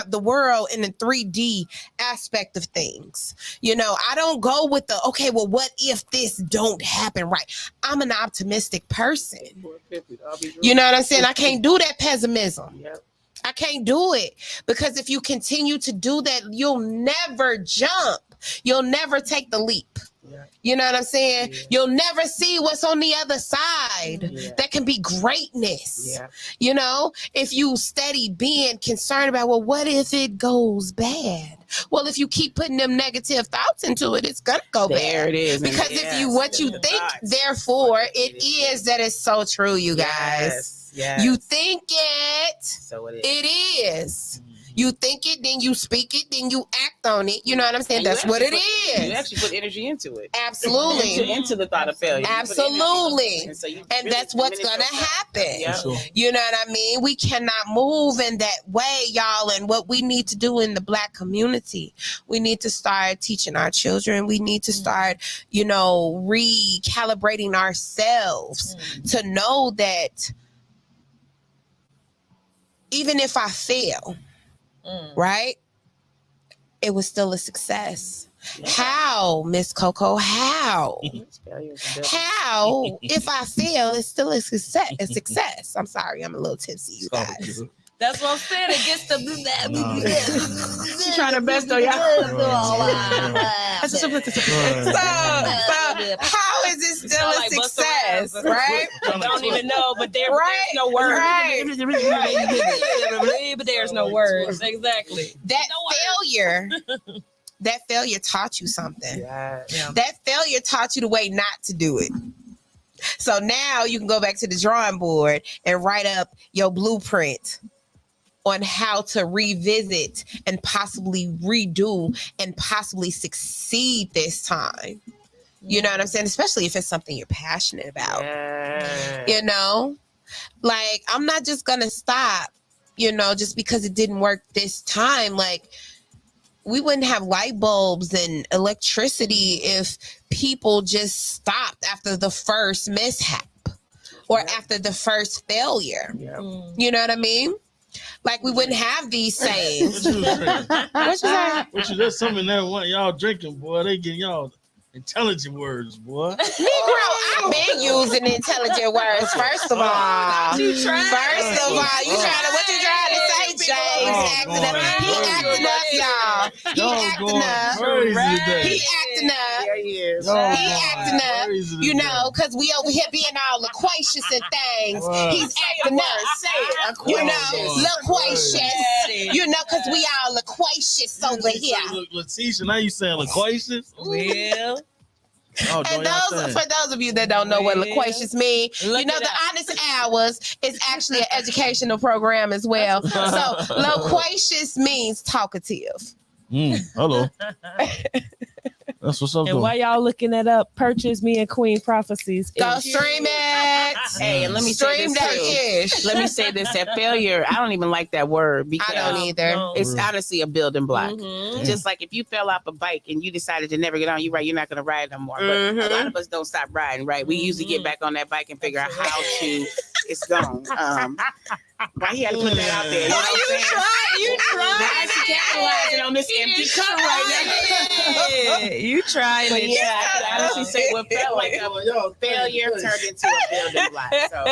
the world in the 3D aspect of things. You know, I don't go with the, okay, well, what if this don't happen right? I'm an optimistic person. You know what I'm saying? I can't do that pessimism. Yep. I can't do it, because if you continue to do that, you'll never jump. You'll never take the leap. You know what I'm saying? You'll never see what's on the other side. That can be greatness. You know, if you steady being concerned about, well, what if it goes bad? Well, if you keep putting them negative thoughts into it, it's gonna go bad. There it is. Because if you what you think, therefore it is. That is so true, you guys. You think it, so it is. You think it, then you speak it, then you act on it. You know what I'm saying? That's what it is. You actually put energy into it. Absolutely. Into the thought of failure. Absolutely. And that's what's going to happen. You know what I mean? We cannot move in that way, y'all. And what we need to do in the Black community, we need to start teaching our children. We need to start, you know, recalibrating ourselves to know that even if I fail, right? It was still a success. How, Miss Coco? How? How? If I fail, it's still a success. I'm sorry, I'm a little tipsy, you guys. That's what I'm saying. It gets to be that. She's trying her best, though, y'all. So how is it still a success, right? I don't even know, but there's no words. Right. But there's no words. Exactly. That failure taught you something. That failure taught you the way not to do it. So now you can go back to the drawing board and write up your blueprint on how to revisit and possibly redo and possibly succeed this time. You know what I'm saying? Especially if it's something you're passionate about. You know? Like, I'm not just going to stop, you know, just because it didn't work this time. Like, we wouldn't have light bulbs and electricity if people just stopped after the first mishap or after the first failure. You know what I mean? Like, we wouldn't have these sayings. What you say? There's something that one y'all drinking, boy. They getting y'all intelligent words, boy. Negro, I've been using intelligent words. First of all, what you trying to say, James? He acting up, y'all. He acting up. You know, because we over here being all loquacious and things. He's acting up. You know, loquacious. You know, because we all loquacious over here. Letitia, now you saying loquacious? Well. And for those of you that don't know what loquacious mean, you know, the Honest Hours is actually an educational program as well. So loquacious means talkative. Hello. That's what's up. And while y'all looking that up, purchase me and Queen Prophecies. Go stream it. Hey, and let me say this too. Let me say this: that failure, I don't even like that word because I don't either. It's honestly a building block. Just like if you fell off a bike and you decided to never get on, you're not going to ride no more. But a lot of us don't stop riding, right? We usually get back on that bike and figure out how to. It's gone. Why he had to put that out there? You try. Why is he capitalizing on this empty cup right now? You tried it. Yeah, I can honestly say what felt like a failure turned into a building block. So,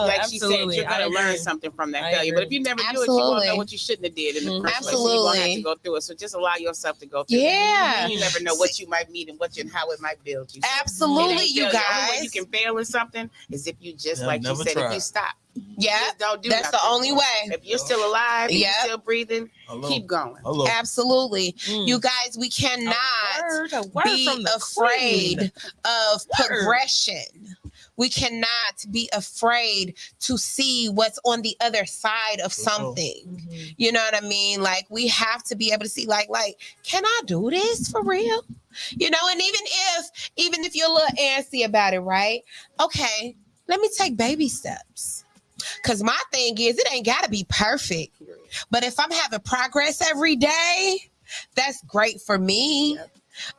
like she said, you're going to learn something from that failure. But if you never do it, you won't know what you shouldn't have did in the first place. You're going to have to go through it. So just allow yourself to go through it. You never know what you might meet and how it might build you. Absolutely, you guys. The only way you can fail in something is if you just, like you said, if you stop. Don't do that's nothing. The only way. If you're still alive, you're still breathing, keep going. Absolutely. You guys, we cannot be afraid of progression. We cannot be afraid to see what's on the other side of something. You know what I mean? Like, we have to be able to see, like, can I do this for real? You know, and even if you're a little antsy about it, right? Okay, let me take baby steps. Because my thing is, it ain't got to be perfect. But if I'm having progress every day, that's great for me.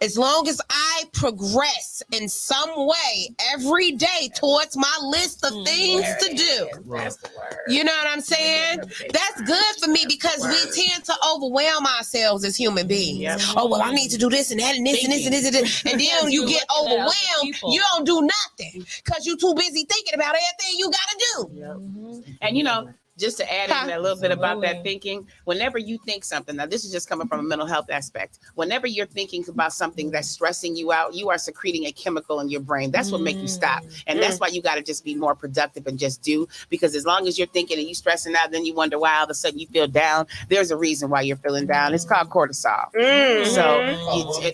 As long as I progress in some way every day towards my list of things to do. You know what I'm saying? That's good for me because we tend to overwhelm ourselves as human beings. Oh, well, I need to do this and that and this and this and this and this. And then you get overwhelmed. You don't do nothing because you're too busy thinking about everything you got to do. And, you know, just to add in a little bit about that thinking, whenever you think something, now this is just coming from a mental health aspect. Whenever you're thinking about something that's stressing you out, you are secreting a chemical in your brain. That's what makes you stop. And that's why you got to just be more productive and just do, because as long as you're thinking and you stressing out, then you wonder why all of a sudden you feel down. There's a reason why you're feeling down. It's called cortisol. So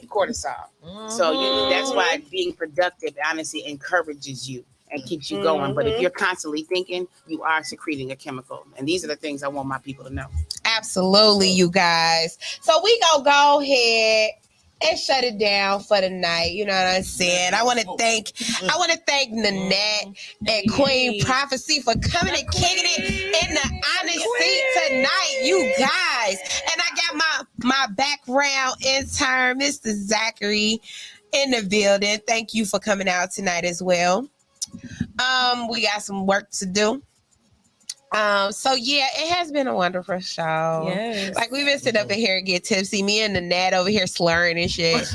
cortisol. So that's why being productive honestly encourages you and keeps you going. But if you're constantly thinking, you are secreting a chemical. And these are the things I want my people to know. Absolutely, you guys. So we gonna go ahead and shut it down for the night. You know what I'm saying? I want to thank Nanette and Queen Prophecy for coming and kicking it in the honest seat tonight, you guys. And I got my background intern, Mr. Zachary, in the building. Thank you for coming out tonight as well. We got some work to do. So yeah, it has been a wonderful show. Yes. Like we've been sitting up in here and get tipsy. Me and Nanette over here slurring and shit. What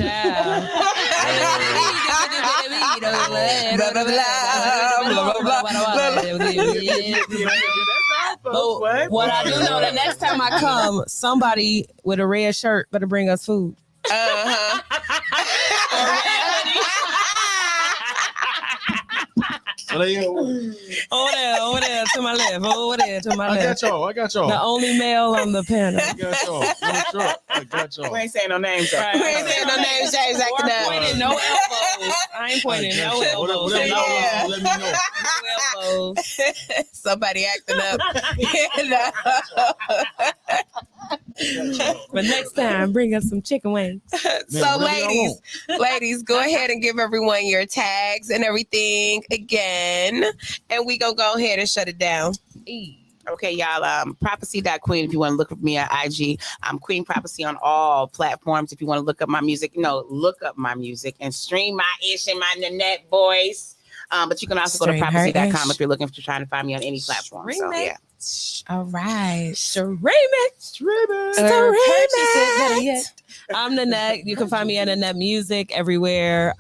I do know, the next time I come, somebody with a red shirt better bring us food. Over there to my left. Over there to my left. I got y'all. The only male on the panel. I got y'all. We ain't saying no names. Right. We ain't saying no names. James acting up. Pointing no elbows. I ain't pointing no elbows. Let me know. No elbows. Somebody acting up. But next time, bring us some chicken wings. So, ladies, go ahead and give everyone your tags and everything again, and we gonna go ahead and shut it down. Okay, y'all. Prophecy.queen if you want to look at me on IG. I'm Queen Prophecy on all platforms. If you want to look up my music, look up my music and stream my ish and my Nanette voice. But you can also go to prophecy.com if you're looking for trying to find me on any platform. So yeah. All right. Stream it. I'm Nanette. You can find me at Nanette Music everywhere.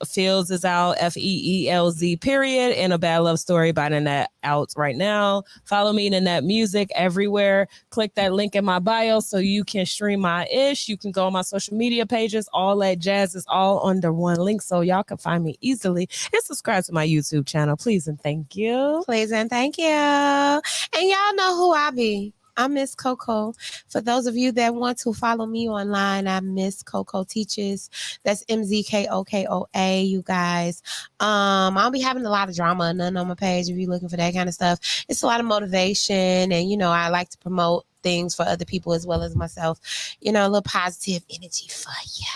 Fields is out, FEELZ period, and A Bad Love Story by Nanette out right now. Follow me, Nanette Music, everywhere. Click that link in my bio so you can stream my ish. You can go on my social media pages. All that jazz is all under one link so y'all can find me easily. And subscribe to my YouTube channel, please and thank you. Please and thank you. And y'all know who I be. I'm Miss Coco. For those of you that want to follow me online, I'm Miss Coco Teaches. That's MZKOKOA, you guys. I'll be having a lot of drama and nothing on my page if you're looking for that kind of stuff. It's a lot of motivation, and I like to promote things for other people as well as myself. A little positive energy for you.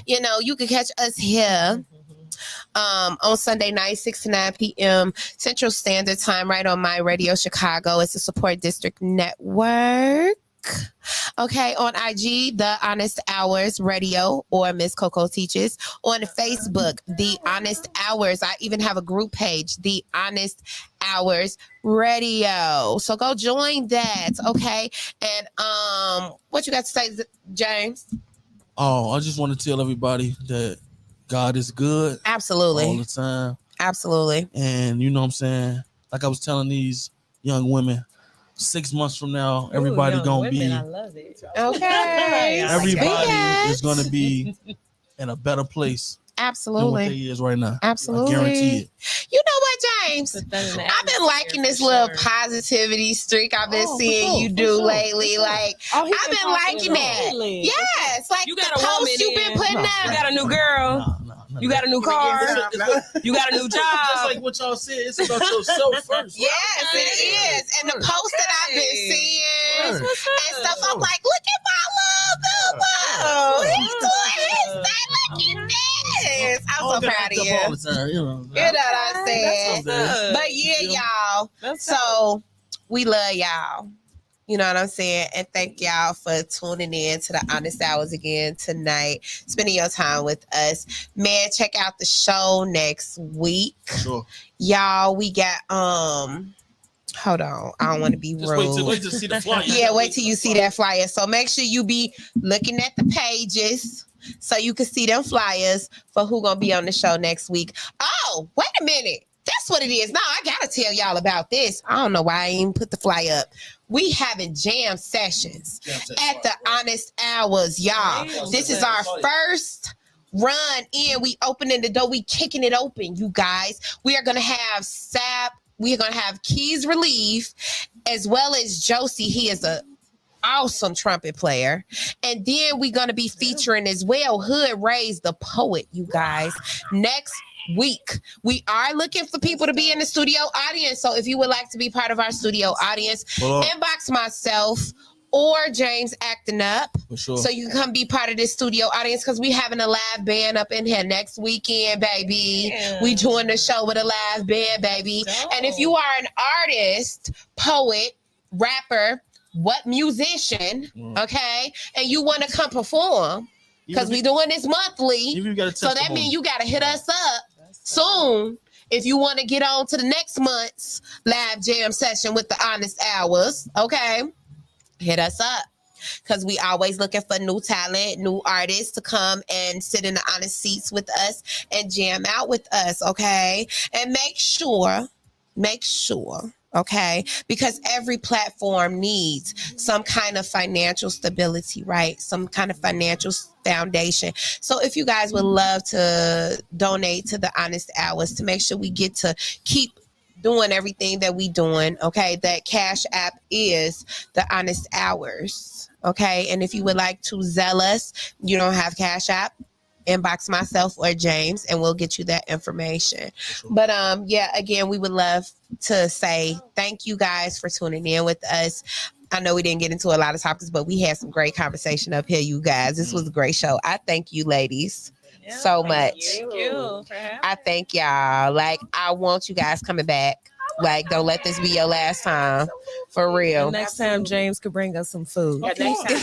Okay. You can catch us here on Sunday night, 6 to 9 p.m. Central Standard Time, right on My Radio Chicago. It's a Support District Network. Okay, on IG, The Honest Hours Radio or Miss Coco Teaches. On Facebook, The Honest Hours. I even have a group page, The Honest Hours Radio. So go join that, okay? And what you got to say, James? Oh, I just want to tell everybody that God is good. Absolutely. All the time. Absolutely. And you know what I'm saying? Like I was telling these young women, 6 months from now, everybody gonna be. I love it. Okay. Everybody is gonna be in a better place. Absolutely. Than what they is right now. Absolutely. I guarantee it. You know what, James? I've been liking this little positivity streak I've been seeing you do lately. Like, I've been liking that. Yes. Like you got the a woman posts you've been putting up. You got a new girl. You got a new car. You got a new job. Just like what y'all said, it's about yourself first. Yes, it is. And the posts that I've been seeing and stuff, I'm like, look at my love, Boo. He's doing his thing. Look at this. I'm so proud of you. You know what I'm saying? But yeah, y'all. So we love y'all. You know what I'm saying? And thank y'all for tuning in to the Honest Hours again tonight, spending your time with us. Man, check out the show next week. Sure. Y'all, we got hold on. I don't want to be rude. Wait to see the flyer. Yeah, wait till you see that flyer. So make sure you be looking at the pages so you can see them flyers for who gonna be on the show next week. Oh, wait a minute. That's what it is. No, I gotta tell y'all about this. I don't know why I even put the fly up. We having jam sessions at the Honest Hours, y'all. This is our first run in. We opening the door. We kicking it open, you guys. We are gonna have Sap. We are gonna have Keys Relief, as well as Josie. He is a awesome trumpet player. And then we're going to be featuring as well Hood Rays the poet, you guys, next week. We are looking for people to be in the studio audience. So if you would like to be part of our studio audience, inbox myself or James Acting Up. For sure. So you can come be part of this studio audience, because we having a live band up in here next weekend, baby. Yeah. We doing the show with a live band, baby. And if you are an artist, poet, rapper, what musician, okay, and you want to come perform, because we doing this monthly, so that means you got to hit us up soon if you want to get on to the next month's live jam session with the Honest Hours, okay? Hit us up, because we always looking for new talent, new artists to come and sit in the honest seats with us and jam out with us, okay? And make sure, okay, because every platform needs some kind of financial stability, right? Some kind of financial foundation. So if you guys would love to donate to the Honest Hours to make sure we get to keep doing everything that we doing, okay, that Cash App is the Honest Hours, okay? And if you would like to Zelle us, you don't have Cash App, inbox myself or James and we'll get you that information. But yeah, again, we would love to say thank you guys for tuning in with us. I know we didn't get into a lot of topics, but we had some great conversation up here, you guys. This was a great show. I thank you, ladies, so much. Thank you for having I thank y'all. Like, I want you guys coming back. Like, don't let this be your last time. For real. And next time, James could bring us some food. Yeah, next time.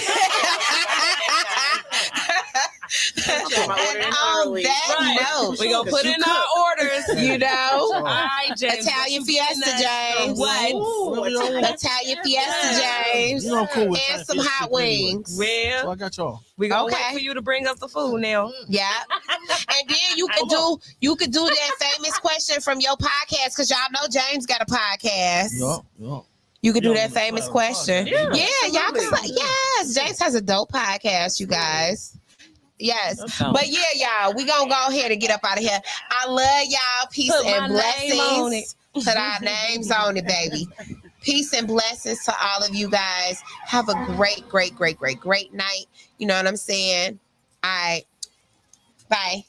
On that note, we gonna put in our orders, you know. All right, James. Italian Fiesta, James. Italian Fiesta, James. You know, cool and some hot wings. Well, so I got y'all. We gonna wait for you to bring us the food now. Yeah. And then you could do that famous question from your podcast, because y'all know James got a podcast. Yeah. You could do that famous question. Yeah, y'all can say, yes. James has a dope podcast, you guys. Yes. But yeah, y'all, we gonna go ahead and get up out of here. I love y'all. Peace and blessings. Put our names on it, baby. Peace and blessings to all of you guys. Have a great night. You know what I'm saying? All right. Bye.